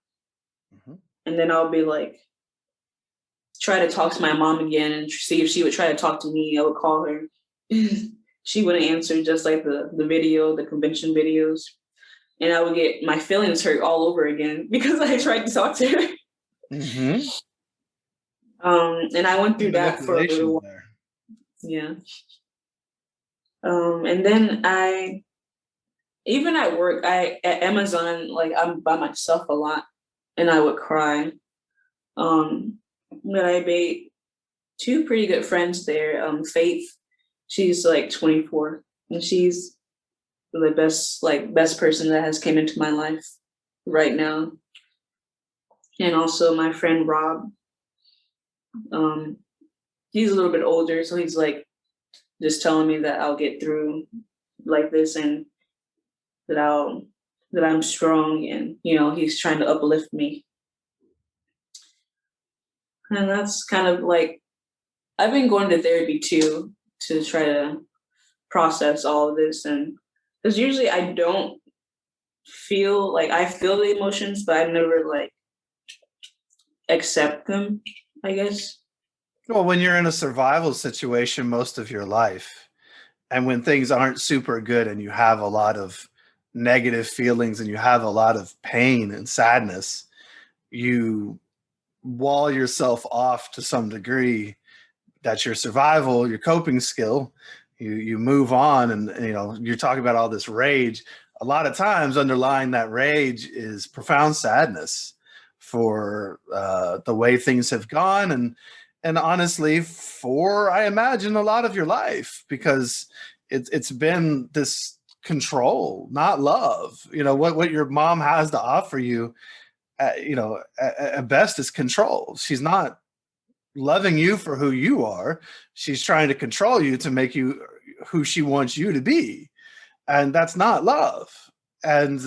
and then I'll be like, try to talk to my mom again and see if she would try to talk to me. I would call her. She wouldn't answer, just like the convention videos. And I would get my feelings hurt all over again because I tried to talk to her. Mm-hmm. And I went through that for a little while. There. Yeah. And then even at work, at Amazon, like I'm by myself a lot, and I would cry. But I made two pretty good friends there. Faith, she's like 24, and she's the best person that has came into my life right now. And also my friend Rob. He's a little bit older, so he's like just telling me that I'll get through like this, and that I'm strong, and he's trying to uplift me. And that's kind of like, I've been going to therapy too to try to process all of this, and because usually I don't feel like I feel the emotions, but I never like accept them, I guess. Well, when you're in a survival situation most of your life, and when things aren't super good and you have a lot of negative feelings and you have a lot of pain and sadness, you wall yourself off to some degree. That's your survival, your coping skill. You move on, and you're talking about all this rage. A lot of times underlying that rage is profound sadness for the way things have gone, and honestly for, I imagine, a lot of your life, because it's been this control, not love. What your mom has to offer you, at best is control. She's not loving you for who you are. She's trying to control you to make you who she wants you to be. And that's not love. And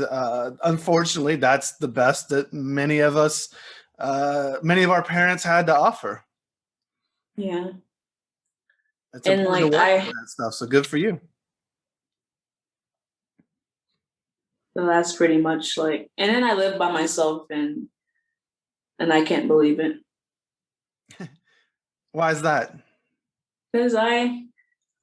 unfortunately, that's the best that many of our parents had to offer. Yeah. It's important to work with that stuff. So good for you. So that's pretty much like, and then I live by myself, and I can't believe it. Why is that? Because I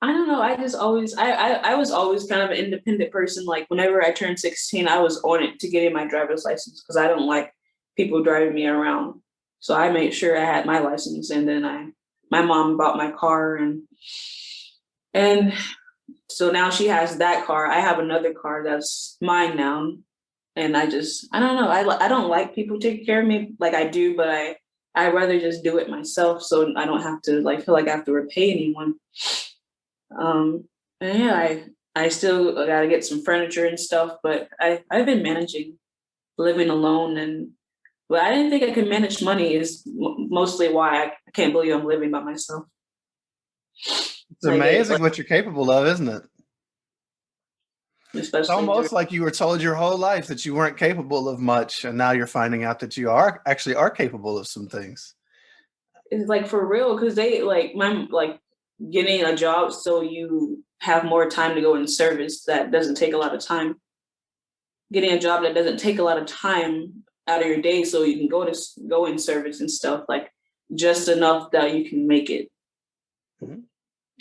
don't know. I just always, I was always kind of an independent person. Like whenever I turned 16, I was on it to get my driver's license because I don't like people driving me around. So I made sure I had my license, and then my mom bought my car, and So now she has that car. I have another car that's mine now. And I don't know. I don't like people taking care of me like I do, but I rather just do it myself so I don't have to like feel like I have to repay anyone. And yeah, I still got to get some furniture and stuff, but I've been managing living alone, and but I didn't think I could manage money is mostly why I can't believe I'm living by myself. It's Like amazing what you're capable of, isn't it? It's especially during, almost like you were told your whole life that you weren't capable of much, and now you're finding out that you are actually are capable of some things. it's like for real because they like getting a job so you have more time to go in service that doesn't take a lot of time. Getting a job that doesn't take a lot of time out of your day so you can go in service and stuff like just enough that you can make it. Mhm.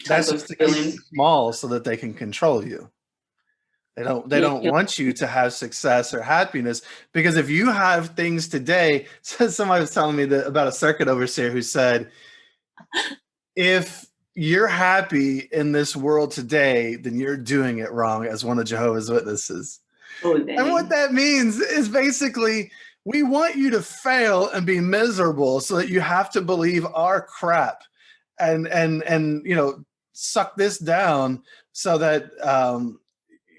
Type That's of just to keep feeling. you small so that they can control you. They don't Yeah. want you to have success or happiness, because if you have things today, so somebody was telling me that about a circuit overseer who said, if you're happy in this world today, then you're doing it wrong as one of Jehovah's Witnesses. Oh And what dang. that means is basically we want you to fail and be miserable so that you have to believe our crap and suck this down so that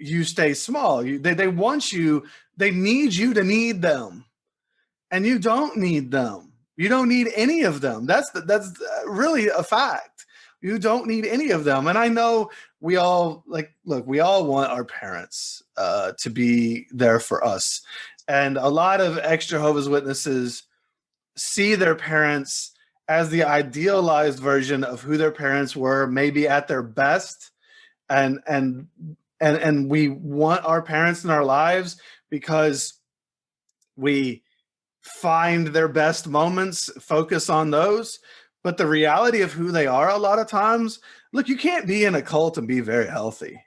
you stay small. They want you, they need you to need them, and you don't need them. You don't need any of them. That's really a fact. You don't need any of them. And I know we all look, we all want our parents to be there for us. And a lot of ex-Jehovah's Witnesses see their parents as the idealized version of who their parents were, maybe at their best. And we want our parents in our lives because we find their best moments, focus on those. But the reality of who they are, a lot of times, look, you can't be in a cult and be very healthy.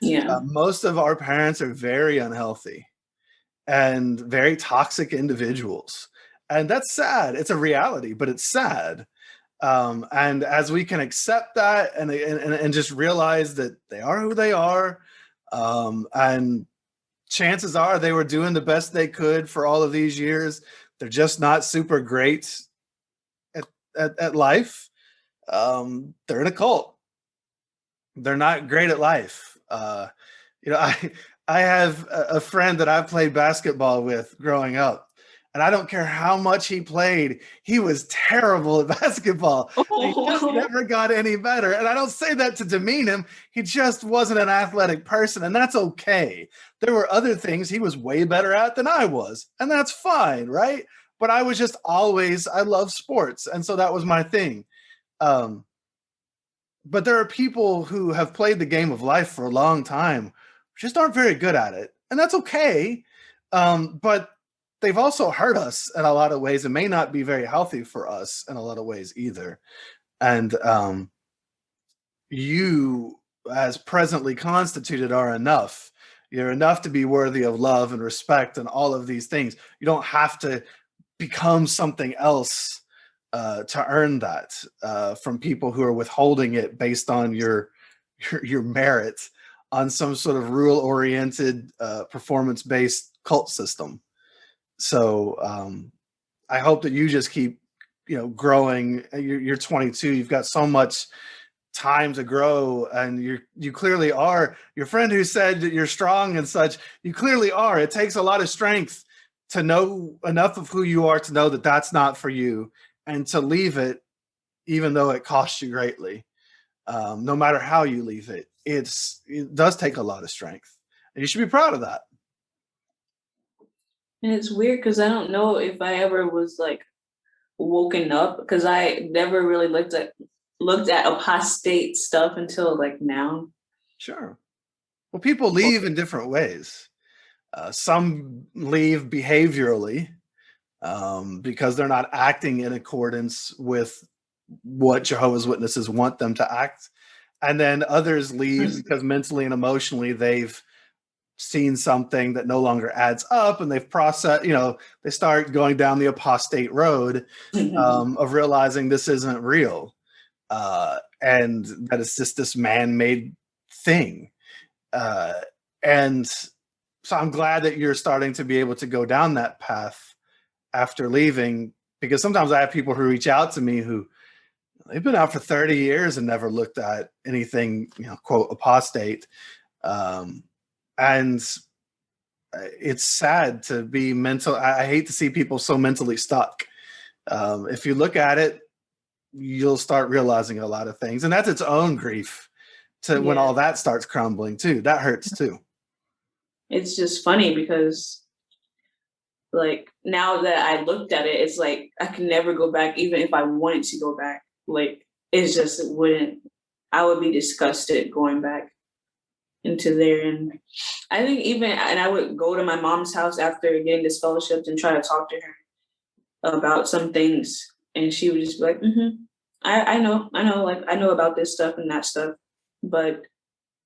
Yeah. Most of our parents are very unhealthy and very toxic individuals. And that's sad. It's a reality, but it's sad. And as we can accept that and just realize that they are who they are, and chances are they were doing the best they could for all of these years. They're just not super great at life. They're in a cult. They're not great at life. I have a friend that I played basketball with growing up, and I don't care how much he played, he was terrible at basketball. He just Oh, never got any better. And I don't say that to demean him. He just wasn't an athletic person, and that's okay. There were other things he was way better at than I was, and that's fine, right? But I was just always, I love sports, and so that was my thing. Um, but there are people who have played the game of life for a long time, just aren't very good at it, and that's okay. But they've also hurt us in a lot of ways and may not be very healthy for us in a lot of ways either. And you, as presently constituted, are enough. You're enough to be worthy of love and respect and all of these things. You don't have to become something else to earn that from people who are withholding it based on your merit on some sort of rule oriented performance based cult system. So I hope that you just keep growing. You're 22, you've got so much time to grow, and you clearly are. Your friend who said that you're strong and such, you clearly are. It takes a lot of strength to know enough of who you are to know that that's not for you, and to leave it even though it costs you greatly. No matter how you leave it, it does take a lot of strength, and you should be proud of that. and it's weird because I don't know if I ever was like woken up because I never really looked at apostate stuff until like now. Sure. Well, people leave in different ways. Some leave behaviorally, because they're not acting in accordance with what Jehovah's Witnesses want them to act. And then others leave because mentally and emotionally they've seen something that no longer adds up, and they've processed, they start going down the apostate road of realizing this isn't real, and that it's just this man-made thing. And so I'm glad that you're starting to be able to go down that path after leaving, because sometimes I have people who reach out to me who they've been out for 30 years and never looked at anything, quote, apostate. And it's sad to be mental. I hate to see people so mentally stuck. If you look at it, you'll start realizing a lot of things, and that's its own grief to when all that starts crumbling too. That hurts too. It's just funny because like now that I looked at it, it's like I can never go back, even if I wanted to go back. Like it's just it wouldn't. I would be disgusted going back into there. And I think and I would go to my mom's house after getting disfellowshipped and try to talk to her about some things, and she would just be like, I know, like I know about this stuff and that stuff,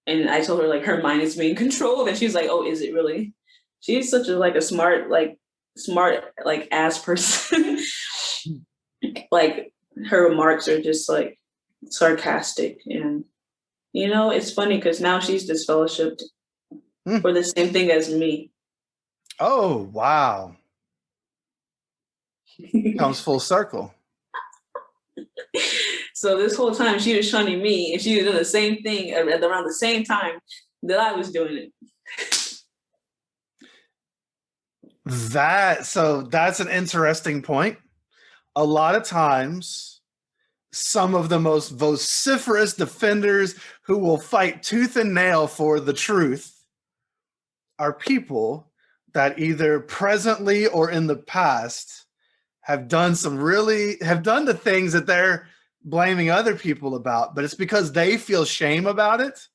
and I told her like her mind is being controlled, and she's like, oh, is it really? She's such a smart ass person. Like her remarks are just like sarcastic, and it's funny because now she's disfellowshipped for the same thing as me. Oh wow. Comes full circle. So this whole time she was shunning me, and she was doing the same thing around the same time that I was doing it. That's an interesting point. A lot of times, some of the most vociferous defenders who will fight tooth and nail for the truth are people that either presently or in the past have done the things that they're blaming other people about, but it's because they feel shame about it.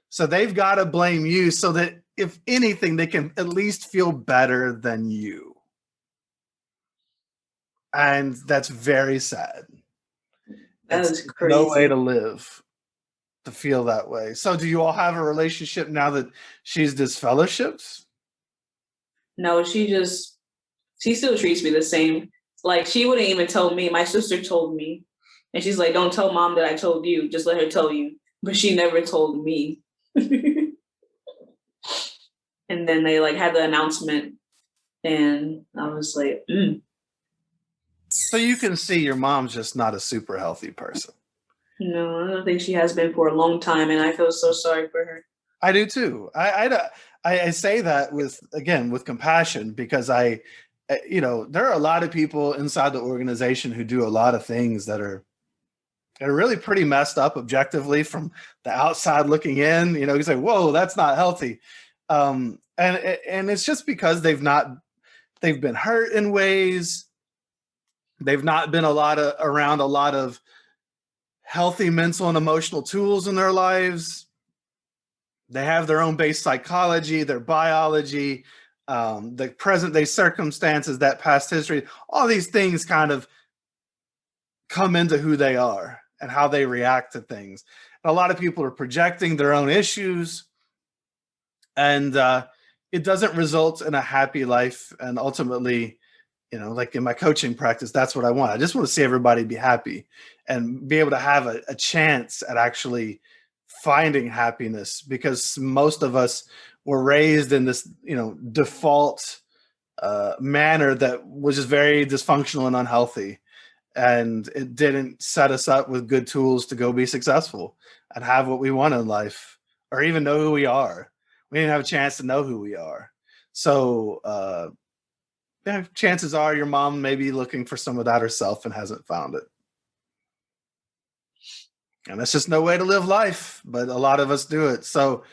So they've got to blame you so that if anything, they can at least feel better than you. And that's very sad. That is crazy. No way to live, to feel that way. So do you all have a relationship now that she's disfellowshipped? No, she still treats me the same. Like she wouldn't even tell me. My sister told me, and she's like, don't tell mom that I told you, just let her tell you. But she never told me. And then they had the announcement, and I was like, So you can see your mom's just not a super healthy person. No, I don't think she has been for a long time, and I feel so sorry for her. I do too. I say that with compassion, because there are a lot of people inside the organization who do a lot of things that are really pretty messed up objectively from the outside looking in. You say, whoa, that's not healthy. And it's just because they've been hurt in ways. They've not been around a lot of healthy mental and emotional tools in their lives. They have their own base psychology, their biology, the present day circumstances, that past history. All these things kind of come into who they are and how they react to things. And a lot of people are projecting their own issues, and it doesn't result in a happy life. And ultimately, like in my coaching practice, that's what I want. I just want to see everybody be happy and be able to have a chance at actually finding happiness, because most of us were raised in this, default manner that was just very dysfunctional and unhealthy. And it didn't set us up with good tools to go be successful and have what we want in life, or even know who we are. We didn't have a chance to know who we are. So, chances are your mom may be looking for some of that herself and hasn't found it. And that's just no way to live life, but a lot of us do it. So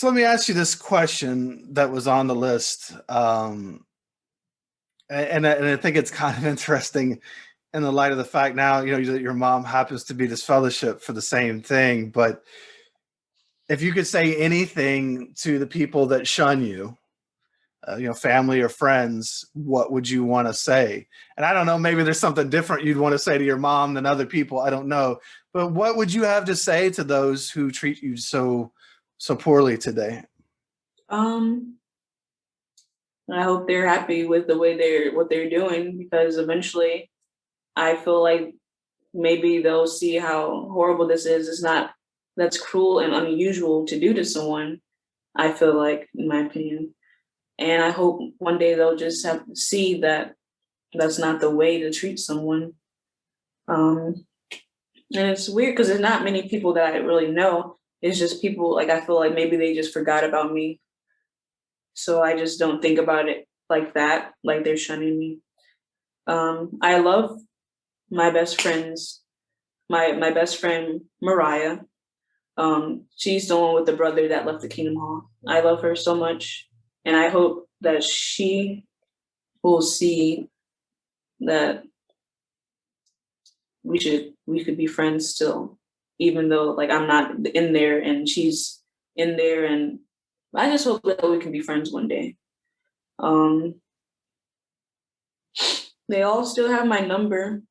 let me ask you this question that was on the list. And I think it's kind of interesting in the light of the fact now, your mom happens to be disfellowshipped for the same thing. But if you could say anything to the people that shun you, family or friends, what would you want to say? And I don't know, maybe there's something different you'd want to say to your mom than other people. I don't know. But what would you have to say to those who treat you so poorly today? I hope they're happy with the way what they're doing, because eventually I feel like maybe they'll see how horrible this is. It's not, that's cruel and unusual to do to someone, I feel like, in my opinion. And I hope one day they'll just have to see that that's not the way to treat someone. And it's weird because there's not many people that I really know. It's just people, like, I feel like maybe they just forgot about me. So I just don't think about it like that, like they're shunning me. I love my best friends, my best friend Mariah. She's the one with the brother that left the Kingdom Hall. I love her so much, and I hope that she will see that we could be friends still, even though like I'm not in there and she's in there, and I just hope that we can be friends one day. They all still have my number.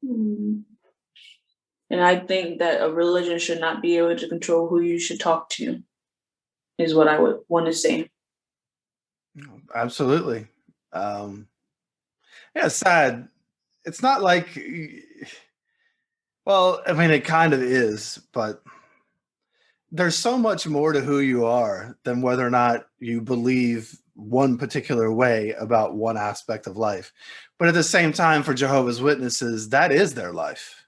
And I think that a religion should not be able to control who you should talk to, is what I would want to say. Absolutely. Yeah, sad. It's not like, well, I mean, it kind of is, but there's so much more to who you are than whether or not you believe one particular way about one aspect of life. But at the same time, for Jehovah's Witnesses, that is their life.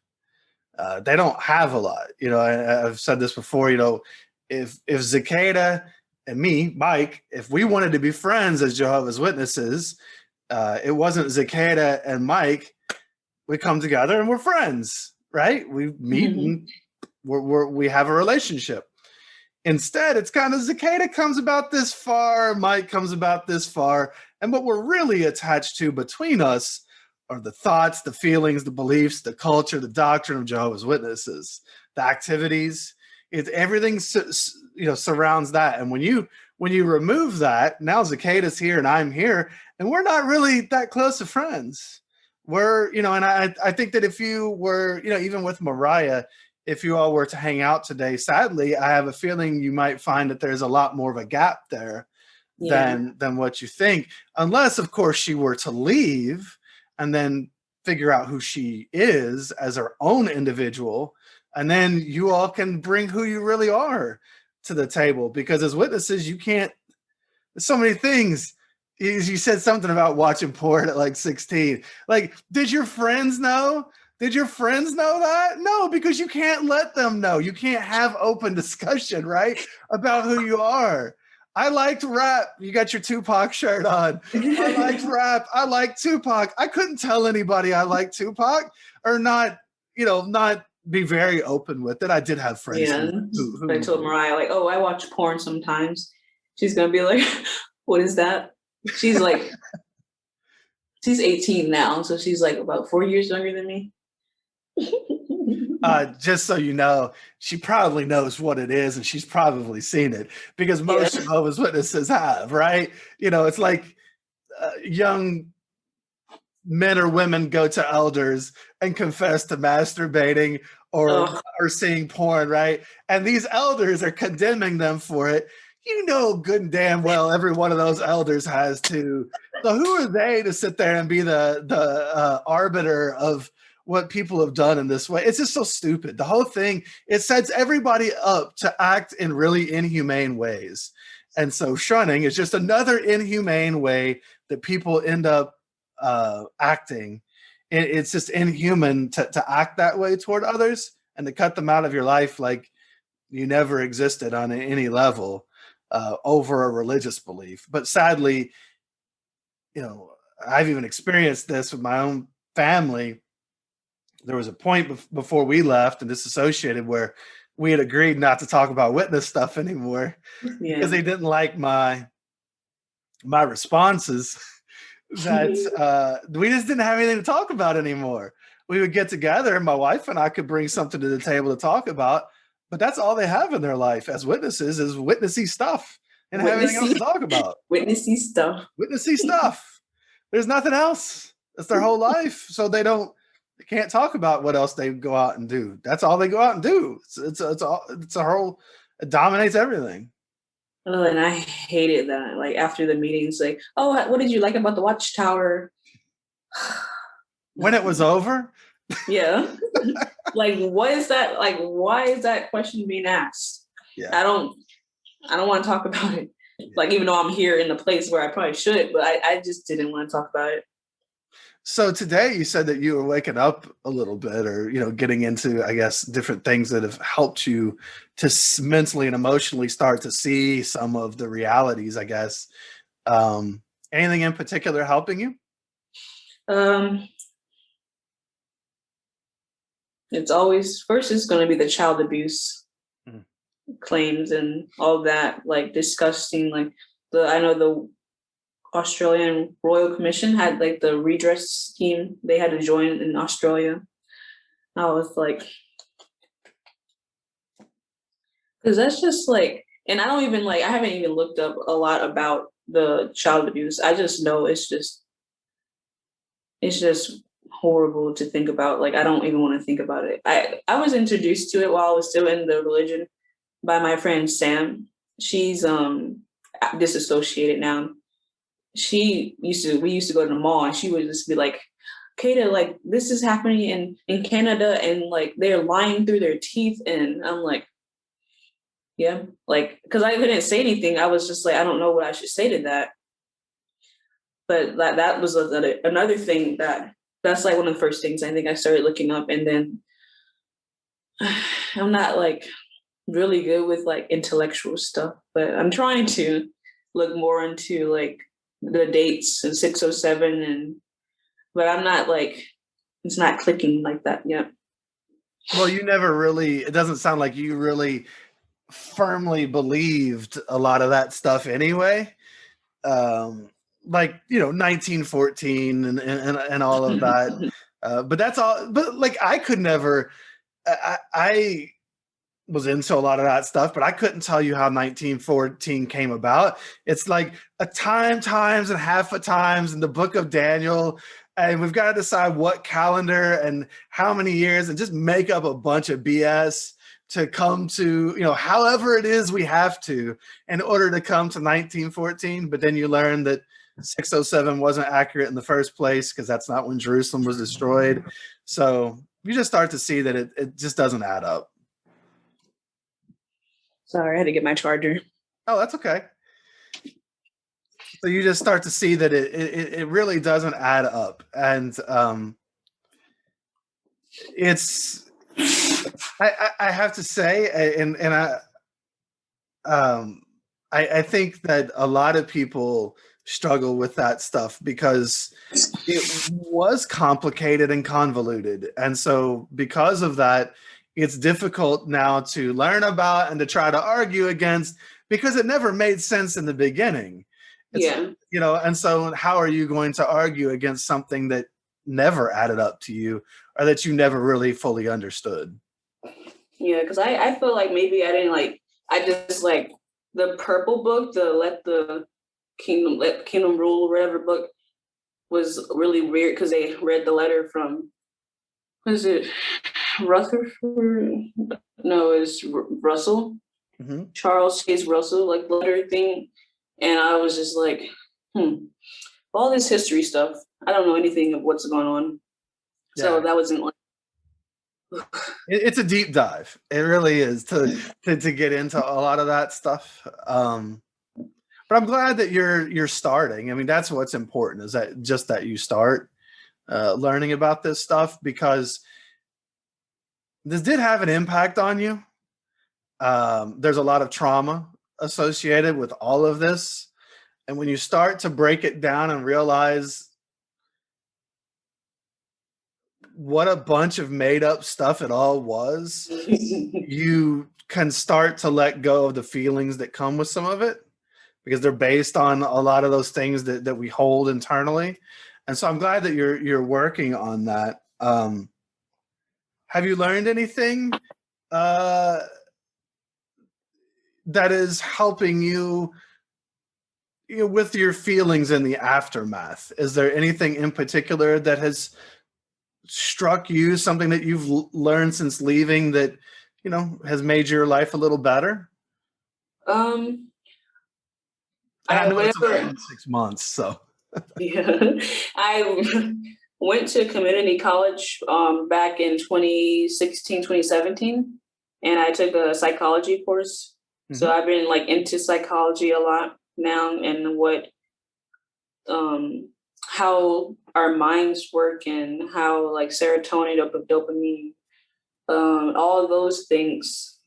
They don't have a lot. I've said this before, if Za'kaeda and me, Mike, if we wanted to be friends as Jehovah's Witnesses, it wasn't Za'kaeda and Mike. We come together and we're friends, right? We meet and we have a relationship. Instead, it's kind of Za'kaeda comes about this far, Mike comes about this far, and what we're really attached to between us are the thoughts, the feelings, the beliefs, the culture, the doctrine of Jehovah's Witnesses, the activities. Everything surrounds that. And when you remove that, now Za'kaeda's here and I'm here, and we're not really that close of friends. We're, and I think that if you were, even with Mariah, if you all were to hang out today, sadly, I have a feeling you might find that there's a lot more of a gap there than what you think, unless, of course, she were to leave and then figure out who she is as her own individual, and then you all can bring who you really are to the table. Because as witnesses, you can't. There's so many things. You said something about watching porn at like 16. Like, did your friends know? Did your friends know that? No, because you can't let them know. You can't have open discussion, right, about who you are. I liked rap. You got your Tupac shirt on. I liked rap. I liked Tupac. I couldn't tell anybody I liked Tupac or not be very open with it. I did have friends. Yeah. I told Mariah, like, oh, I watch porn sometimes. She's going to be like, what is that? She's like, she's 18 now. So she's like about 4 years younger than me. Just so you know, she probably knows what it is and she's probably seen it, because most Jehovah's Witnesses have, right? It's like young men or women go to elders and confess to masturbating or seeing porn, right? And these elders are condemning them for it. Good and damn well every one of those elders has too. So who are they to sit there and be the arbiter of what people have done in this way? It's just so stupid. The whole thing, it sets everybody up to act in really inhumane ways. And so shunning is just another inhumane way that people end up acting. It's just inhuman to act that way toward others and to cut them out of your life like you never existed on any level over a religious belief. But sadly, I've even experienced this with my own family. There was a point before we left and disassociated where we had agreed not to talk about witness stuff anymore because they didn't like my responses that we just didn't have anything to talk about anymore. We would get together and my wife and I could bring something to the table to talk about, but that's all they have in their life as witnesses is witnessy stuff and have anything else to talk about. Witnessy stuff. Witnessy stuff. There's nothing else. That's their whole life. So they can't talk about what else they go out and do. That's all they go out and do. It's a whole, it dominates everything. Oh, and I hated that. Like after the meetings, like, oh, what did you like about the Watchtower? When it was over, Yeah. Like, what is that? Like, why is that question being asked? Yeah. I don't want to talk about it. Like, even though I'm here in the place where I probably should, but I just didn't want to talk about it. So today you said that you were waking up a little bit, or getting into, I guess, different things that have helped you to mentally and emotionally start to see some of the realities, I guess. Anything in particular helping you? Um, it's always first it's going to be the child abuse Mhm. claims and all that, like disgusting. Like I know the Australian Royal Commission had like the redress scheme they had to join in Australia. I was like, because that's just like, and I don't even like, I haven't even looked up a lot about the child abuse. I just know it's just horrible to think about. Like, I don't even want to think about it. I was introduced to it while I was still in the religion by my friend Sam. She's disassociated now. We used to go to the mall, and she would just be like, Kata, like, this is happening in Canada, and like they're lying through their teeth. And I'm like, yeah, like, because I couldn't say anything. I was just like, I don't know what I should say to that. But that was another thing that's like one of the first things I think I started looking up. And then I'm not like really good with like intellectual stuff, but I'm trying to look more into like the dates and 607, but I'm not like, it's not clicking like that yet. Well, it doesn't sound like you really firmly believed a lot of that stuff anyway. Like 1914 and all of that. But that's all. But like I could never. I was into a lot of that stuff, but I couldn't tell you how 1914 came about. It's like a times and half a times in the book of Daniel. And we've got to decide what calendar and how many years and just make up a bunch of BS to come to, however it is we have to in order to come to 1914. But then you learn that 607 wasn't accurate in the first place because that's not when Jerusalem was destroyed. So you just start to see that it just doesn't add up. Sorry, I had to get my charger. Oh, that's okay. So you just start to see that it really doesn't add up. And it's I have to say, and I think that a lot of people struggle with that stuff because it was complicated and convoluted. And so because of that, it's difficult now to learn about and to try to argue against because it never made sense in the beginning. It's, and so how are you going to argue against something that never added up to you or that you never really fully understood? Yeah, because I feel like maybe I didn't like, I just like the purple book, the let the kingdom rule, whatever book, was really weird because they read the letter from, was it Rutherford? No, it's Russell. Mm-hmm. Charles Chase Russell, like letter thing. And I was just like, all this history stuff, I don't know anything of what's going on. Yeah. So that wasn't like, it's a deep dive. It really is to get into a lot of that stuff. But I'm glad that you're starting. I mean, that's what's important, is that you start learning about this stuff, because this did have an impact on you. There's a lot of trauma associated with all of this. And when you start to break it down and realize what a bunch of made up stuff it all was, you can start to let go of the feelings that come with some of it, because they're based on a lot of those things that we hold internally. And so I'm glad that you're working on that. Have you learned anything that is helping you, with your feelings in the aftermath? Is there anything in particular that has struck you, something that you've learned since leaving that, has made your life a little better? And I know it's only been 6 months, so. Yeah, went to community college back in 2016, 2017, and I took a psychology course. So I've been like into psychology a lot now, and what how our minds work and how like serotonin, dopamine, all of those things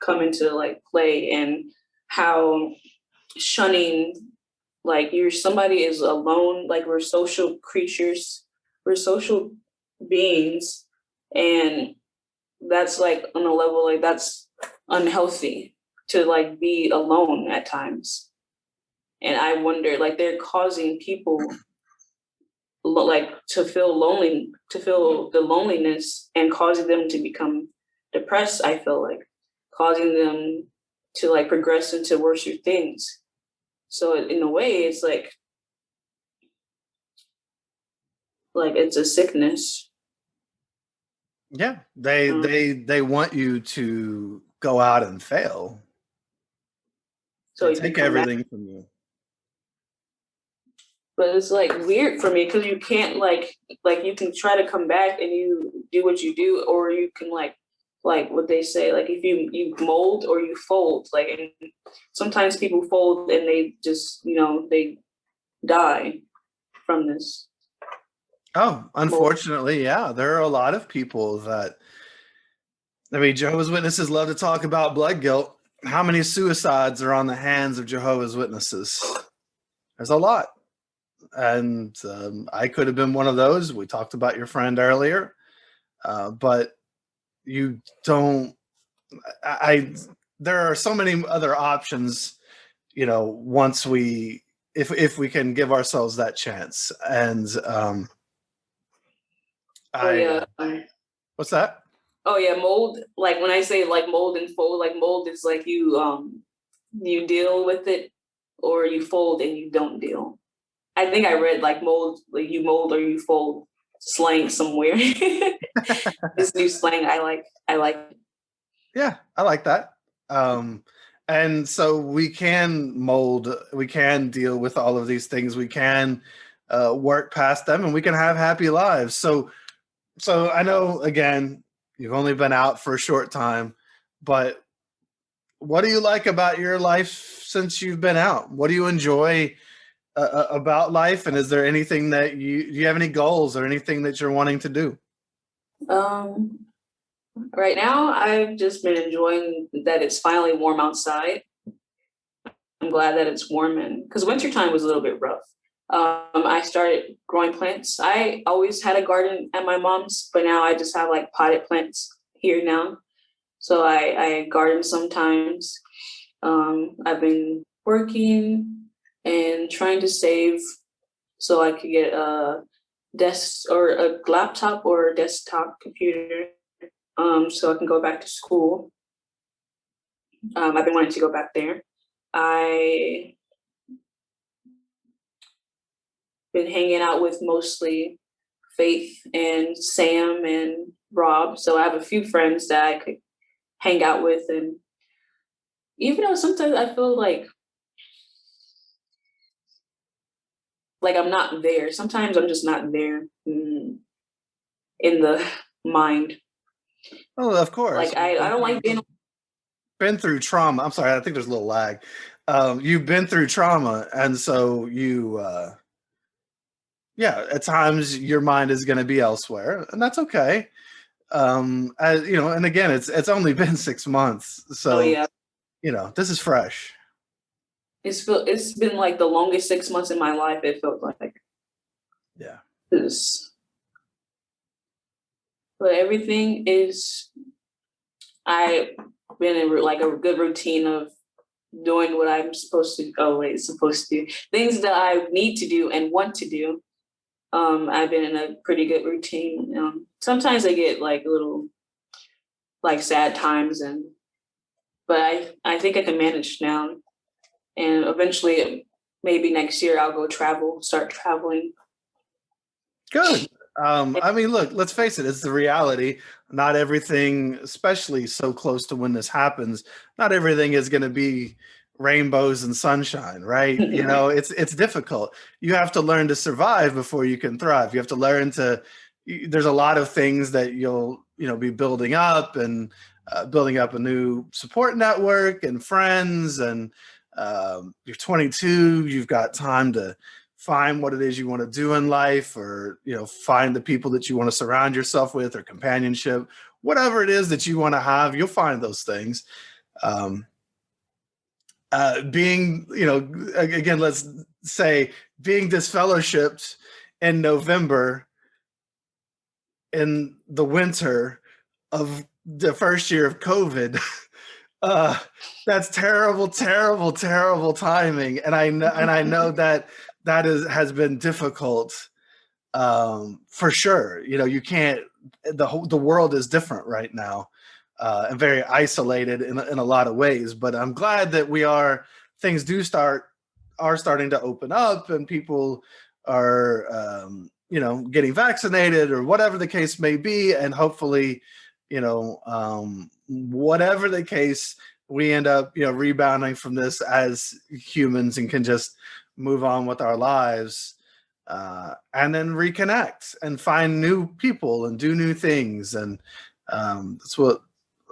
come into like play, and how shunning, like somebody is alone, like we're social creatures, we're social beings, and that's like on a level like that's unhealthy to like be alone at times. And I wonder, like they're causing people like to feel lonely, to feel the loneliness, and causing them to become depressed. I feel like causing them to like progress into worse things. So in a way, it's like it's a sickness. Yeah, they want you to go out and fail. So They take everything from you. But it's like weird for me because you can't like you can try to come back and you do what you do, or you can like what they say, like if you mold or you fold, like, and sometimes people fold and they just they die from this. Oh, unfortunately, yeah, there are a lot of people that, I mean, Jehovah's Witnesses love to talk about blood guilt. How many suicides are on the hands of Jehovah's Witnesses? There's a lot. And I could have been one of those. We talked about your friend earlier, but you don't. There are so many other options. Once if we can give ourselves that chance. And what's that? Oh yeah, mold. Like when I say like mold and fold, like mold is like you deal with it, or you fold and you don't deal. I think I read like mold, like you mold or you fold slang somewhere. This new slang I like. Yeah, I like that. And so we can mold, we can deal with all of these things. We can work past them, and we can have happy lives. So I know, again, you've only been out for a short time, but what do you like about your life since you've been out? What do you enjoy about life? And is there anything that do you have any goals or anything that you're wanting to do? Right now, I've just been enjoying that it's finally warm outside. I'm glad that it's warm, and because wintertime was a little bit rough. I started growing plants. I always had a garden at my mom's, but now I just have like potted plants here now. So I garden sometimes. I've been working and trying to save so I could get a desk or a laptop or a desktop computer, so I can go back to school. I've been wanting to go back there. I been hanging out with mostly Faith and Sam and Rob. So I have a few friends that I could hang out with. And even though sometimes I feel like I'm not there, sometimes I'm just not there in the mind. Oh, of course. Like I don't like being been through trauma. I'm sorry, I think there's a little lag. You've been through trauma, and so you yeah, at times your mind is going to be elsewhere, and that's okay. And again, it's only been 6 months, so yeah. This is fresh. It's been like the longest 6 months in my life. It felt like. Yeah. But everything is. I've been in like a good routine of doing what I'm supposed to. Supposed to do things that I need to do and want to do. I've been in a pretty good routine. Sometimes I get like a little like sad times, but I think I can manage now. And eventually, maybe next year, I'll start traveling. Good. I mean, look, let's face it, it's the reality. Not everything, especially so close to when this happens, not everything is going to be rainbows and sunshine, right? You know, it's difficult. You have to learn to survive before you can thrive. You have to learn to, there's a lot of things that you'll, you know, be building up, and building up a new support network and friends. And you're 22, you've got time to find what it is you want to do in life, or, you know, find the people that you want to surround yourself with, or companionship, whatever it is that you want to have, you'll find those things. Um, Being, you know, again, let's say being disfellowshipped in November, in the winter of the first year of COVID, uh, that's terrible, terrible, terrible timing. And I know that has been difficult, for sure. You know, you can't, the world is different right now, and very isolated in a lot of ways. But I'm glad that things are starting to open up, and people are, you know, getting vaccinated, or whatever the case may be. And hopefully, you know, whatever the case, we end up, you know, rebounding from this as humans, and can just move on with our lives, and then reconnect and find new people and do new things. And that's what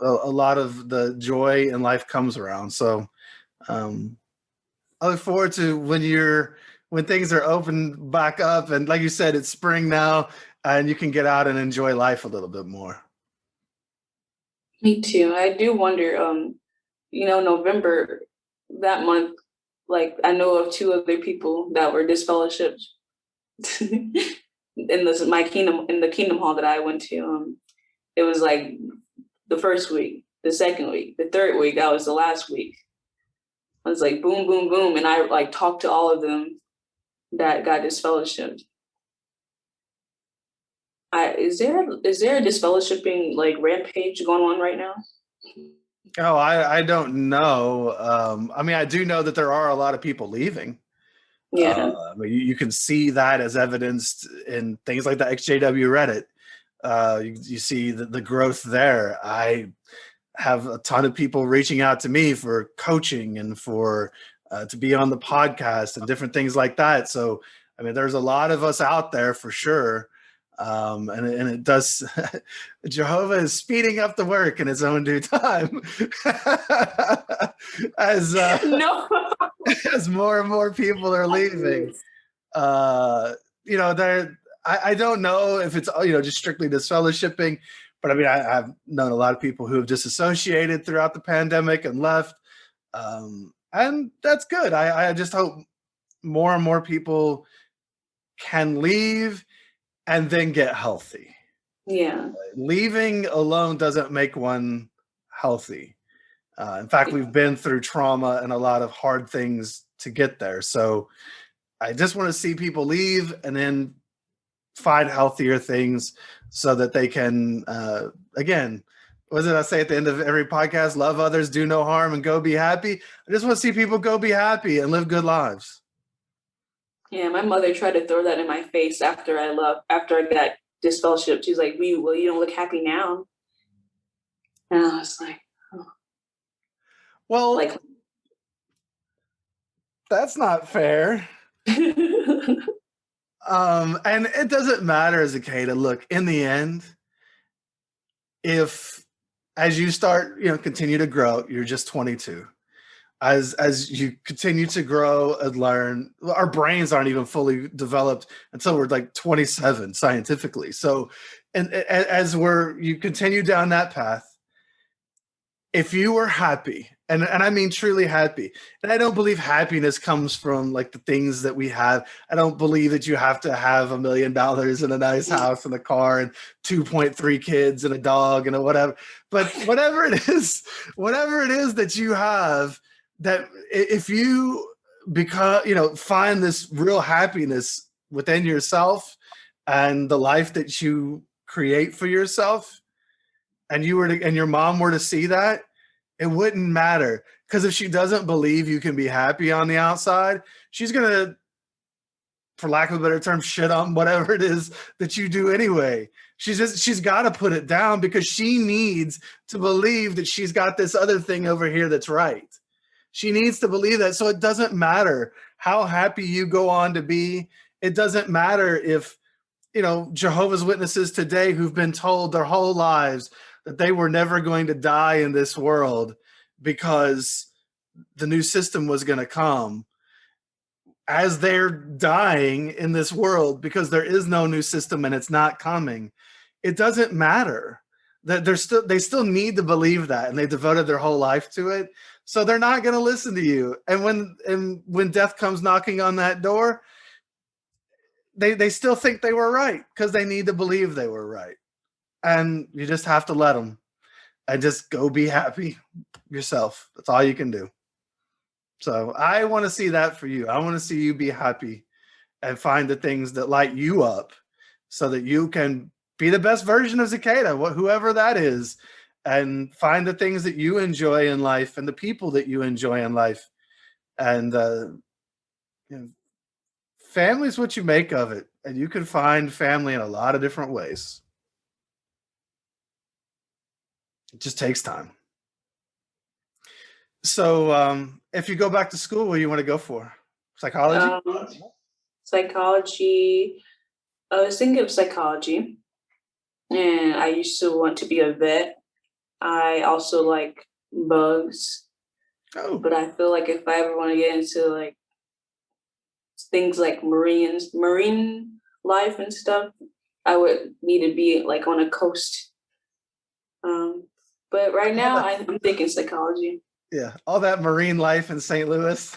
a lot of the joy in life comes around. So I look forward to when things are open back up, and like you said, it's spring now, and you can get out and enjoy life a little bit more. Me too. I do wonder, you know, November, that month, like I know of two other people that were disfellowshipped in the kingdom hall that I went to. It was like the first week, the second week, the third week, that was the last week. I was like, boom, boom, boom. And I like talked to all of them that got disfellowshipped. Is there a disfellowshipping like rampage going on right now? Oh, I don't know. I mean, I do know that there are a lot of people leaving. Yeah. I mean, you can see that as evidenced in things like the ex-JW Reddit. You see the growth there. I have a ton of people reaching out to me for coaching, and for to be on the podcast and different things like that. So, I mean, there's a lot of us out there for sure. And it does, Jehovah is speeding up the work in its own due time. as No. as more and more people are leaving. You know, I don't know if it's, you know, just strictly disfellowshipping, but I mean, I've known a lot of people who have disassociated throughout the pandemic and left. And that's good. I just hope more and more people can leave and then get healthy. Yeah. Leaving alone doesn't make one healthy. In fact, we've been through trauma and a lot of hard things to get there. So I just want to see people leave and then find healthier things, so that they can, again, what did I say at the end of every podcast? Love others, do no harm, and go be happy. I just want to see people go be happy and live good lives. Yeah, my mother tried to throw that in my face after I got disfellowshipped. She's like, well, you don't look happy now. And I was like, oh. Well, like, that's not fair. And it doesn't matter, Za'kaeda. Look, in the end, if as you start, you know, continue to grow, you're just 22. As you continue to grow and learn, our brains aren't even fully developed until we're like 27 scientifically. So, and as you continue down that path, if you were happy, and I mean truly happy, and I don't believe happiness comes from like the things that we have. I don't believe that you have to have $1 million and a nice house and a car and 2.3 kids and a dog and a whatever. But whatever it is that you have, that if you find this real happiness within yourself and the life that you create for yourself, and your mom were to see that, it wouldn't matter. Because if she doesn't believe you can be happy on the outside, she's gonna, for lack of a better term, shit on whatever it is that you do anyway. She's got to put it down, because she needs to believe that she's got this other thing over here that's right. She needs to believe that. So it doesn't matter how happy you go on to be. It doesn't matter if, Jehovah's Witnesses today who've been told their whole lives that they were never going to die in this world because the new system was going to come, as they're dying in this world because there is no new system and it's not coming, it doesn't matter. That they still need to believe that, and they devoted their whole life to it. So they're not going to listen to you. And when death comes knocking on that door, they still think they were right because they need to believe they were right. And you just have to let them and just go be happy yourself. That's all you can do. So I want to see that for you. I want to see you be happy and find the things that light you up so that you can be the best version of Za'kaeda, whoever that is, and find the things that you enjoy in life and the people that you enjoy in life. And family is what you make of it. And you can find family in a lot of different ways. It just takes time. So if you go back to school, what do you want to go for? Psychology? Psychology. I was thinking of psychology, and I used to want to be a vet. I also like bugs, but I feel like if I ever want to get into like things like marine life and stuff, I would need to be like on a coast. But right now, I'm thinking psychology. Yeah, all that marine life in St. Louis.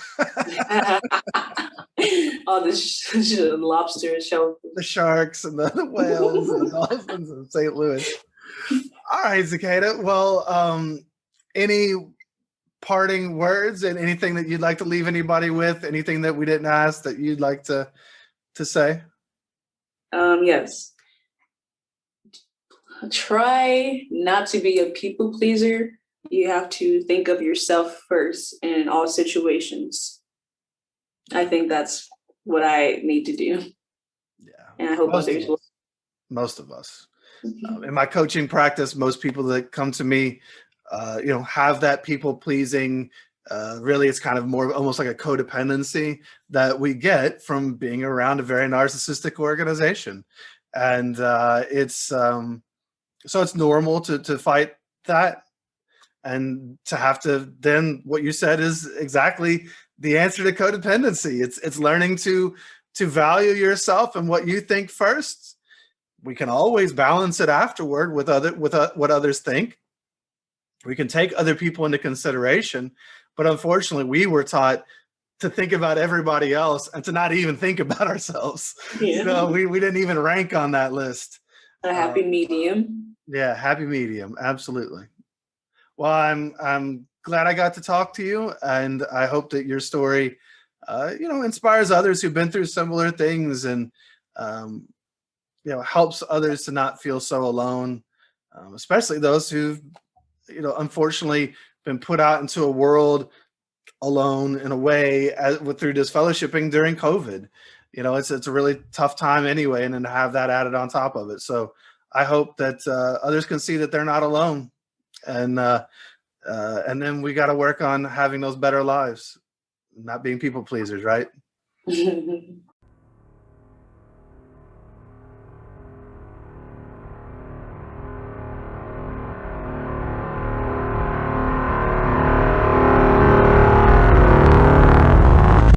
All the lobster show. The sharks and the whales and the dolphins in St. Louis. All right, Za'kaeda. Well, any parting words and anything that you'd like to leave anybody with? Anything that we didn't ask that you'd like to say? Yes. Try not to be a people pleaser. You have to think of yourself first in all situations. I think that's what I need to do. Yeah. And I hope others will. Most of us. In my coaching practice, most people that come to me, have that people pleasing. Really, it's kind of more almost like a codependency that we get from being around a very narcissistic organization. And so it's normal to fight that. And to have to then what you said is exactly the answer to codependency. It's learning to value yourself and what you think first. We can always balance it afterward with what others think. We can take other people into consideration, but unfortunately, we were taught to think about everybody else and to not even think about ourselves. Yeah. We didn't even rank on that list. A happy medium. Yeah, happy medium, absolutely. Well, I'm glad I got to talk to you, and I hope that your story, inspires others who've been through similar things, and helps others to not feel so alone, especially those who've, unfortunately been put out into a world alone in a way through disfellowshipping during COVID. It's a really tough time anyway, and then to have that added on top of it. So I hope that others can see that they're not alone. And then we got to work on having those better lives, not being people pleasers, right?